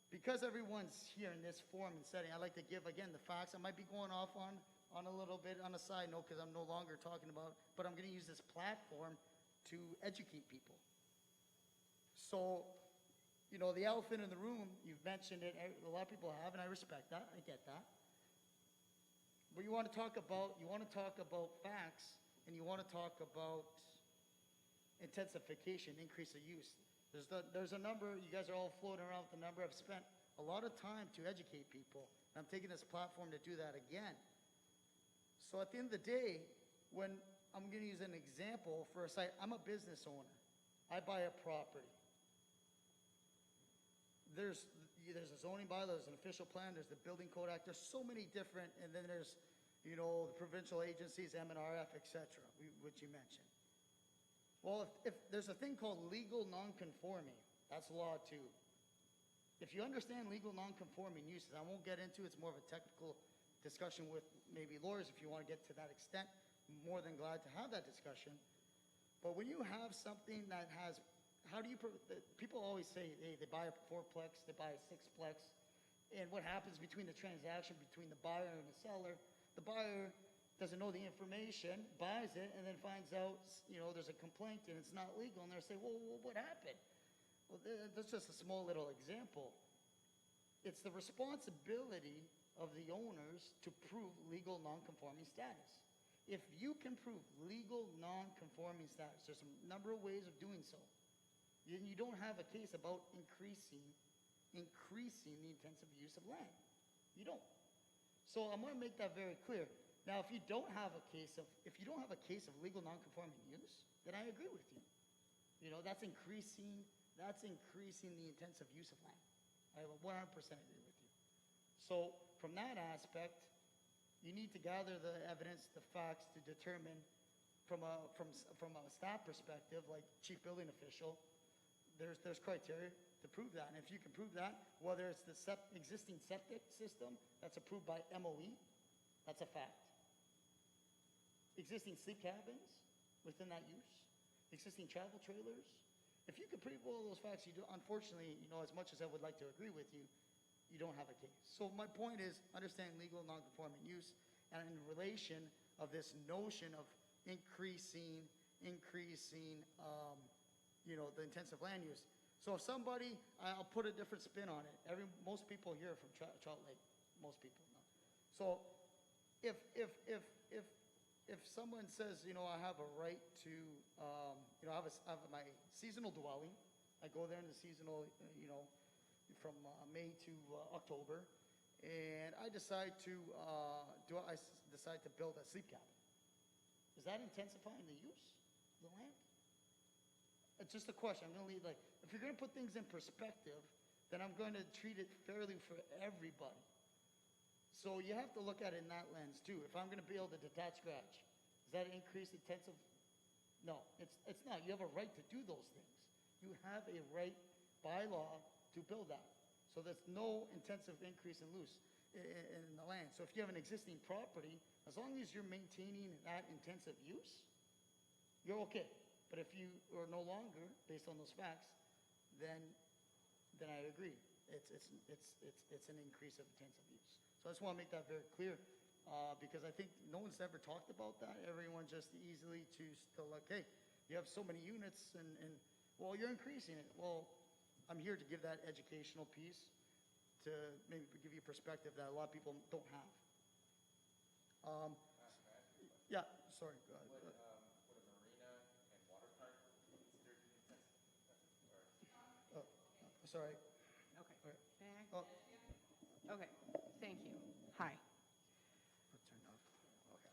because everyone's here in this forum and setting, I like to give, again, the facts. I might be going off on a little bit on a side note because I'm no longer talking about, but I'm going to use this platform to educate people. So, the elephant in the room, you've mentioned it, a lot of people have, and I respect that, I get that. But you want to talk about facts, and you want to talk about intensification, increase of use. There's a number, you guys are all floating around with the number. I've spent a lot of time to educate people. I'm taking this platform to do that again. So at the end of the day, when I'm going to use an example for a site, I'm a business owner. I buy a property. There's a zoning bylaw, there's an official plan, there's the building code act, there's so many different, and then there's, the provincial agencies, MNRF, et cetera, which you mentioned. Well, if there's a thing called legal nonconforming, that's law too. If you understand legal nonconforming uses, I won't get into it, it's more of a technical discussion with maybe lawyers if you want to get to that extent. I'm more than glad to have that discussion. But when you have something that has, people always say, hey, they buy a fourplex, they buy a sixplex, and what happens between the transaction between the buyer and the seller, the buyer doesn't know the information, buys it, and then finds out, there's a complaint and it's not legal, and they're saying, well, what happened? Well, that's just a small little example. It's the responsibility of the owners to prove legal non-conforming status. If you can prove legal non-conforming status, there's a number of ways of doing so. Then you don't have a case about increasing the intensive use of land. You don't. So I'm going to make that very clear. Now, if you don't have a case of legal nonconforming use, then I agree with you. You know, that's increasing the intensive use of land. I 100% agree with you. So from that aspect, you need to gather the evidence, the facts to determine from a staff perspective, like chief building official, there's criteria to prove that. And if you can prove that, whether it's the existing septic system that's approved by MOE, that's a fact. Existing sleep cabins within that use, existing travel trailers. If you can prove all those facts, you do, unfortunately, you know, as much as I would like to agree with you, you don't have a case. So my point is, understand legal non-conforming use, and in relation of this notion of increasing, you know, the intensive land use. So if somebody, I'll put a different spin on it. Most people here are from Trout Lake. Most people know. So if someone says, you know, I have a right to, you know, I have my seasonal dwelling. I go there in the seasonal, you know, from May to October, and I decide to decide to build a sleep cabin. Is that intensifying the use of the land? It's just a question. I'm going to leave, like, if you're going to put things in perspective, then I'm going to treat it fairly for everybody. So you have to look at it in that lens too. If I'm going to build a detached garage, does that increase intensive? No, it's not. You have a right to do those things. You have a right by law to build that. So there's no intensive increase in the land. So if you have an existing property, as long as you're maintaining that intensive use, you're okay. But if you are no longer, based on those facts, then I agree. It's an increase of intensive use. So I just want to make that very clear, because I think no one's ever talked about that. Everyone just easily chooses to, like, hey, you have so many units, and well, you're increasing it. Well, I'm here to give that educational piece to maybe give you perspective that a lot of people don't have. Yeah, sorry. Go ahead. Would a marina and water park be considered an intensive? Sorry. Okay. All right. May I? Oh. Okay, thank you. Hi. Turn off. Okay,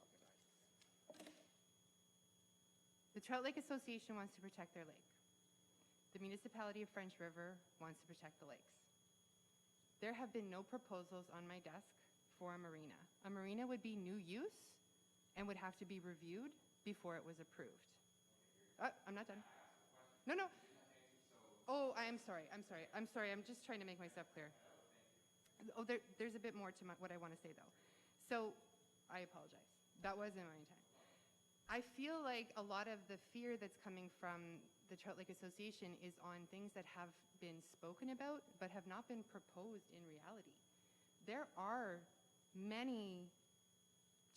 I'll get back. The Trout Lake Association wants to protect their lake. The municipality of French River wants to protect the lakes. There have been no proposals on my desk for a marina. A marina would be new use and would have to be reviewed before it was approved. I'm not done. No. Oh, I'm sorry. I'm just trying to make myself clear. Oh, there's a bit more to what I want to say, though. So I apologize. That wasn't my intent. I feel like a lot of the fear that's coming from the Trout Lake Association is on things that have been spoken about but have not been proposed in reality. There are many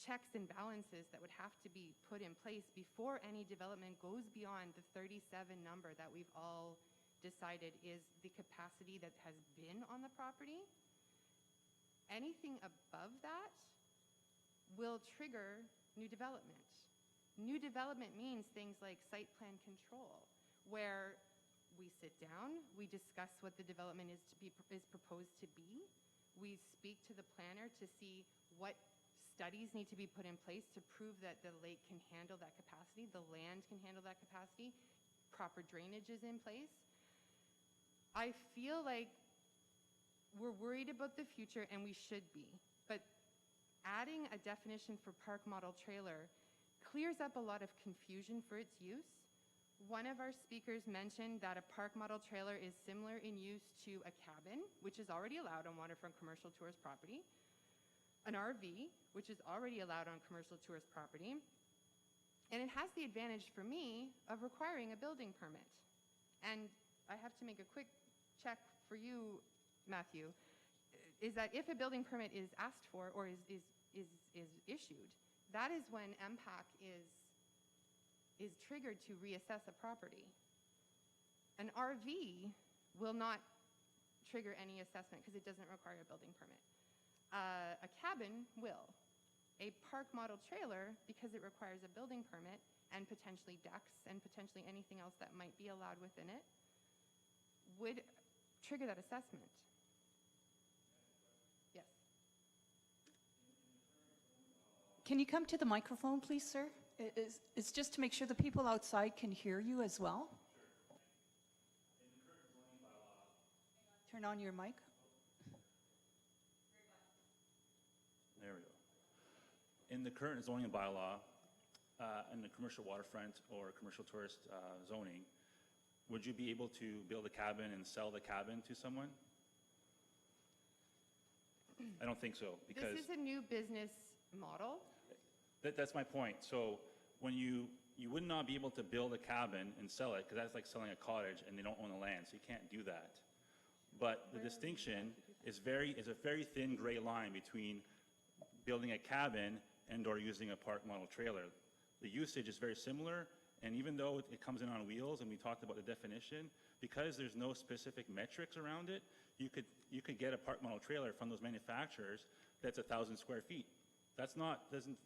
checks and balances that would have to be put in place before any development goes beyond the 37 number that we've all decided is the capacity that has been on the property. Anything above that will trigger new development. New development means things like site plan control, where we sit down, we discuss what the development is proposed to be. We speak to the planner to see what studies need to be put in place to prove that the lake can handle that capacity, the land can handle that capacity, proper drainage is in place. I feel like we're worried about the future, and we should be, but adding a definition for park model trailer clears up a lot of confusion for its use. One of our speakers mentioned that a park model trailer is similar in use to a cabin, which is already allowed on waterfront commercial tourist property, an RV, which is already allowed on commercial tourist property, and it has the advantage for me of requiring a building permit. And I have to make a quick check for you, Matthew, is that if a building permit is asked for or is issued, that is when MPAC is triggered to reassess a property. An RV will not trigger any assessment because it doesn't require a building permit. A cabin will. A park model trailer, because it requires a building permit and potentially decks and potentially anything else that might be allowed within it, would trigger that assessment. Yes. Can you come to the microphone, please, sir? It's just to make sure the people outside can hear you as well. Turn on your mic. There we go. In the current zoning bylaw, in the commercial waterfront or commercial tourist zoning, would you be able to build a cabin and sell the cabin to someone? I don't think so, because This is a new business model. that's my point. So when you would not be able to build a cabin and sell it, because that's like selling a cottage and they don't own the land, so you can't do that. But the distinction is a very thin gray line between building a cabin and or using a park model trailer. The usage is very similar, and even though it comes in on wheels, and we talked about the definition, because there's no specific metrics around it, you could get a park model trailer from those manufacturers that's 1,000 square feet. Doesn't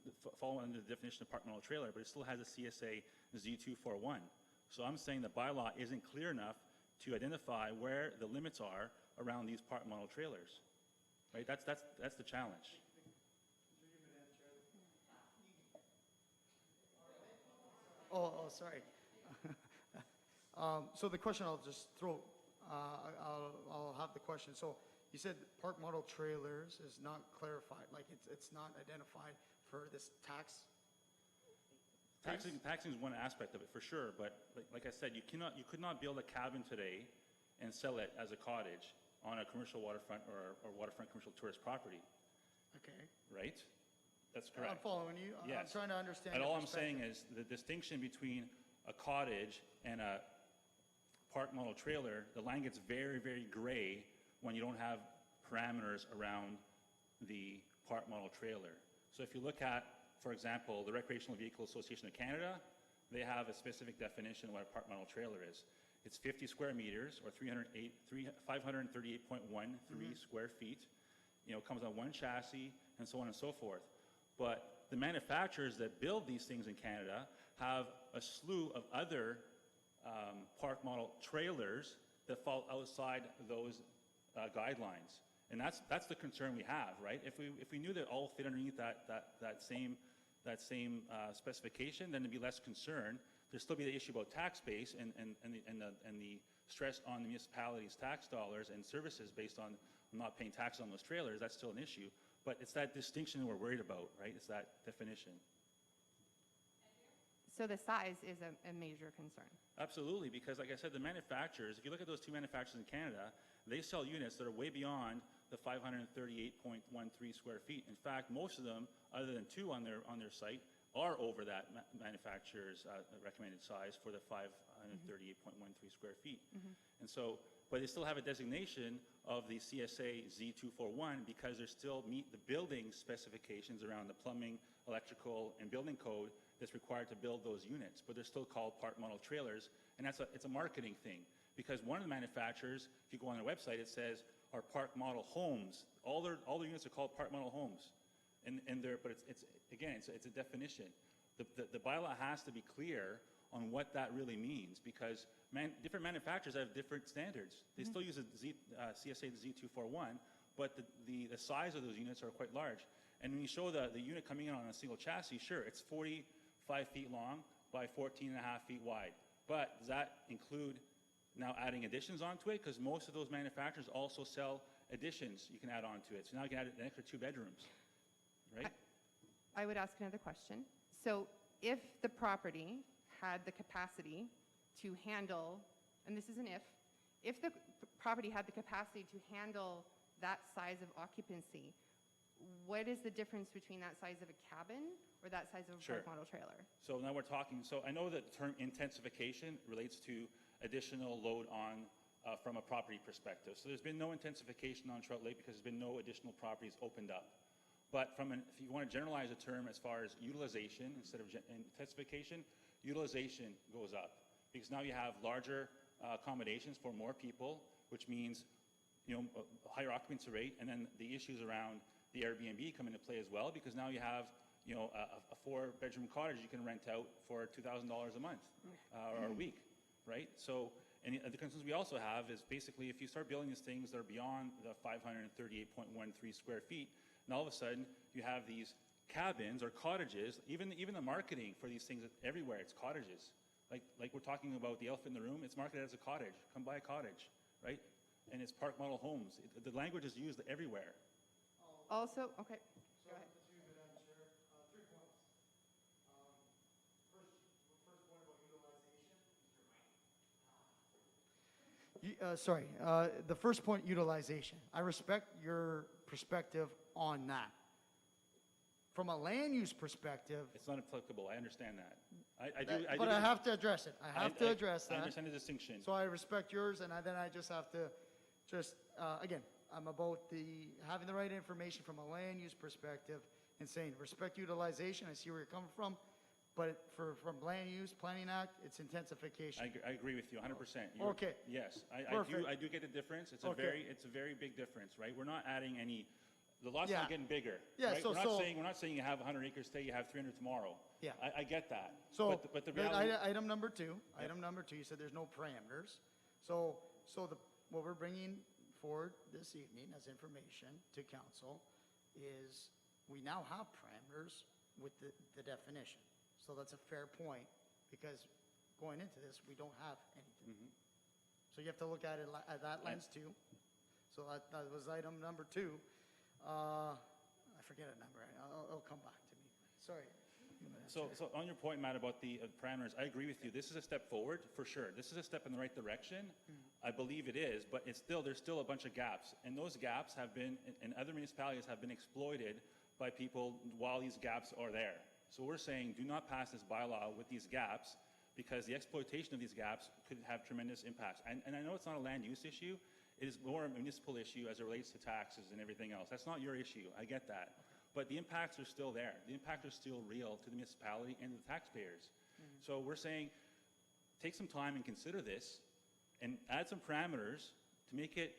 fall under the definition of park model trailer, but it still has a CSA Z241. So I'm saying the bylaw isn't clear enough to identify where the limits are around these park model trailers. Right? That's the challenge. Oh, sorry. So the question I'll just throw, I'll have the question. So you said park model trailers is not clarified, like it's not identified for this tax? Taxing is one aspect of it for sure, but like I said, you could not build a cabin today and sell it as a cottage on a commercial waterfront or waterfront commercial tourist property. Okay. Right? That's correct. I'm following you. I'm Yes. trying to understand. And your all I'm saying perspective. is the distinction between a cottage and a park model trailer, the line gets very, very gray when you don't have parameters around the park model trailer. So if you look at, for example, the Recreational Vehicle Association of Canada, they have a specific definition of what a park model trailer is. It's 50 square meters or 538.13 square feet. You know, it comes on one chassis and so on and so forth. But the manufacturers that build these things in Canada have a slew of other park model trailers that fall outside those guidelines. And that's the concern we have, right? If we knew that all fit underneath that same specification, then there'd be less concern. There'd still be the issue about tax base and the stress on the municipalities' tax dollars and services based on not paying taxes on those trailers. That's still an issue. But it's that distinction that we're worried about, right? It's that definition. So the size is a major concern. Absolutely, because like I said, the manufacturers, if you look at those two manufacturers in Canada, they sell units that are way beyond the 538.13 square feet. In fact, most of them, other than two on their site, are over that manufacturer's recommended size for the 538.13 square feet. And so, but they still have a designation of the CSA Z241 because they still meet the building specifications around the plumbing, electrical, and building code that's required to build those units. But they're still called park model trailers, and it's a marketing thing. Because one of the manufacturers, if you go on their website, it says are park model homes. All their units are called park model homes, but it's a definition. The bylaw has to be clear on what that really means because different manufacturers have different standards. They still use a CSA Z241, but the size of those units are quite large. And when you show the unit coming in on a single chassis, sure, it's 45 feet long by 14 and a half feet wide. But does that include now adding additions onto it? Because most of those manufacturers also sell additions you can add onto it. So now you can add an extra 2 bedrooms, right? I would ask another question. So if the property had the capacity to handle, and this is an if the property had the capacity to handle that size of occupancy, what is the difference between that size of a cabin or that size of a park model trailer? So now we're talking, so I know that the term intensification relates to additional load on from a property perspective. So there's been no intensification on Trout Lake because there's been no additional properties opened up. But if you want to generalize a term as far as utilization instead of intensification, utilization goes up because now you have larger accommodations for more people, which means a higher occupancy rate, and then the issues around the Airbnb come into play as well because now you have a 4-bedroom cottage you can rent out for $2,000 a month or a week, right? So, and the concerns we also have is basically if you start building these things that are beyond the 538.13 square feet, and all of a sudden you have these cabins or cottages, even the marketing for these things everywhere, it's cottages. Like we're talking about the elephant in the room, it's marketed as a cottage. Come buy a cottage, right? And it's park model homes. The language is used everywhere. Also, okay, go ahead. The first point, utilization. I respect your perspective on that. From a land use perspective, It's not applicable. I understand that. but I have to address it. I have to address that. I understand the distinction. So I respect yours, and then I just have to, again, I'm about having the right information from a land use perspective and saying, respect utilization, I see where you're coming from, but from land use, planning act, it's intensification. I agree with you 100%. Okay. Yes, Perfect. I do get the difference. It's Okay. it's a very big difference, right? We're not adding any, the lot's Yeah. not getting bigger. Yeah, right? so- We're not saying you have 100 acres today, you have 300 tomorrow. Yeah. I get that. So, but the reality, item number two, you said there's no parameters. So what we're bringing forward this evening as information to council is we now have parameters with the definition. So that's a fair point, because going into this, we don't have anything. Mm-hmm. So you have to look at it at that lens too. So that was item number two. I forget a number. It'll come back to me. Sorry. So on your point, Matt, about the parameters, I agree with you. This is a step forward, for sure. This is a step in the right direction. I believe it is, but there's still a bunch of gaps. And those gaps have been, and other municipalities have been exploited by people while these gaps are there. So we're saying, do not pass this bylaw with these gaps, because the exploitation of these gaps could have tremendous impacts. And I know it's not a land use issue. It is more a municipal issue as it relates to taxes and everything else. That's not your issue. I get that. But the impacts are still there. The impacts are still real to the municipality and the taxpayers. So we're saying, take some time and consider this and add some parameters to make it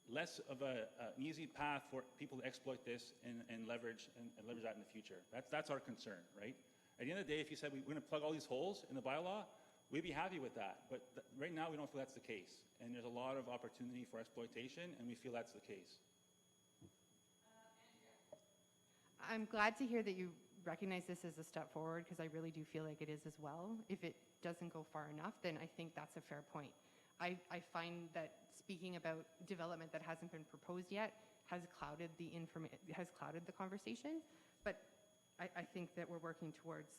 less of an easy path for people to exploit this and leverage that in the future. That's our concern, right? At the end of the day, if you said we're going to plug all these holes in the bylaw, we'd be happy with that. But right now, we don't feel that's the case. And there's a lot of opportunity for exploitation, and we feel that's the case. I'm glad to hear that you recognize this as a step forward, because I really do feel like it is as well. If it doesn't go far enough, then I think that's a fair point. I find that speaking about development that hasn't been proposed yet has clouded the conversation, but I think that we're working towards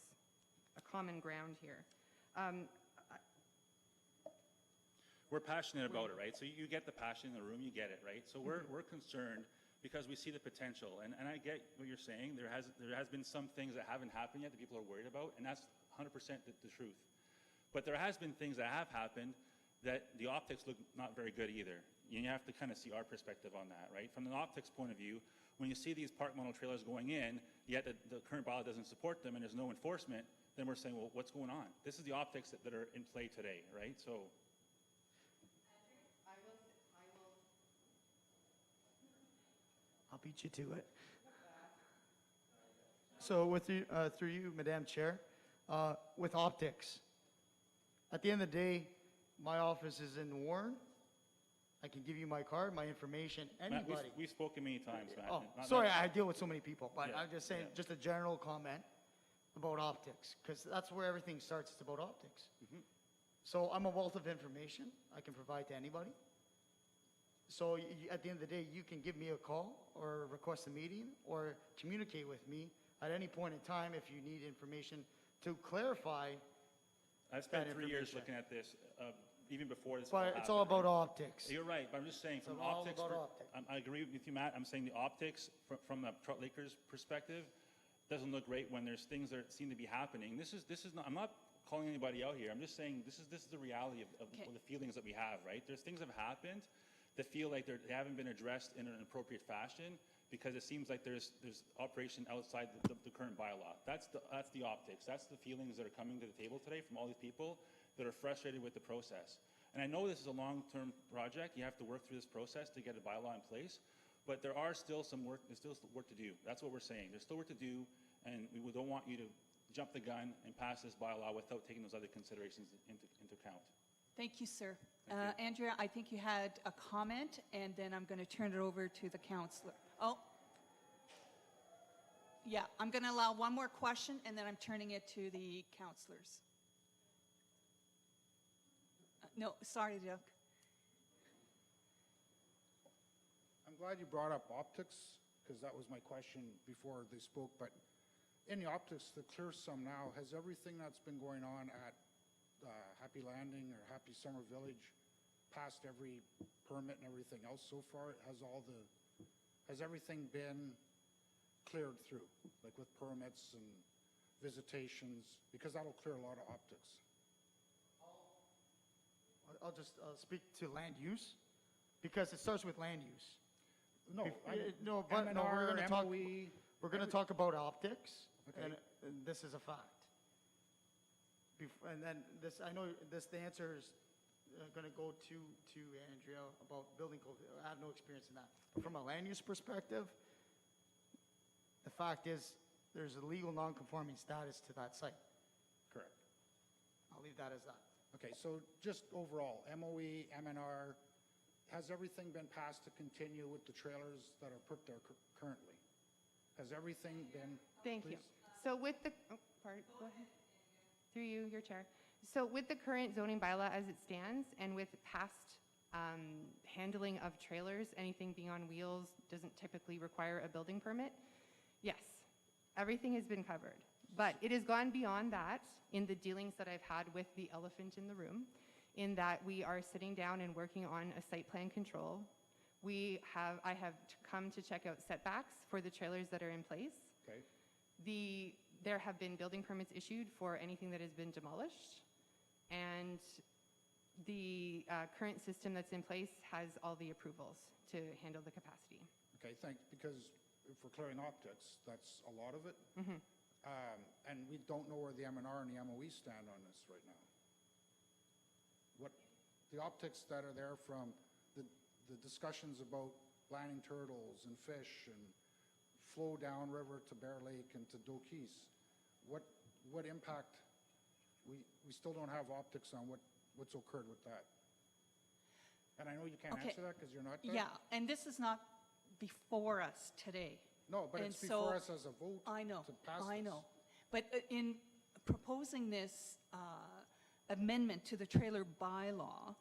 a common ground here. We're passionate about it, right? So you get the passion in the room, you get it, right? So we're concerned because we see the potential. And I get what you're saying. There has been some things that haven't happened yet that people are worried about, and that's 100% the truth. But there has been things that have happened that the optics look not very good either. You have to kind of see our perspective on that, right? From an optics point of view, when you see these park model trailers going in, yet the current bylaw doesn't support them and there's no enforcement, then we're saying, well, what's going on? This is the optics that are in play today, right? So. I'll beat you to it. So through you, Madam Chair, with optics, at the end of the day, my office is in Warren. I can give you my card, my information, anybody. Matt, we've spoken many times, Matt. Oh, sorry, I deal with so many people, but I'm just saying, just a general comment about optics, because that's where everything starts. It's about optics. So I'm a wealth of information I can provide to anybody. So at the end of the day, you can give me a call or request a meeting or communicate with me at any point in time if you need information to clarify. I've spent 3 years looking at this, even before this. But it's all about optics. You're right, but I'm just saying from optics. I agree with you, Matt. I'm saying the optics from the Trout Lakers perspective doesn't look great when there's things that seem to be happening. This is not. I'm not calling anybody out here. I'm just saying this is the reality of the feelings that we have. Right? There's things that have happened that feel like they haven't been addressed in an appropriate fashion because it seems like there's operation outside the current bylaw. That's the optics. That's the feelings that are coming to the table today from all these people that are frustrated with the process. And I know this is a long-term project. You have to work through this process to get a bylaw in place, but there's still work to do. That's what we're saying. There's still work to do, and we don't want you to jump the gun and pass this bylaw without taking those other considerations into account. Thank you, sir. Andrea, I think you had a comment, and then I'm going to turn it over to the councillor. Oh. yeah, I'm going to allow one more question, and then I'm turning it to the counselors. No, sorry, Doug. I'm glad you brought up optics, because that was my question before they spoke, but in the optics, the clear sum now, has everything that's been going on at Happy Landing or Happy Summer Village passed every permit and everything else so far? Has everything been cleared through, like with permits and visitations? Because that'll clear a lot of optics. I'll just speak to land use, because it starts with land use. No, No, but no, we're going to talk. MOE, We're going to talk about optics, Okay. and this is a fact. And then this, I know this. The answer is going to go to Andrea about building code. I have no experience in that. But from a land use perspective, the fact is there's a legal non-conforming status to that site. Correct. I'll leave that as that. Okay, so just overall, MOE, MNR, has everything been passed to continue with the trailers that are put there currently? Has everything been? Thank you. please? So with the, go ahead. Through you, your chair. So with the current zoning bylaw as it stands, and with past handling of trailers, anything being on wheels doesn't typically require a building permit. Yes, everything has been covered. But it has gone beyond that in the dealings that I've had with the elephant in the room, in that we are sitting down and working on a site plan control. I have come to check out setbacks for the trailers that are in place. Okay. There have been building permits issued for anything that has been demolished, and the current system that's in place has all the approvals to handle the capacity. Okay, thanks. Because if we're clearing optics, that's a lot of it. Mm-hmm. And we don't know where the MNR and the MOE stand on this right now. What the optics that are there from the discussions about landing turtles and fish and flow downriver to Bear Lake and to Dokees, what impact? We still don't have optics on what's occurred with that. And I know you can't answer that because you're not there. Yeah, and this is not before us today. No, but And it's before so- us as a vote I know, to pass I this. know. But in proposing this amendment to the trailer bylaw,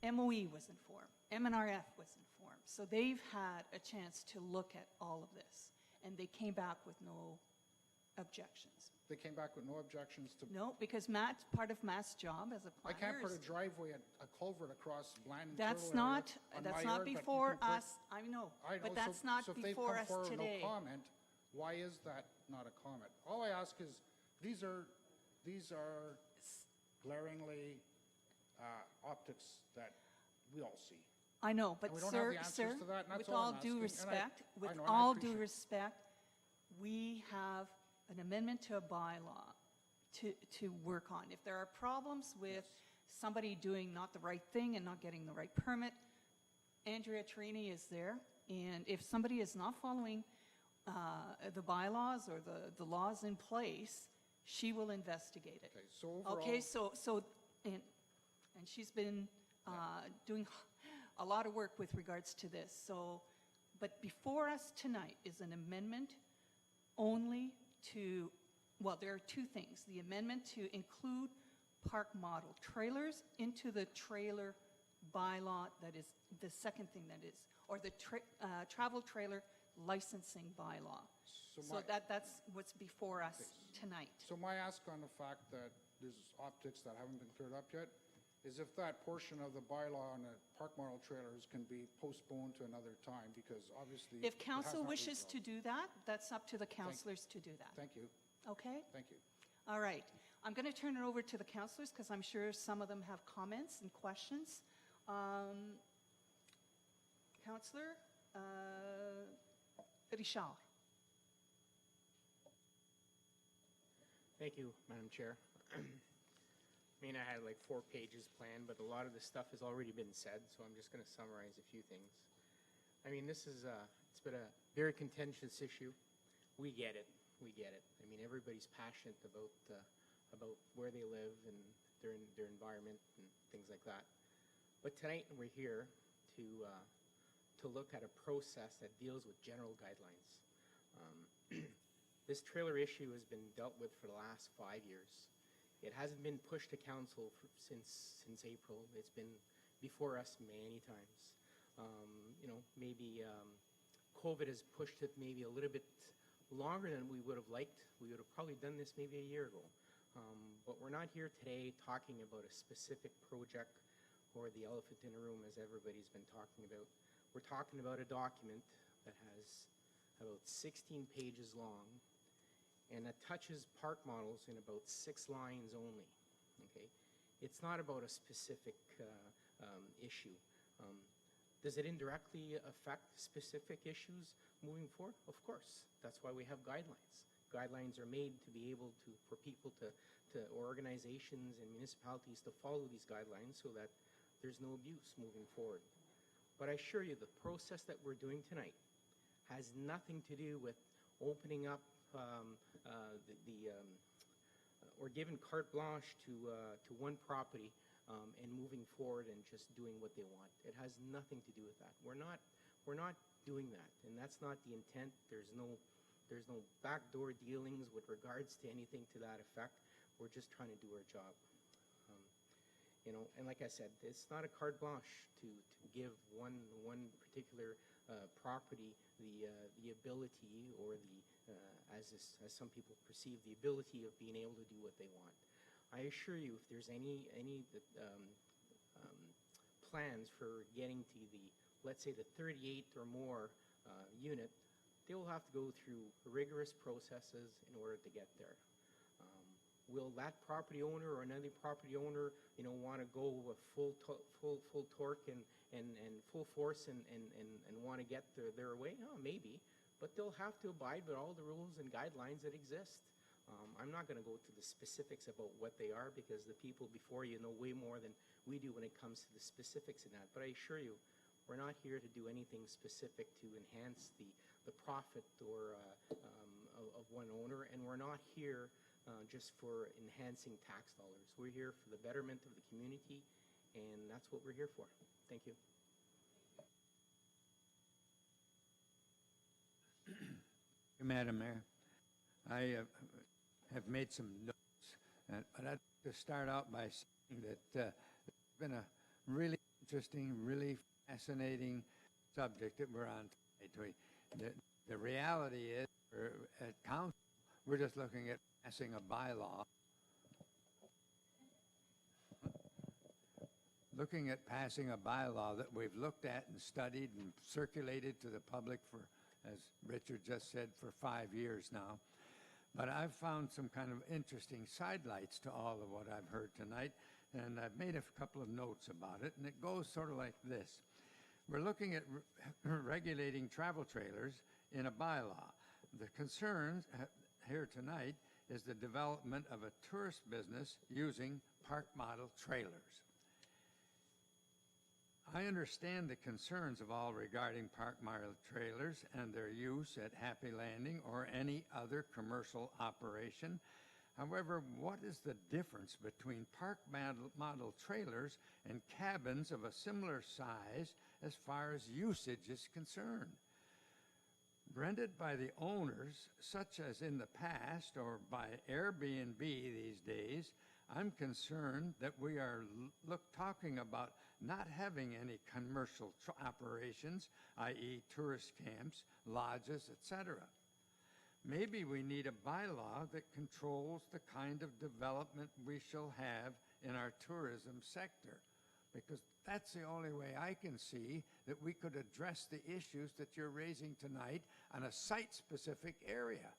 MOE was informed, MNRF was informed. So they've had a chance to look at all of this, and they came back with no objections. They came back with no objections to. No, because part of Matt's job as a I planner can't put is- a driveway, a culvert across Bland. That's not before us, I know, but that's not before us So if they've come forward today. with no comment, why is that not a comment? All I ask is, these are glaringly optics that we all see. I know, And but we don't have sir, the answers sir, to that, and that's with all all I'm due asking, and I respect, with know, and I all due appreciate- respect, we have an amendment to a bylaw to work on. If there are problems with somebody doing not the right thing and not getting the right permit, Andrea Trini is there, and if somebody is not following the bylaws or the laws in place, she will investigate it. Okay, so overall. Okay, and she's been doing a lot of work with regards to this. So, but before us tonight is an amendment only to, well, there are two things. The amendment to include park model trailers into the trailer bylaw, that is the second thing that is, or the travel trailer licensing bylaw. So that's what's before us tonight. So my ask on the fact that there's optics that haven't been cleared up yet is if that portion of the bylaw on the park model trailers can be postponed to another time, because obviously. If it has council not wishes to resolved. do that, that's up to the councilors to do that. Thank you, Okay? thank you. All right. I'm going to turn it over to the councilors because I'm sure some of them have comments and questions. Councillor Richard. Thank you, Madam Chair. I mean, I had like 4 pages planned, but a lot of the stuff has already been said, so I'm just going to summarize a few things. I mean, this is it's been a very contentious issue. We get it. We get it. I mean, everybody's passionate about where they live and their environment and things like that. But tonight we're here to look at a process that deals with general guidelines. This trailer issue has been dealt with for the last 5 years. It hasn't been pushed to council since April. It's been before us many times. Maybe COVID has pushed it maybe a little bit longer than we would have liked. We would have probably done this maybe a year ago. But we're not here today talking about a specific project or the elephant in the room, as everybody's been talking about. We're talking about a document that has about 16 pages long, and that touches park models in about 6 lines only. Okay, it's not about a specific issue. Does it indirectly affect specific issues moving forward? Of course. That's why we have guidelines. Guidelines are made to be able to, for people to organizations and municipalities to follow these guidelines so that there's no abuse moving forward. But I assure you, the process that we're doing tonight has nothing to do with opening up or giving carte blanche to one property and moving forward and just doing what they want. It has nothing to do with that. We're not doing that, and that's not the intent. There's no backdoor dealings with regards to anything to that effect. We're just trying to do our job. And like I said, it's not a carte blanche to give one particular property the ability or as some people perceive, the ability of being able to do what they want. I assure you, if there's any plans for getting to let's say the 38th or more unit, they will have to go through rigorous processes in order to get there. Will that property owner or another property owner, want to go with full torque and full force and want to get their way? Oh, maybe, but they'll have to abide by all the rules and guidelines that exist. I'm not going to go to the specifics about what they are because the people before you know way more than we do when it comes to the specifics in that. But I assure you, we're not here to do anything specific to enhance the profit or of one owner, and we're not here just for enhancing tax dollars. We're here for the betterment of the community, and that's what we're here for. Thank you. Madam Mayor, I have made some notes, but I'd like to start out by saying that it's been a really interesting, really fascinating subject that we're on tonight. The reality is, at council, we're just looking at passing a bylaw. Looking at passing a bylaw that we've looked at and studied and circulated to the public for, as Richard just said, for 5 years now. But I've found some kind of interesting sidelights to all of what I've heard tonight, and I've made a couple of notes about it, and it goes sort of like this. We're looking at regulating travel trailers in a bylaw. The concern here tonight is the development of a tourist business using park model trailers. I understand the concerns of all regarding park model trailers and their use at Happy Landing or any other commercial operation. However, what is the difference between park model trailers and cabins of a similar size as far as usage is concerned? Rented by the owners, such as in the past, or by Airbnb these days, I'm concerned that we are talking about not having any commercial operations, i.e. tourist camps, lodges, etc. Maybe we need a bylaw that controls the kind of development we shall have in our tourism sector, because that's the only way I can see that we could address the issues that you're raising tonight on a site-specific area.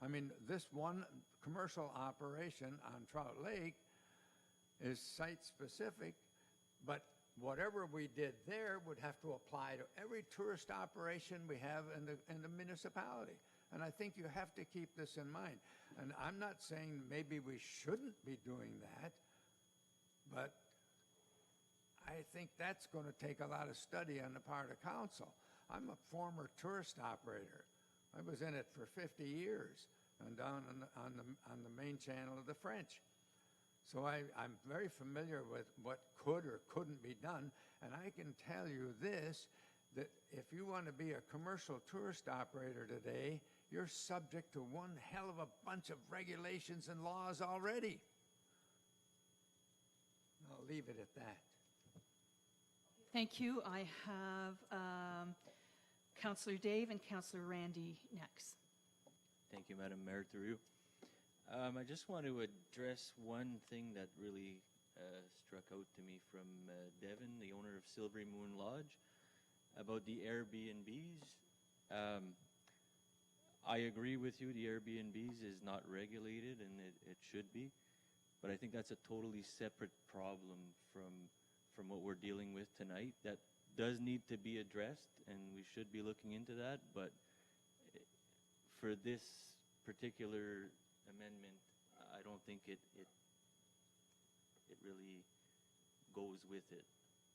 I mean, this one commercial operation on Trout Lake is site-specific, but whatever we did there would have to apply to every tourist operation we have in the municipality. And I think you have to keep this in mind. And I'm not saying maybe we shouldn't be doing that, but I think that's going to take a lot of study on the part of council. I'm a former tourist operator. I was in it for 50 years and down on the main channel of the French. So I'm very familiar with what could or couldn't be done, and I can tell you this, that if you want to be a commercial tourist operator today you're subject to one hell of a bunch of regulations and laws already. I'll leave it at that. Thank you. I have Councillor Dave and Councillor Randy next. Thank you, Madam Mayor, through you. I just want to address one thing that really struck out to me from Devin, the owner of Silvery Moon Lodge, about the Airbnbs. I agree with you, the Airbnbs is not regulated, and it should be, but I think that's a totally separate problem from what we're dealing with tonight. That does need to be addressed, and we should be looking into that, but for this particular amendment, I don't think it really goes with it,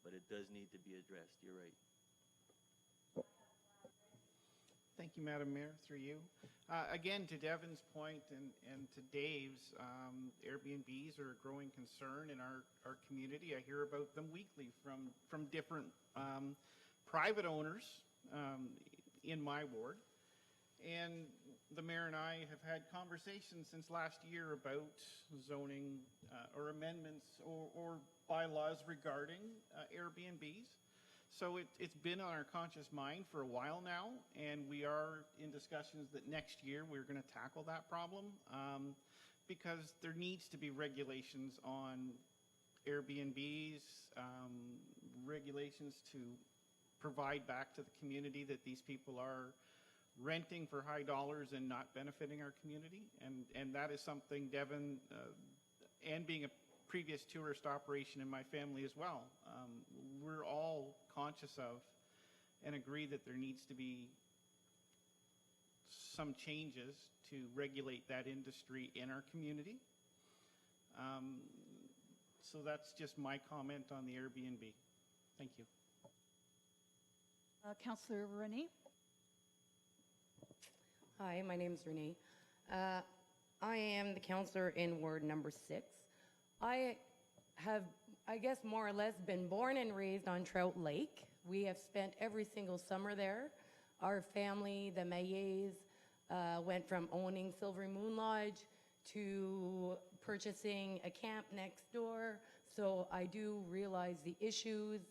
but it does need to be addressed. You're right. Thank you, Madam Mayor, through you. Again, to Devin's point and to Dave's, Airbnbs are a growing concern in our community. I hear about them weekly from different private owners in my ward. And the mayor and I have had conversations since last year about zoning or amendments or bylaws regarding Airbnbs. So it's been on our conscious mind for a while now, and we are in discussions that next year we're going to tackle that problem because there needs to be regulations on Airbnbs, regulations to provide back to the community that these people are renting for high dollars and not benefiting our community. And that is something Devin, and being a previous tourist operation in my family as well, we're all conscious of and agree that there needs to be some changes to regulate that industry in our community. So that's just my comment on the Airbnb. Thank you. Councillor Renee. Hi, my name is Renee. I am the councillor in Ward number 6. I have, I guess, more or less been born and raised on Trout Lake. We have spent every single summer there. Our family, the Mayes, went from owning Silvery Moon Lodge to purchasing a camp next door. So I do realize the issues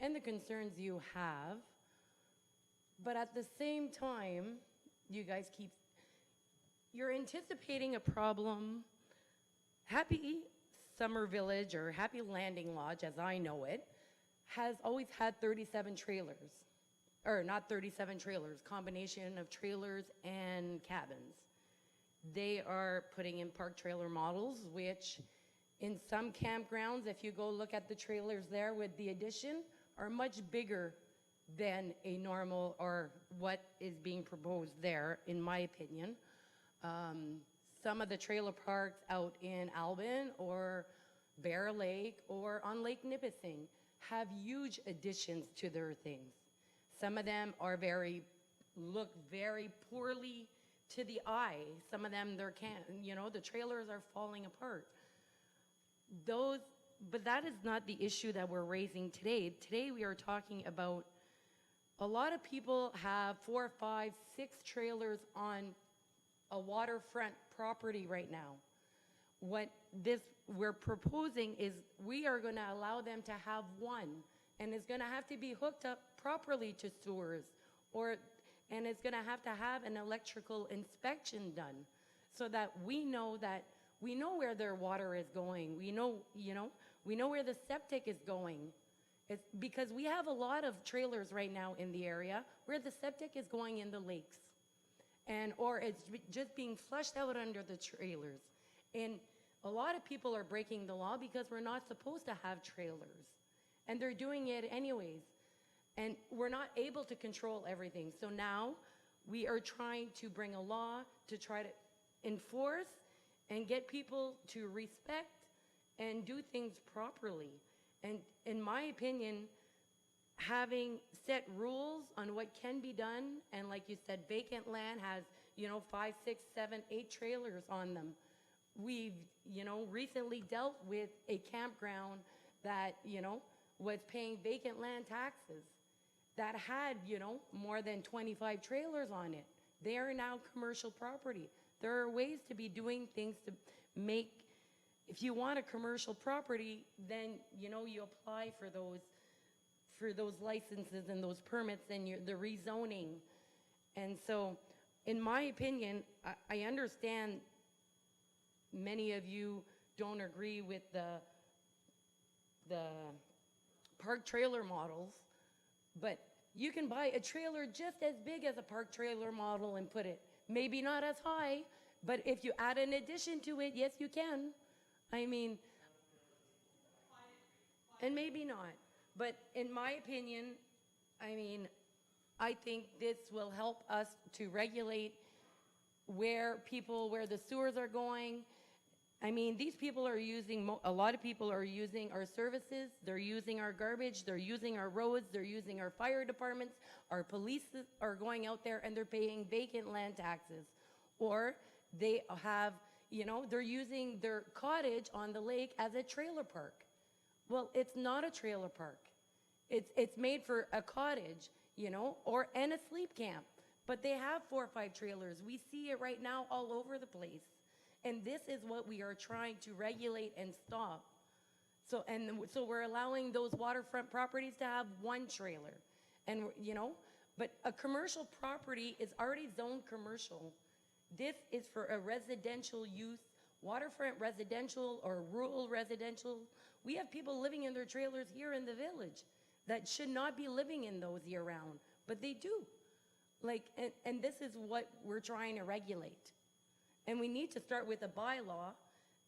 and the concerns you have. But at the same time, you guys you're anticipating a problem. Happy Summer Village, or Happy Landing Lodge, as I know it, has always had 37 trailers. Or not 37 trailers, combination of trailers and cabins. They are putting in park trailer models, which in some campgrounds, if you go look at the trailers there with the addition, are much bigger than a normal, or what is being proposed there, in my opinion. Some of the trailer parks out in Albin or Bear Lake or on Lake Nipissing have huge additions to their things. Some of them are look very poorly to the eye. Some of them, the trailers are falling apart. But that is not the issue that we're raising today. Today we are talking about a lot of people have 4, 5, 6 trailers on a waterfront property right now. What we're proposing is we are going to allow them to have one, and it's going to have to be hooked up properly to sewers, and it's going to have an electrical inspection done so that we know where their water is going. We know where the septic is going. It's because we have a lot of trailers right now in the area where the septic is going in the lakes, or it's just being flushed out under the trailers. And a lot of people are breaking the law because we're not supposed to have trailers, and they're doing it anyways. And we're not able to control everything. So now we are trying to bring a law to try to enforce and get people to respect and do things properly. And in my opinion, having set rules on what can be done, and like you said, vacant land has, 5, 6, 7, 8 trailers on them. We've, recently dealt with a campground that, was paying vacant land taxes that had, more than 25 trailers on it. They are now commercial property. There are ways to be doing things to make, if you want a commercial property, then, you know, you apply for those licenses and those permits and the rezoning. And so, in my opinion, I understand many of you don't agree with the park trailer models, but you can buy a trailer just as big as a park trailer model and put it, maybe not as high, but if you add an addition to it, yes, you can. I mean, and maybe not. But in my opinion, I mean, I think this will help us to regulate where the sewers are going. I mean, these people are using, a lot of people are using our services, they're using our garbage, they're using our roads, they're using our fire departments, our police are going out there and they're paying vacant land taxes. Or they have, you know, they're using their cottage on the lake as a trailer park. Well, it's not a trailer park. It's made for a cottage, you know, and a sleep camp. But they have 4 or 5 trailers. We see it right now all over the place. And this is what we are trying to regulate and stop. So we're allowing those waterfront properties to have 1 trailer. And, you know, but a commercial property is already zoned commercial. This is for a residential use, waterfront residential or rural residential. We have people living in their trailers here in the village that should not be living in those year round, but they do. Like, and this is what we're trying to regulate. And we need to start with a bylaw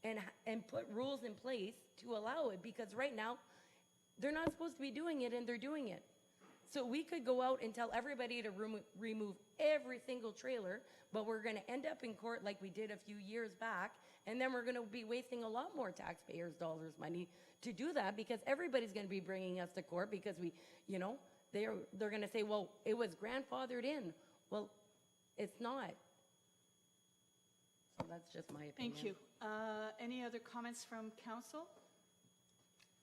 and put rules in place to allow it, because right now, they're not supposed to be doing it and they're doing it. So we could go out and tell everybody to remove every single trailer, but we're gonna end up in court like we did a few years back, and then we're gonna be wasting a lot more taxpayers' dollars money to do that, because everybody's gonna be bringing us to court because we, you know, they're gonna say, well, it was grandfathered in. Well, it's not. So that's just my opinion. Thank you. Any other comments from council?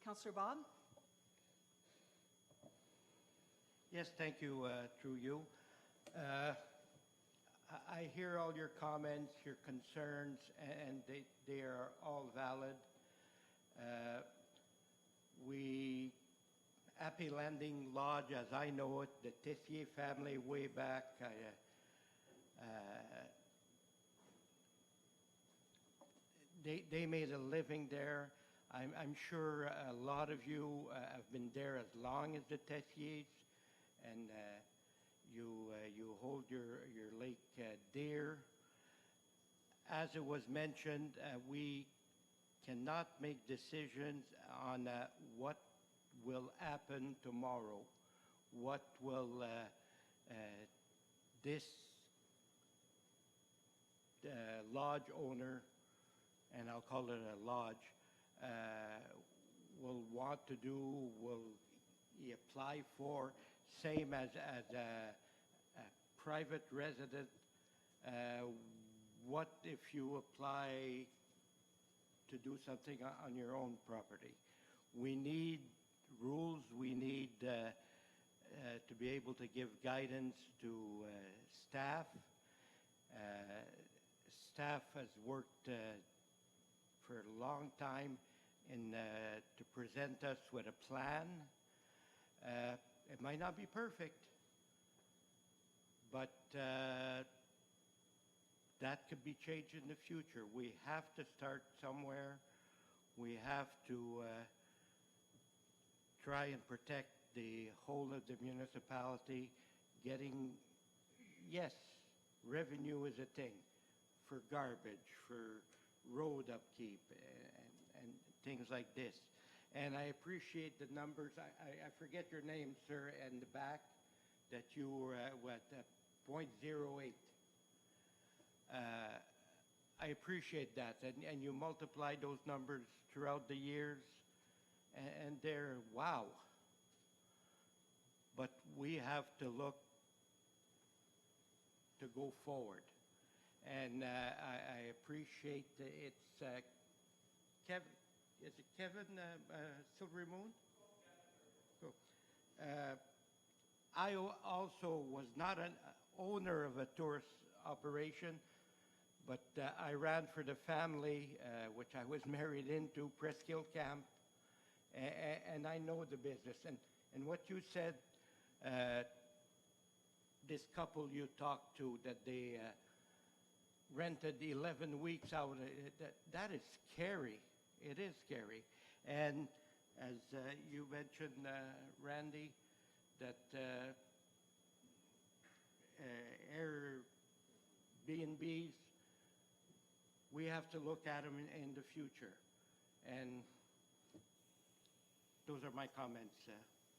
Councillor Bob? Yes, thank you, through you. I hear all your comments, your concerns, and they are all valid. Happy Landing Lodge, as I know it, the Tessier family way back, they made a living there. I'm sure a lot of you have been there as long as the Tessiers, and you hold your lake dear. As it was mentioned, we cannot make decisions on what will happen tomorrow, what will this lodge owner, and I'll call it a lodge, will want to do, will he apply for, same as a private resident. What if you apply to do something on your own property? We need rules, we need to be able to give guidance to staff. Staff has worked for a long time to present us with a plan. It might not be perfect, but that could be changed in the future. We have to start somewhere. We have to try and protect the whole of the municipality. Yes, revenue is a thing for garbage, for road upkeep, and things like this. And I appreciate the numbers. I forget your name, sir, and the back, that you were at 0.08. I appreciate that, and you multiply those numbers throughout the years, and they're wow. But we have to look to go forward, and I appreciate it's Kevin. Is it Kevin Silvery Moon? Cool. I also was not owner of a tourist operation, but I ran for the family, which I was married into, Presqu'île Camp, and I know the business. And what you said, this couple you talked to, that they rented 11 weeks out, that is scary. It is scary. And as you mentioned, Randy, that Airbnbs, we have to look at them in the future. And those are my comments,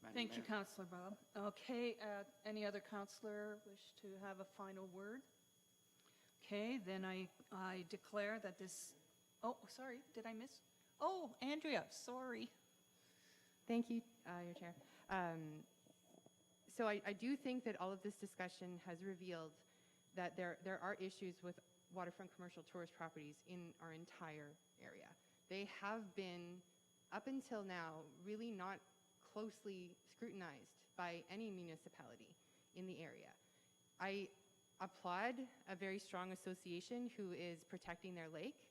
Madam Thank you, Mayor. Councillor Bob. Okay, any other councillor wish to have a final word? Okay, then I declare that this, oh, sorry, did I miss? Oh, Andrea, sorry. Thank you, Your Chair. So I do think that all of this discussion has revealed that there are issues with waterfront commercial tourist properties in our entire area. They have been, up until now, really not closely scrutinized by any municipality in the area. I applaud a very strong association who is protecting their lake.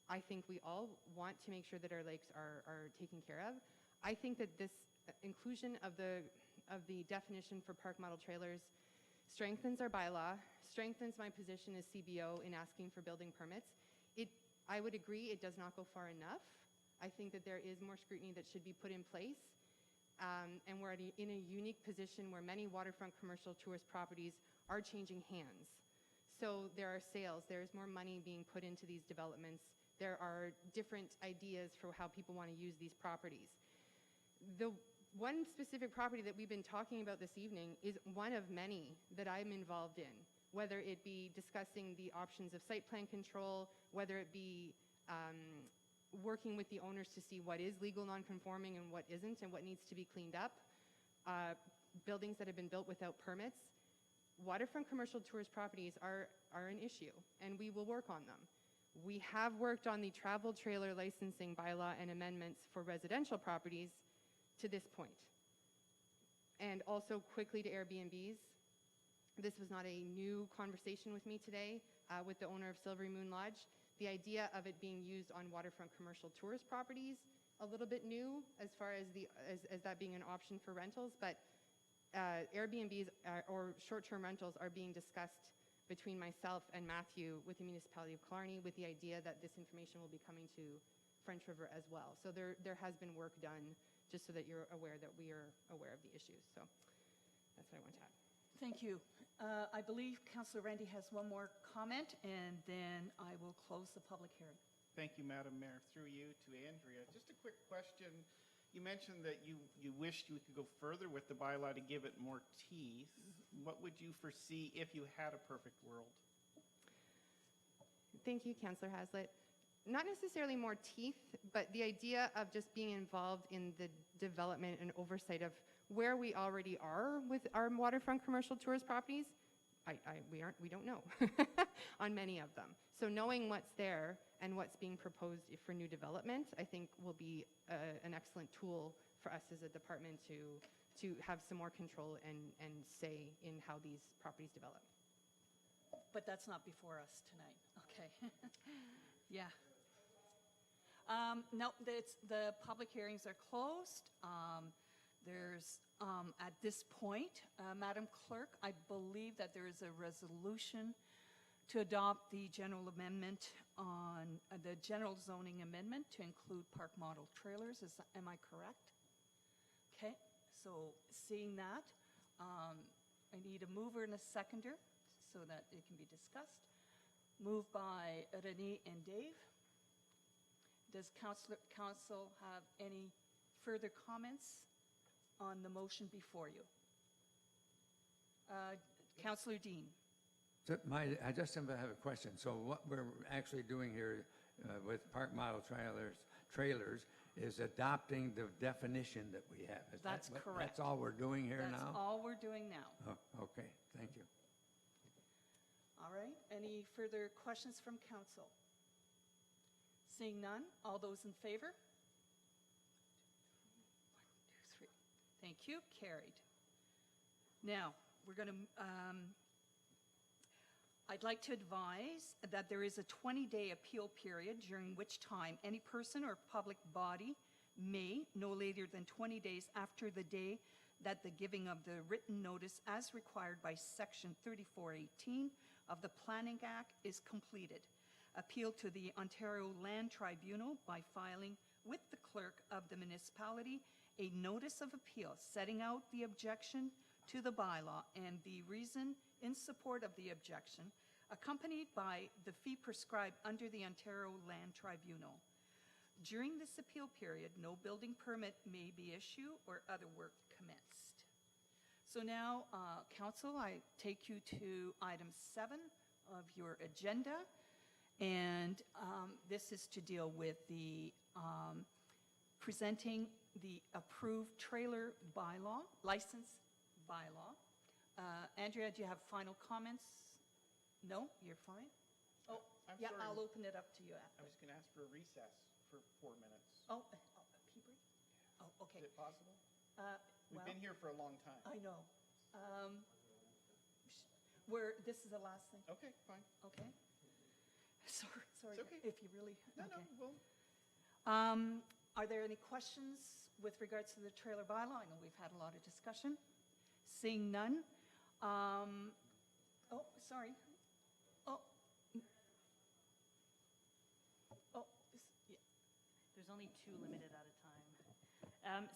I think we all want to make sure that our lakes are taken care of. I think that this inclusion of the definition for park model trailers strengthens our bylaw, strengthens my position as CBO in asking for building permits. I would agree it does not go far enough. I think that there is more scrutiny that should be put in place. And we're in a unique position where many waterfront commercial tourist properties are changing hands. So there are sales, there's more money being put into these developments. There are different ideas for how people want to use these properties. The one specific property that we've been talking about this evening is one of many that I'm involved in, whether it be discussing the options of site plan control, whether it be working with the owners to see what is legal non-conforming and what isn't and what needs to be cleaned up, buildings that have been built without permits. Waterfront commercial tourist properties are an issue, and we will work on them. We have worked on the travel trailer licensing bylaw and amendments for residential properties to this point. And also quickly to Airbnbs. This was not a new conversation with me today with the owner of Silvery Moon Lodge. The idea of it being used on waterfront commercial tourist properties, a little bit new as far as that being an option for rentals, but Airbnbs or short-term rentals are being discussed between myself and Matthew with the municipality of Killarney, with the idea that this information will be coming to French River as well. So there has been work done, just so that you're aware that we are aware of the issues. So that's what I want to add. Thank you. I believe Councillor Randy has one more comment, and then I will close the public hearing. Thank you, Madam Mayor. Through you to Andrea. Just a quick question. You mentioned that you wished you could go further with the bylaw to give it more teeth. What would you foresee if you had a perfect world? Thank you, Councillor Hazlitt. Not necessarily more teeth, but the idea of just being involved in the development and oversight of where we already are with our waterfront commercial tourist properties. We don't know on many of them. So knowing what's there and what's being proposed for new development, I think will be an excellent tool for us as a department to have some more control and say in how these properties develop. But that's not before us tonight. Okay. Yeah. No, the public hearings are closed. There's, at this point, Madam Clerk, I believe that there is a resolution to adopt the general amendment on the general zoning amendment to include park model trailers. Am I correct? Okay, so seeing that, I need a mover and a seconder so that it can be discussed. Moved by Renee and Dave. Does council have any further comments on the motion before you? Councillor Dean. So I just have a question. So what we're actually doing here with park model trailers is adopting the definition that we have. That's correct. That's all we're doing here now? That's all we're doing now. Oh, okay, thank you. All right, any further questions from council? Seeing none, all those in favor? 1, 2, 3. Thank you, carried. Now, we're going to I'd like to advise that there is a 20-day appeal period during which time any person or public body may, no later than 20 days after the day that the giving of the written notice as required by Section 3418 of the Planning Act is completed, appeal to the Ontario Land Tribunal by filing with the clerk of the municipality a notice of appeal setting out the objection to the bylaw and the reason in support of the objection, accompanied by the fee prescribed under the Ontario Land Tribunal. During this appeal period, no building permit may be issued or other work commenced. So now, Council, I take you to item 7 of your agenda, and this is to deal with the presenting the approved trailer bylaw, license bylaw. Andrea, do you have final comments? No, you're fine? Oh, I'm yeah, sorry. I'll open it up to you I after. was going to ask for a recess for 4 minutes. Oh, pea break? Oh, okay. Is it possible? We've Well, been here for a long time. I know. This is the last thing. Okay, fine. Okay. Sorry, It's okay. if you really. No, okay. no, well, Are there any questions with regards to the trailer bylaw? I know we've had a lot of discussion. Seeing none. Oh, sorry. Oh. Oh, yeah. There's only 2 limited at a time.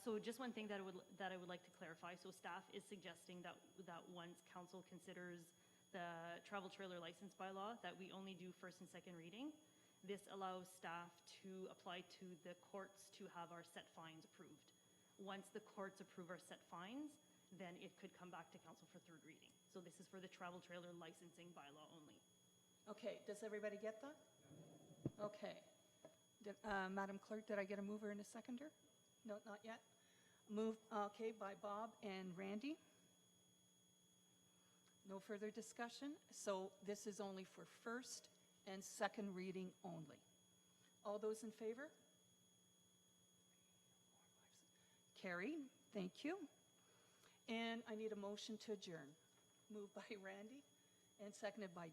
So just one thing that I would like to clarify. So staff is suggesting that once council considers the travel trailer license bylaw, that we only do first and second reading. This allows staff to apply to the courts to have our set fines approved. Once the courts approve our set fines, then it could come back to council for third reading. So this is for the travel trailer licensing bylaw only. Okay, does everybody get that? Okay. Madam Clerk, did I get a mover and a seconder? No, not yet. Moved, okay, by Bob and Randy. No further discussion. So this is only for first and second reading only. All those in favor? Carried. Thank you. And I need a motion to adjourn. Moved by Randy and seconded by